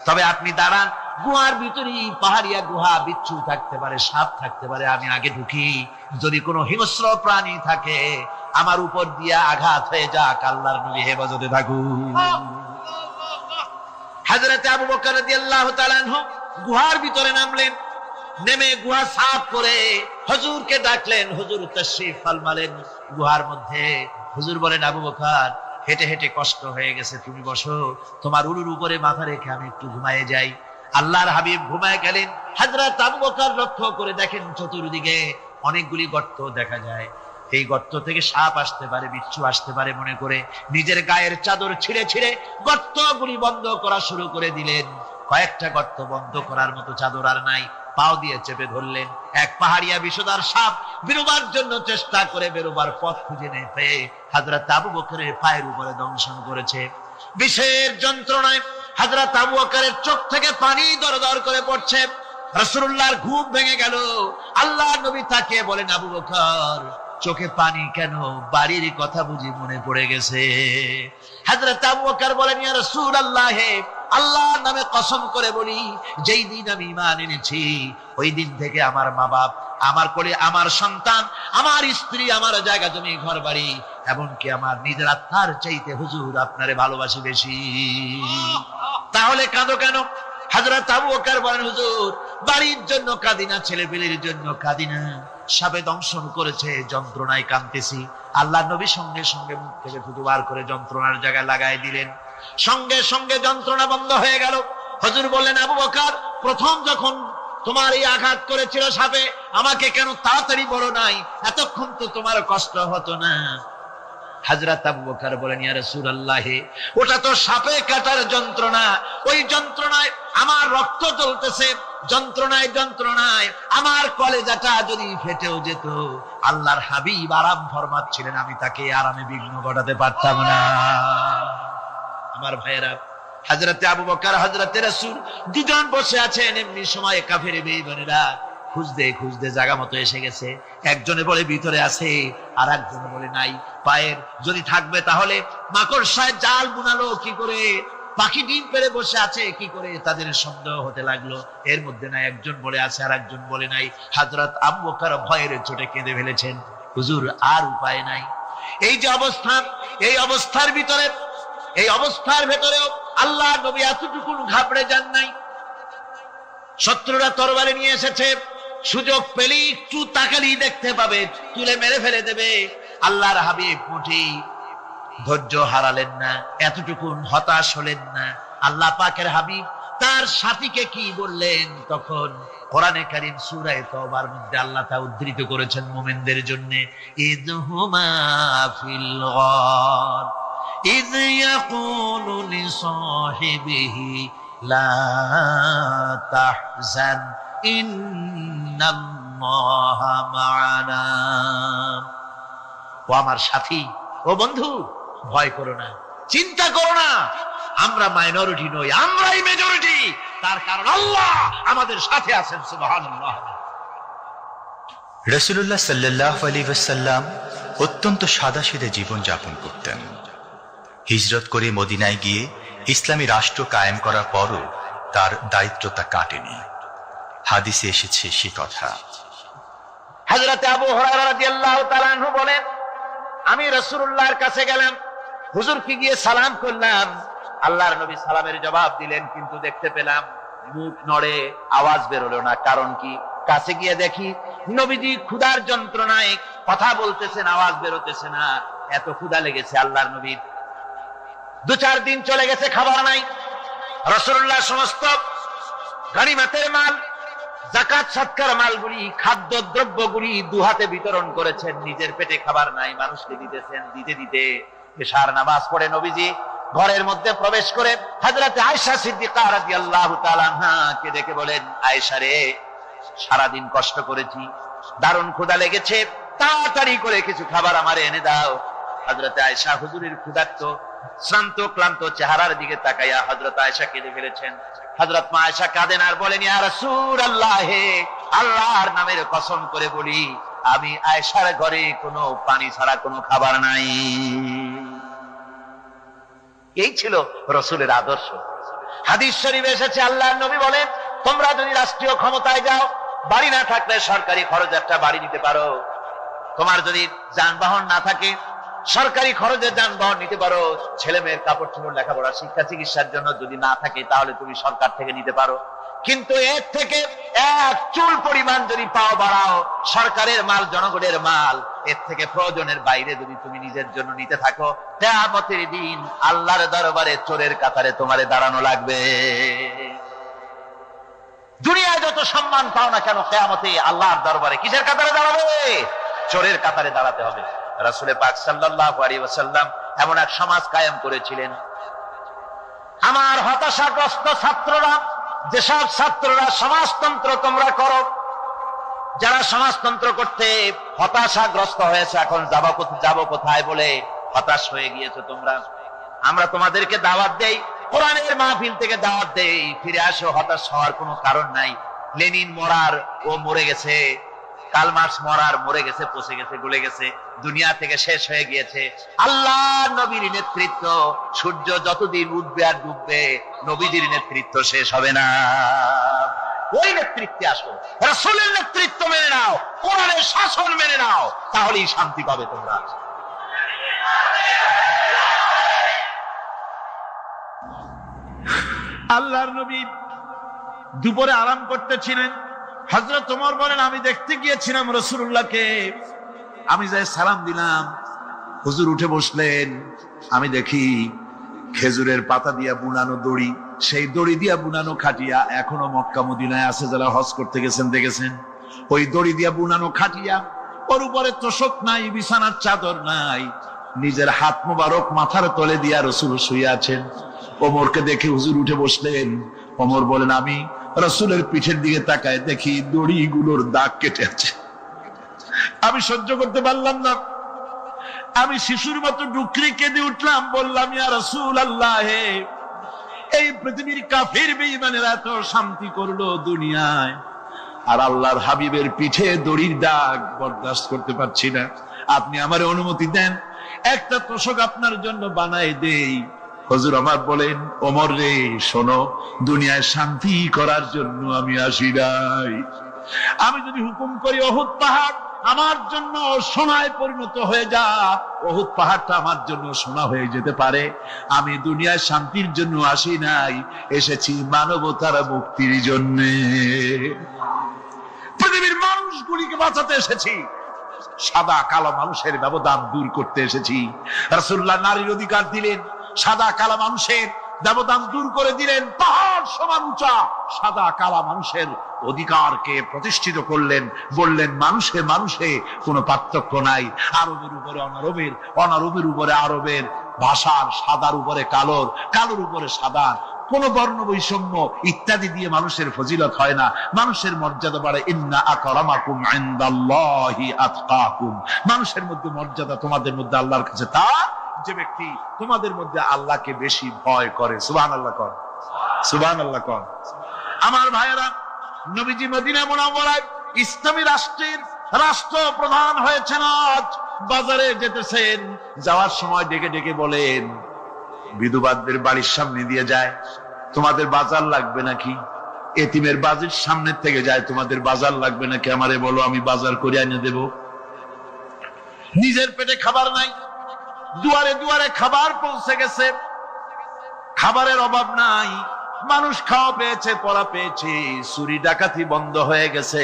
তবে আপনি দাঁড়ান, গুহার ভিতরেই পাহাড়িয়া গুহা, বিচ্ছু থাকতে পারে, সাপ থাকতে পারে, আমি আগে ঢুকি। যদি কোনো হিংস্র প্রাণী থাকে আমার উপর দিয়া আঘাত হয়ে যাক, আল্লাহর নবী হেফাজতে থাকুন। হযরত আবু বকর রাদিয়াল্লাহু তাআলা আনহু গুহার ভিতরে নামলেন। নেমে গুহা সাফ করে হুজুরকে ডাকলেন। হুজুর তাশরীফ ফরমালেন গুহার মধ্যে। হুজুর বলেন, আবু বকর, হেঁটে হেঁটে কষ্ট হয়ে গেছে, তুমি বসো, তোমার উরুর উপরে মাথা রেখে আমি একটু ঘুমায়ে যাই। আল্লাহর হাবিব ঘুমায় গেলেন। হযরত আবু বকর লক্ষ্য করে দেখেন চতুর্দিকে অনেকগুলি গর্ত দেখা যায়। এই গর্ত থেকে সাপ আসতে পারে, বিচ্ছু আসতে পারে মনে করে নিজের গায়ের চাদর ছিঁড়ে ছিঁড়ে গর্তগুলি বন্ধ করা শুরু করে দিলেন। কয়েকটা গর্ত বন্ধ করার মতো চাদর আর নাই, পাও দিয়ে চেপে ধরলেন। এক পাহাড়িয়া বিষধর সাপ বেরোবার জন্য চেষ্টা করে বেরোবার পথ খুঁজে নেই পেয়ে হযরত আবু বকরের পায়ের উপরে দংশন করেছে। বিষের যন্ত্রণায় হযরত আবু বকরের চোখ থেকে পানি দরদর করে পড়ছে। রাসূলুল্লাহর ঘুম ভেঙে গেল। আল্লাহর নবী তাকে বলেন, আবু বকর, চোখে পানি কেন? বাড়ির কথা বুঝি মনে পড়ে গেছে? হযরত আবু বকর বলেন, ইয়া রাসূলুল্লাহ, আল্লাহর নামে কসম করে বলি, যেই দিন আমি ঈমান এনেছি ওই দিন থেকে আমার মা বাপ, আমার কোলে আমার সন্তান, আমার স্ত্রী, আমার জায়গা জমি ঘর বাড়ি, এমনকি আমার নিজের আত্মার চাইতে হুজুর আপনারে ভালোবাসি বেশি। তাহলে কাঁদো কেন? হযরত আবু বকর বলেন, হুজুর, বাড়ির জন্য কাঁদি না, ছেলেপেলের জন্য কাঁদি না, সাপে দংশন করেছে, যন্ত্রণায় কাঁদতেছি। আল্লাহ নবী সঙ্গে সঙ্গে মুখ থেকে থুতু বার করে যন্ত্রণার জায়গায় লাগাই দিলেন। সঙ্গে সঙ্গে যন্ত্রণা বন্ধ হয়ে গেল। হুজুর বললেন, আবু বকর, প্রথম যখন তোমার এই আঘাত করেছিল সাপে, আমাকে কেন তাড়াতাড়ি বলো নাই? এতক্ষণ তো তোমার কষ্ট হতো না। হযরত আবু বকর বলেন, ইয়া রাসূলুল্লাহ, ওটা তো সাপে কাটার যন্ত্রণা, ওই যন্ত্রণায় আমার রক্ত জ্বলতেছে, যন্ত্রণায় যন্ত্রণায় আমার কলেজাটা যদি ফেটেও যেত, আল্লাহর হাবিব আরাম ফরমাচ্ছিলেন, আমি তাকে আরামে বিঘ্ন ঘটাতে পারতাম না। আমার ভাইয়েরা, হযরতে আবু বকর, হযরতে রাসূল দুজন বসে আছেন। এমনি সময় কাফের বেঈমানেরা খুঁজতে খুঁজতে জায়গা মতো এসে গেছে। একজনে বলে ভিতরে আছে, আর একজনে বলে নাই। পায়ের যদি থাকবে তাহলে মাকড়সায় জাল বুনালো কি করে, পাখি ডিম পেড়ে বসে আছে কি করে, তাদের সন্দেহ হতে লাগলো। এর মধ্যে নাই, একজন বলে আছে আর একজন বলে নাই। হযরত আবু বকর ভয়ের চোটে কেঁদে ফেলেছেন, হুজুর আর উপায় নাই। এই যে অবস্থান, এই অবস্থার ভিতরে, এই অবস্থার ভেতরেও আল্লাহ নবী এতটুকু ঘাবড়ে যান নাই। শত্রুরা তরবারি নিয়ে এসেছে, সুযোগ পেলি একটু তাকালি দেখতে পাবে, তুলে মেরে ফেলে দেবে। আল্লাহর হাবিব মুঠি ধৈর্য হারালেন না, এতটুকু হতাশ হলেন না। আল্লাহ পাকের হাবিব তার সাথীকে কি বললেন? তখন কোরআনে কারীম সূরা তাওবার মধ্যে আল্লাহ তা উদ্ধৃত করেছেন মুমিনদের জন্য, ইযহুমা ফিল গার ইয ইয়াকুলু লিসাহিবিহি লা তাহজান ইন্নাল্লাহা মা'ানা। ও আমার সাথী, ও বন্ধু, ভয় করো না, চিন্তা করো না, আমরা মাইনরিটি নই, আমরাই মেজরিটি। তার কারণ আল্লাহ আমাদের সাথে আছেন। সুবহানাল্লাহ। রাসূলুল্লাহ সাল্লাল্লাহু আলাইহি ওয়াসাল্লাম অত্যন্ত সাদাসিধে জীবন যাপন করতেন। হিজরত করে মদিনায় গিয়ে ইসলামী রাষ্ট্র কায়েম করার পরও তার দায়িত্বটা কাটেনি। হাদিসে এসেছে সে কথা। হযরত আবু হুরায়রা রাদিয়াল্লাহু তাআলা আনহু বলেন, আমি রাসূলুল্লাহর কাছে গেলাম, হুজুরকে গিয়ে সালাম করলাম। আল্লাহর নবী সালামের জবাব দিলেন, কিন্তু দেখতে পেলাম মুখ নড়ে, আওয়াজ বেরোলো না। কারণ কি? কাছে গিয়ে দেখি নবীজি ক্ষুধার যন্ত্রণায় কথা বলতেছেন, আওয়াজ বেরোতেছে না। এত ক্ষুধা লেগেছে আল্লাহর নবীর। 2-4 দিন চলে গেছে, খাবার নাই। রাসূলুল্লাহ সমস্ত গনিমতের মাল, যাকাত সদকার মালগুলি, খাদ্য দ্রব্যগুলি 2 হাতে বিতরণ করেছেন। নিজের পেটে খাবার নাই, মানুষকে দিতেছেন। দিতে দিতে এশার নামাজ পড়ে নবীজি ঘরের মধ্যে প্রবেশ করে হযরত আয়েশা সিদ্দিকা রাদিয়াল্লাহু তাআলা আনহাকে ডেকে বলেন, আয়েশা রে, সারাদিন কষ্ট করেছি, দারুণ ক্ষুধা লেগেছে, তাড়াতাড়ি করে কিছু খাবার আমারে এনে দাও। হযরত আয়েশা হুজুরের ক্ষুধার্ত শ্রান্ত ক্লান্ত চেহারার দিকে তাকাইয়া হযরত আয়েশা কেঁদে ফেলেছেন। হযরত মা আয়েশা কাঁদেন আর বলেন, ইয়া রাসূলুল্লাহ, হে আল্লাহর নামের কসম করে বলি, আমি আয়েশার ঘরে কোনো পানি ছাড়া কোনো খাবার নাই। এই ছিল রাসূলের আদর্শ। হাদিস শরীফে এসেছে, আল্লাহর নবী বলেন, তোমরা যদি রাষ্ট্রীয় ক্ষমতায় যাও, বাড়ি না থাকলে সরকারি খরচ একটা বাড়ি নিতে পারো। তোমার যদি যানবাহন না থাকে, সরকারি খরচে যানবাহন নিতে পারো। ছেলে মেয়ের কাপড় চোপড়, লেখাপড়া, শিক্ষা চিকিৎসার জন্য যদি না থাকে, তাহলে তুমি সরকার থেকে নিতে পারো। কিন্তু এর থেকে 1 চুল পরিমাণ যদি পাও বাড়াও, সরকারের মাল জনগণের মাল, এর থেকে প্রয়োজনের বাইরে যদি তুমি নিজের জন্য নিতে থাকো, কিয়ামতের দিন আল্লাহর দরবারে চোরের কাতারে তোমারে দাঁড়ানো লাগবে। দুনিয়ায় যত সম্মান পাও না কেন, কিয়ামতে আল্লাহর দরবারে কিসের কাতারে দাঁড়াবে? চোরের কাতারে দাঁড়াতে হবে। রাসূল পাক সাল্লাল্লাহু আলাইহি ওয়াসাল্লাম এমন এক সমাজ কায়েম করেছিলেন। আমার হতাশাগ্রস্ত ছাত্ররা, যেসব ছাত্ররা সমাজতন্ত্র তোমরা করো, যারা সমাজতন্ত্র করতে হতাশাগ্রস্ত হয়েছে, এখন যাব কোথায় বলে হতাশ হয়ে গিয়েছো তোমরা, আমরা তোমাদেরকে দাওয়াত দেই, কোরআনের মাহফিল থেকে দাওয়াত দেই, ফিরে আসো। হতাশ হওয়ার কোনো কারণ নাই। লেনিন মরার, ও মরে গেছে। কার্ল মার্কস মরার, মরে গেছে, পচে গেছে, গলে গেছে, দুনিয়া থেকে শেষ হয়ে গিয়েছে। আল্লাহর নবীর নেতৃত্ব, সূর্য যতদিন উঠবে আর ডুববে, নবীজির নেতৃত্ব শেষ হবে না। ওই নেতৃত্বে আসো, রাসূলের নেতৃত্ব মেনে নাও, কোরআনের শাসন মেনে নাও, তাহলেই শান্তি পাবে তোমরা। আল্লাহর নবী দুপুরে আরাম করতেছিলেন। হযরত ওমর বলেন, আমি দেখতে গিয়েছিলাম রাসূলুল্লাহকে, আমি যাই সালাম দিলাম, হুজুর উঠে বসলেন। আমি দেখি খেজুরের পাতা দিয়া বুনানো দড়ি, সেই দড়ি দিয়া বুনানো খাটিয়া এখনো মক্কা মদিনায় আছে, যারা হজ করতে গেছেন দেখেছেন। ওই দড়ি দিয়া বুনানো খাটিয়া, ওর উপরে তোশক নাই, বিছানার চাদর নাই, নিজের হাত মোবারক মাথার তলে দিয়া রাসূল শুয়ে আছেন। ওমরকে দেখে হুজুর উঠে বসলেন। ওমর বলেন, আমি রাসূলের পিঠের দিকে তাকায় দেখি দড়িগুলোর দাগ কেটে আছে। আমি সহ্য করতে পারলাম না, আমি শিশুর মতো ডুকরি কেঁদে উঠলাম, বললাম, ইয়া রাসূলুল্লাহ, এই পৃথিবীর কাফির বেঈমানেরা এত শান্তি করলো দুনিয়ায়, আর আল্লাহর হাবিবের পিঠে দড়ির দাগ বরদাস্ত করতে পারছি না। আপনি আমারে অনুমতি দেন, একটা তোশক আপনার জন্য বানায় দেই। হুজুর আমার বলেন, ওমর রে, শোনো, দুনিয়ায় শান্তি করার জন্য আমি আসি নাই। আমি যদি হুকুম করি উহুদ পাহাড় আমার জন্য সোনায় পরিণত হয়ে যা, উহুদ পাহাড়টা আমার জন্য সোনা হয়ে যেতে পারে। আমি দুনিয়ায় শান্তির জন্য আসি নাই, এসেছি মানবতার মুক্তির জন্য। পৃথিবীর মানুষগুলিকে বাঁচাতে এসেছি, সাদা কালো মানুষের ব্যবধান দূর করতে এসেছি। রাসূলুল্লাহ নারীর অধিকার দিলেন, সাদা কালা মানুষের ব্যবধান দূর করে দিলেন। পাহাড় সমান উঁচা সাদা কালা মানুষের অধিকারকে প্রতিষ্ঠিত করলেন, বললেন মানুষে মানুষে কোনো পার্থক্য নাই। আরবের উপরে অনারবের, অনারবের উপরে আরবের, ভাষার, সাদার উপরে কালোর, কালোর উপরে সাদার, কোন বর্ণ বৈষম্য ইত্যাদি দিয়ে মানুষের ফজিলত হয় না। মানুষের মর্যাদা বাড়ে। ইন্না আকরামাকুম ইনদাল্লাহি আতকাকুম, মানুষের মধ্যে মর্যাদা তোমাদের মধ্যে আল্লাহর কাছে তার যে ব্যক্তি তোমাদের মধ্যে আল্লাহকে বেশি ভয় করে। সুবহানাল্লাহ কর, সুবহানাল্লাহ কর। আমার ভাইয়েরা, নবীজি মদিনা মুনাওয়ারায় ইসলামী রাষ্ট্রের রাষ্ট্রপ্রধান হয়েছেন। আজ বাজারে যেতেছেন, যাওয়ার সময় ডেকে ডেকে বলেন, বিধবাদের বাড়ির সামনে দিয়ে যায়, তোমাদের বাজার লাগবে নাকি? এতিমের বাড়ির সামনে থেকে যায়, তোমাদের বাজার লাগবে নাকি? আমারে বলো, আমি বাজার করে এনে দেব। নিজের পেটে খাবার নাই, দুয়ারে দুয়ারে খাবার পৌঁছে গেছে, খাবারের অভাব নাই, মানুষ খাওয়া পেয়েছে, পড়া পেয়েছে, চুরি ডাকাতি বন্ধ হয়ে গেছে।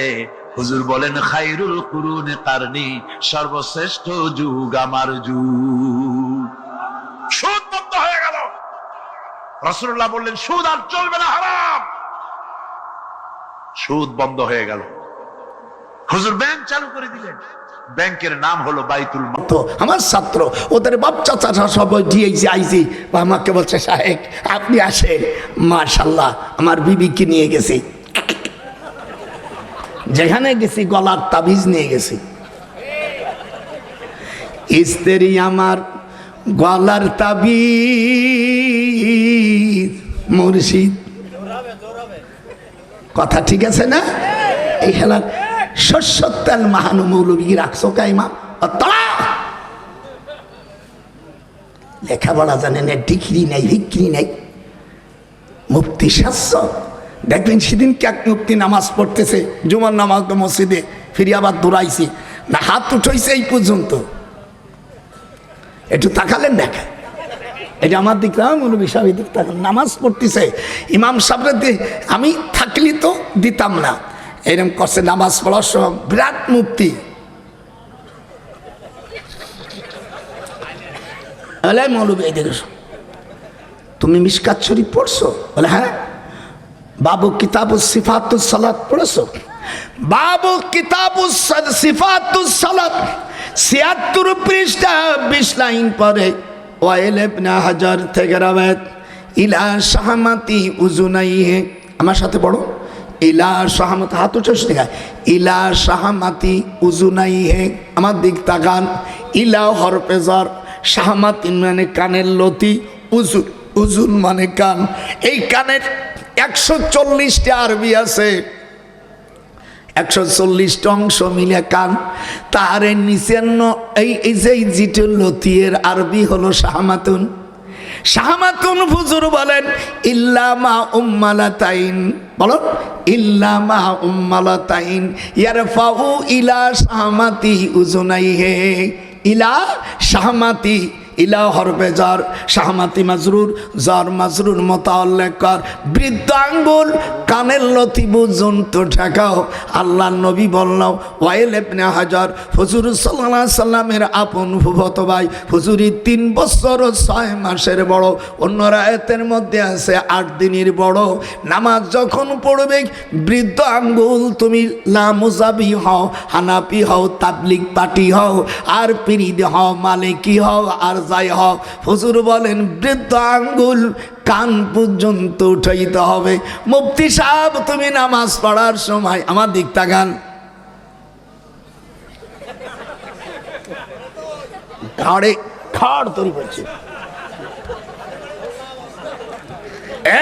হুজুর বলেন খায়রুল কুরুনে কারনি, সর্বশ্রেষ্ঠ যুগ আমার যুগ। সুদ বন্ধ হয়ে গেল। রাসূলুল্লাহ বললেন সুদ আর চলবে না, হারাম। সুদ বন্ধ হয়ে গেল। হুজুর ব্যাংক চালু করে দিলেন। ব্যাংকের নাম হলো বাইতুল মাল। তো আমার ছাত্র ওদের বাপ চাচা সব দিয়েছি আইছি, বা আমাকে বলছে সাহেব আপনি আসেন, মাশাল্লাহ আমার বিবিকে নিয়ে গেছি, যেখানে গেছি গলার তাবিজ নিয়ে গেছি। স্ত্রী আমার গলার তাবিজ মুর্শিদ, কথা ঠিক আছে না? এই খেলার শস্যর তেল মাহানু মৌলবী রাখছো কাইমা, লেখাপড়া জানে না, ডিগ্রি নাই, বিক্রি নাই, মুফতি শাস্য। দেখবেন সেদিন এক মুফতি নামাজ পড়তেছে, জুমার নামাজ তো মসজিদে, ফিরে আবার দৌড়াইছি না, হাত উঠাইছে এই পর্যন্ত, একটু তাকালেন দেখা, এটা আমার দিক মৌলবী সাহেব দিক তাকান, নামাজ পড়তেছে, ইমাম সাহেবরা আমি থাকলি তো দিতাম না, এরকম করছে নামাজ পড়ার সময়, বিরাট মুফতি। মৌলবী এই দেখো তুমি মিশকাত শরীফ পড়ছো? বলে হ্যাঁ। বাবু কিতাবুস সিফাতুস সালাত পড়েছো? বাবু কিতাবুস সিফাতুস সালাত ৭৬ পৃষ্ঠা ২০ লাইন পরে ওয়াইল ইবনে হাজার থেকে রাওয়ায়াত ইলা শাহমাতি উজুনাইহি, আমার সাথে পড়ো, ইলা শাহমাতি, হাত উঠেছ দেখায়, ইলা শাহমাতি উজুনাইহি, আমার দিক তাকান, ইলা হরফেজর, শাহমাতিন মানে কানের লতি, উজুন উজুন মানে কান। এই কানের ১৪০টা আরবি আছে, ১৪০টা অংশ মিলে কান, তার নিচে এই যে জিটু লতিয়ের আরবি হলো শাহমাতুন। শাহমাতুন হুজুর বলেন ইল্লামা উম্মালাতাইন, বলো ইল্লামা উম্মালাতাইন ইয়ারফাউ ইলা শাহমাতি উজুনাইহি, ইলা শাহমাতি, ইলা হরফে জার, শাহমাতি মাজরুর, জার মাজরুর মুতাআল্লিক কর, বৃদ্ধ আঙ্গুল কানের লতি পর্যন্ত ঠেকাও। আল্লাহর নবী বললাম ওয়াইল ইবনে হাজার, হুজুর সাল্লাল্লাহু আলাইহি সাল্লামের আপন ফুফাতো ভাই, হুজুরি ৩ বছর ও ৬ মাসের বড়, অন্য রায়াতের মধ্যে আছে ৮ দিনের বড়। নামাজ যখন পড়বে বৃদ্ধ আঙ্গুল, তুমি লামুজাবি হও, হানাফি হও, তাবলিগ পার্টি হও, আর পিরিদ হও, মালিকি হও, আর যাই হও, হুজুর বলেন বৃদ্ধ আঙ্গুল কান পর্যন্ত উঠাইতে হবে। মুফতি সাহেব তুমি নামাজ পড়ার সময়, আমার দিক তাকান, ঘাড়ে খাড় তৈরি করছে,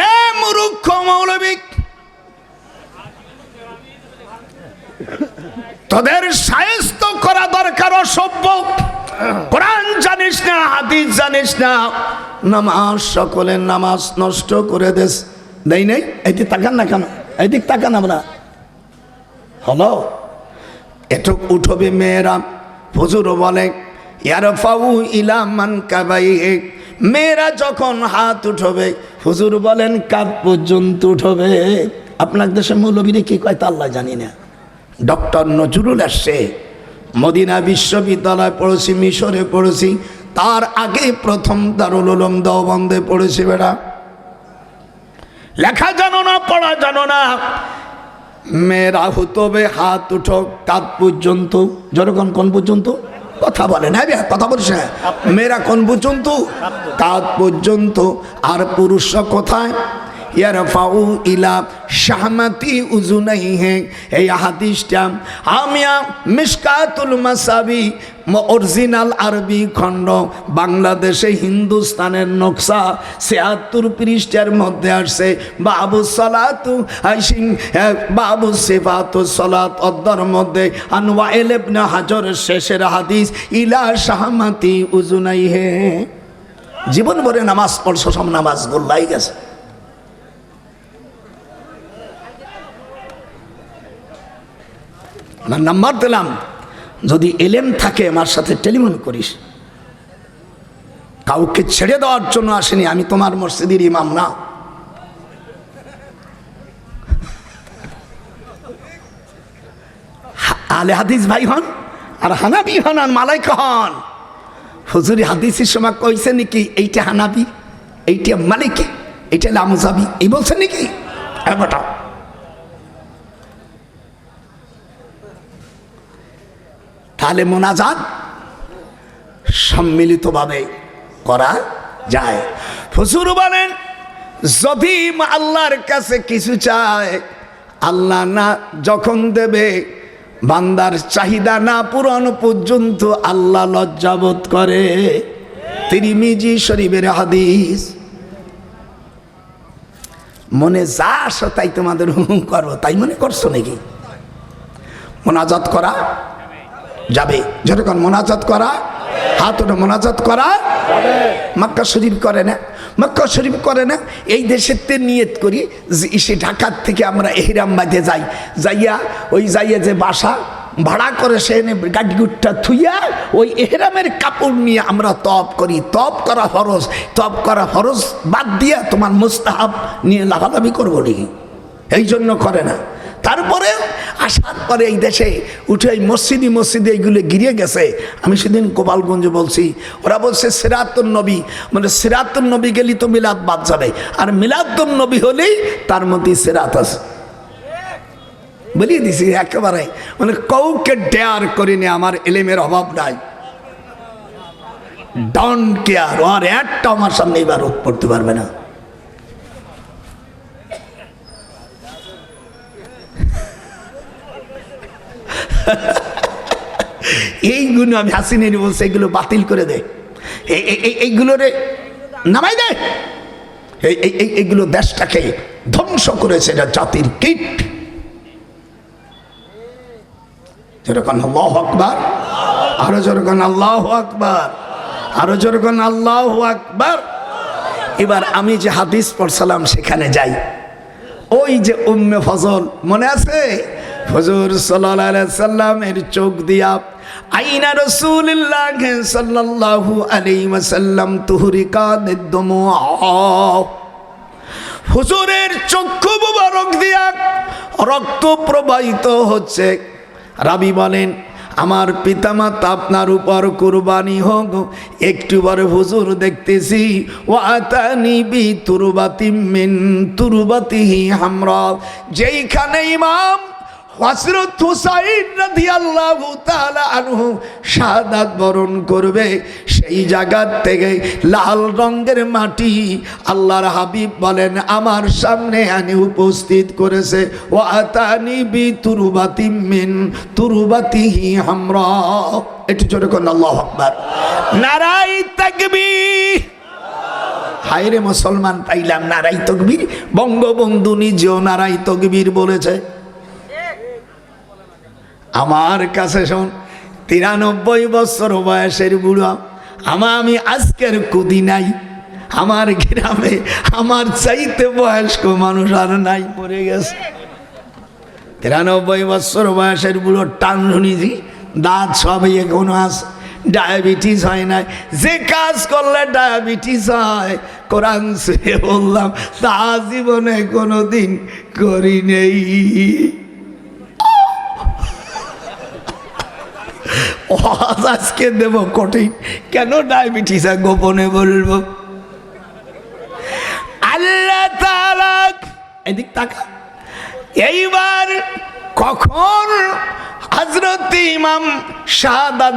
এ মূর্খ মৌলবী, তোদের সায়স্ত করা দরকার, অসভ্য, কোরআন জানিস না, হাদিস জানিস না, নামাজ সকলের নামাজ নষ্ট করে দেশ দেই নাই। এইদিক তাকান না কেন, এইদিক তাকান, আমরা হলো এটুক উঠবে মেয়েরা, হুজুর বলে ইয়ারফাউ ইলা মানকাবাইহি, মেয়েরা যখন হাত উঠবে হুজুর বলেন কাঁধ পর্যন্ত উঠবে। আপনার দেশে মৌলবীরা কি কয় তা আল্লাহ জানি না। ডক্টর নজরুল আসছে, মদিনা বিশ্ববিদ্যালয় পড়েছি, মিশরে পড়েছি, তার আগে প্রথম দারুল উলুম দেওবন্দে পড়েছি। বেড়া লেখা জানো না, পড়া জানো না, মেয়েরা হুতবে হাত উঠো কাঁধ পর্যন্ত, যখন কোন পর্যন্ত, কথা বলে না, কথা বলছে, মেয়েরা কোন পর্যন্ত, কাঁধ পর্যন্ত। আর পুরুষরা কোথায়, ইয়ারফাউ ইলা শাহমাতি উজুনাইহি। এই হাদিসটা আমিয়া মিশকাতুল মাসাবি, অরিজিনাল আরবি খণ্ড, বাংলাদেশে হিন্দুস্তানের নকশা ৭৬ পৃষ্ঠার মধ্যে আসছে। বাবু সালাতু আইসিং, বাবু সিফাতু সালাত অধ্যায়ের মধ্যে আনওয়াইল ইবনে হাজারের শেষের হাদিস ইলা শাহমাতি উজুনাইহি। জীবন ভরে নামাজ পড়ছো, সব নামাজ গোল্লাই গেছে। নাম্বার দিলাম, যদি এলেম থাকে আমার সাথে টেলিফোন করিস। কাউকে ছেড়ে দেওয়ার জন্য আসেনি, আমি তোমার মসজিদের ইমাম না। আলে হাদিস ভাই হন আর হানাবি হন আর মালাইকা হন। হুজুরি হাদিসের সময় কইছে নাকি এইটা হানাবি, এইটা মালিকি, এইটা লামুজাবি, এই বলছে নাকি? বেটা তাহলে মোনাজাত সম্মিলিতভাবে করা যায়। হুজুর বলেন যদি আল্লাহর কাছে কিছু চায়, আল্লাহ না যখন দেবে, বান্দার চাহিদা না পূরণ পর্যন্ত আল্লাহ লজ্জাবোধ করে। তিরমিজি শরীফের হাদিস। মনে যা আসো তাই তোমাদের হুম করো, তাই মনে করছো নাকি? মোনাজাত করা যাবে, যতক্ষণ মোনাজাত করা, হাত ওটা মোনাজাত করা। মক্কা শরীফ করে না, মক্কা শরীফ করে না। এই দেশেতে নিয়ত করি যে সে ঢাকার থেকে আমরা এহরাম বাঁধে যাই, যাইয়া ওই যাইয়া যে বাসা ভাড়া করে সে গাড়ি গুটটা থুইয়া ওই এহরামের কাপড় নিয়ে আমরা তপ করি। তপ করা ফরজ, তপ করা ফরজ বাদ দিয়া তোমার মুস্তাহাব নিয়ে লাভালাভি করবো নাকি? এই জন্য করে না। তারপরে আসার পরে এই দেশে উঠে এই মসজিদে এইগুলো গিরিয়ে গেছে। আমি সেদিন গোপালগঞ্জে বলছি, ওরা বলছে সিরাতুন নবী, মানে সিরাতুন নবী গেলি তো মিলাদ বাদ যাবে, আর মিলাদুন নবী হলেই তার মধ্যে সিরাত আছে। বলিয়ে দিছি একেবারে, মানে কাউকে ডেয়ার করিনি, আমার এলেমের অভাব নাই। ডোন্ট কেয়ার, আর একটা আমার সামনে এবার পড়তে পারবে না। এইগুলো আমি হাসিনি বলছি, এগুলো বাতিল করে দে, এইগুলো রে নামাই দে। এইগুলো দেশটাকে ধ্বংস করেছে, এটা জাতির কীট। যেরকম আল্লাহু আকবার, আরো যেরকম আল্লাহু আকবার, আরো যেরকম আল্লাহু আকবার। এবার আমি যে হাদিস পড়ছিলাম সেখানে যাই। ওই যে উম্মে ফজল মনে আছে? হুজুর সাল্লাল্লাহু আলাইহি সাল্লামের চোখ দিয়া আইনা রাসূলুল্লাহ সাল্লাল্লাহু আলাইহি ওয়াসাল্লাম তুহরিকাত দুমুআ। হুজুরের চক্ষু মুবারক দিয়া রক্ত প্রবাহিত হচ্ছে। রাবি বলেন আমার পিতামাতা আপনার উপর কুরবানি হোক। একটুবার হুজুর দেখতেছি ওয়াতানি বি তুরবাতিম মিন তুরবাতিহি হামরা। যেইখানে ইমাম হযরত হুসাইন রাদিয়াল্লাহু তাআলা আনহু শাহাদাত বরণ করবে, সেই জায়গা থেকে লাল রঙের মাটি আল্লাহর হাবিব বলেন আমার সামনে আনি উপস্থিত করেছে। ওয়াতানি বি তুরবাতিম মিন তুরবাতিহি হামরা। একটু জোরে করুন আল্লাহু আকবার, নারাই তাকবীর। হায়রে মুসলমান পাইলাম নারাই তাকবীর। বঙ্গবন্ধু নিজেও নারাই তাকবীর বলেছে। আমার কাছে শোন, 93 বছর বয়সের বুড়া আমি আজকের কুদি নাই। আমার গ্রামে আমার চাইতে বয়স্ক মানুষ আর নাই, পড়ে গেছে। 93 বছর বয়সের বুড়ো টান শুনিছি, দাঁত সবই এখনো আছে, ডায়াবেটিস হয় নাই। যে কাজ করলে ডায়াবেটিস হয় কোরআন ছুঁয়ে বললাম তা জীবনে কোনোদিন করি নেই। আজকে দেব কঠিন, কেন ডায়াবেটিস গোপনে বলবো। আল্লাহ তাআলা এদিক তাকা। এইবার কখন হযরত ইমাম শাহাদাত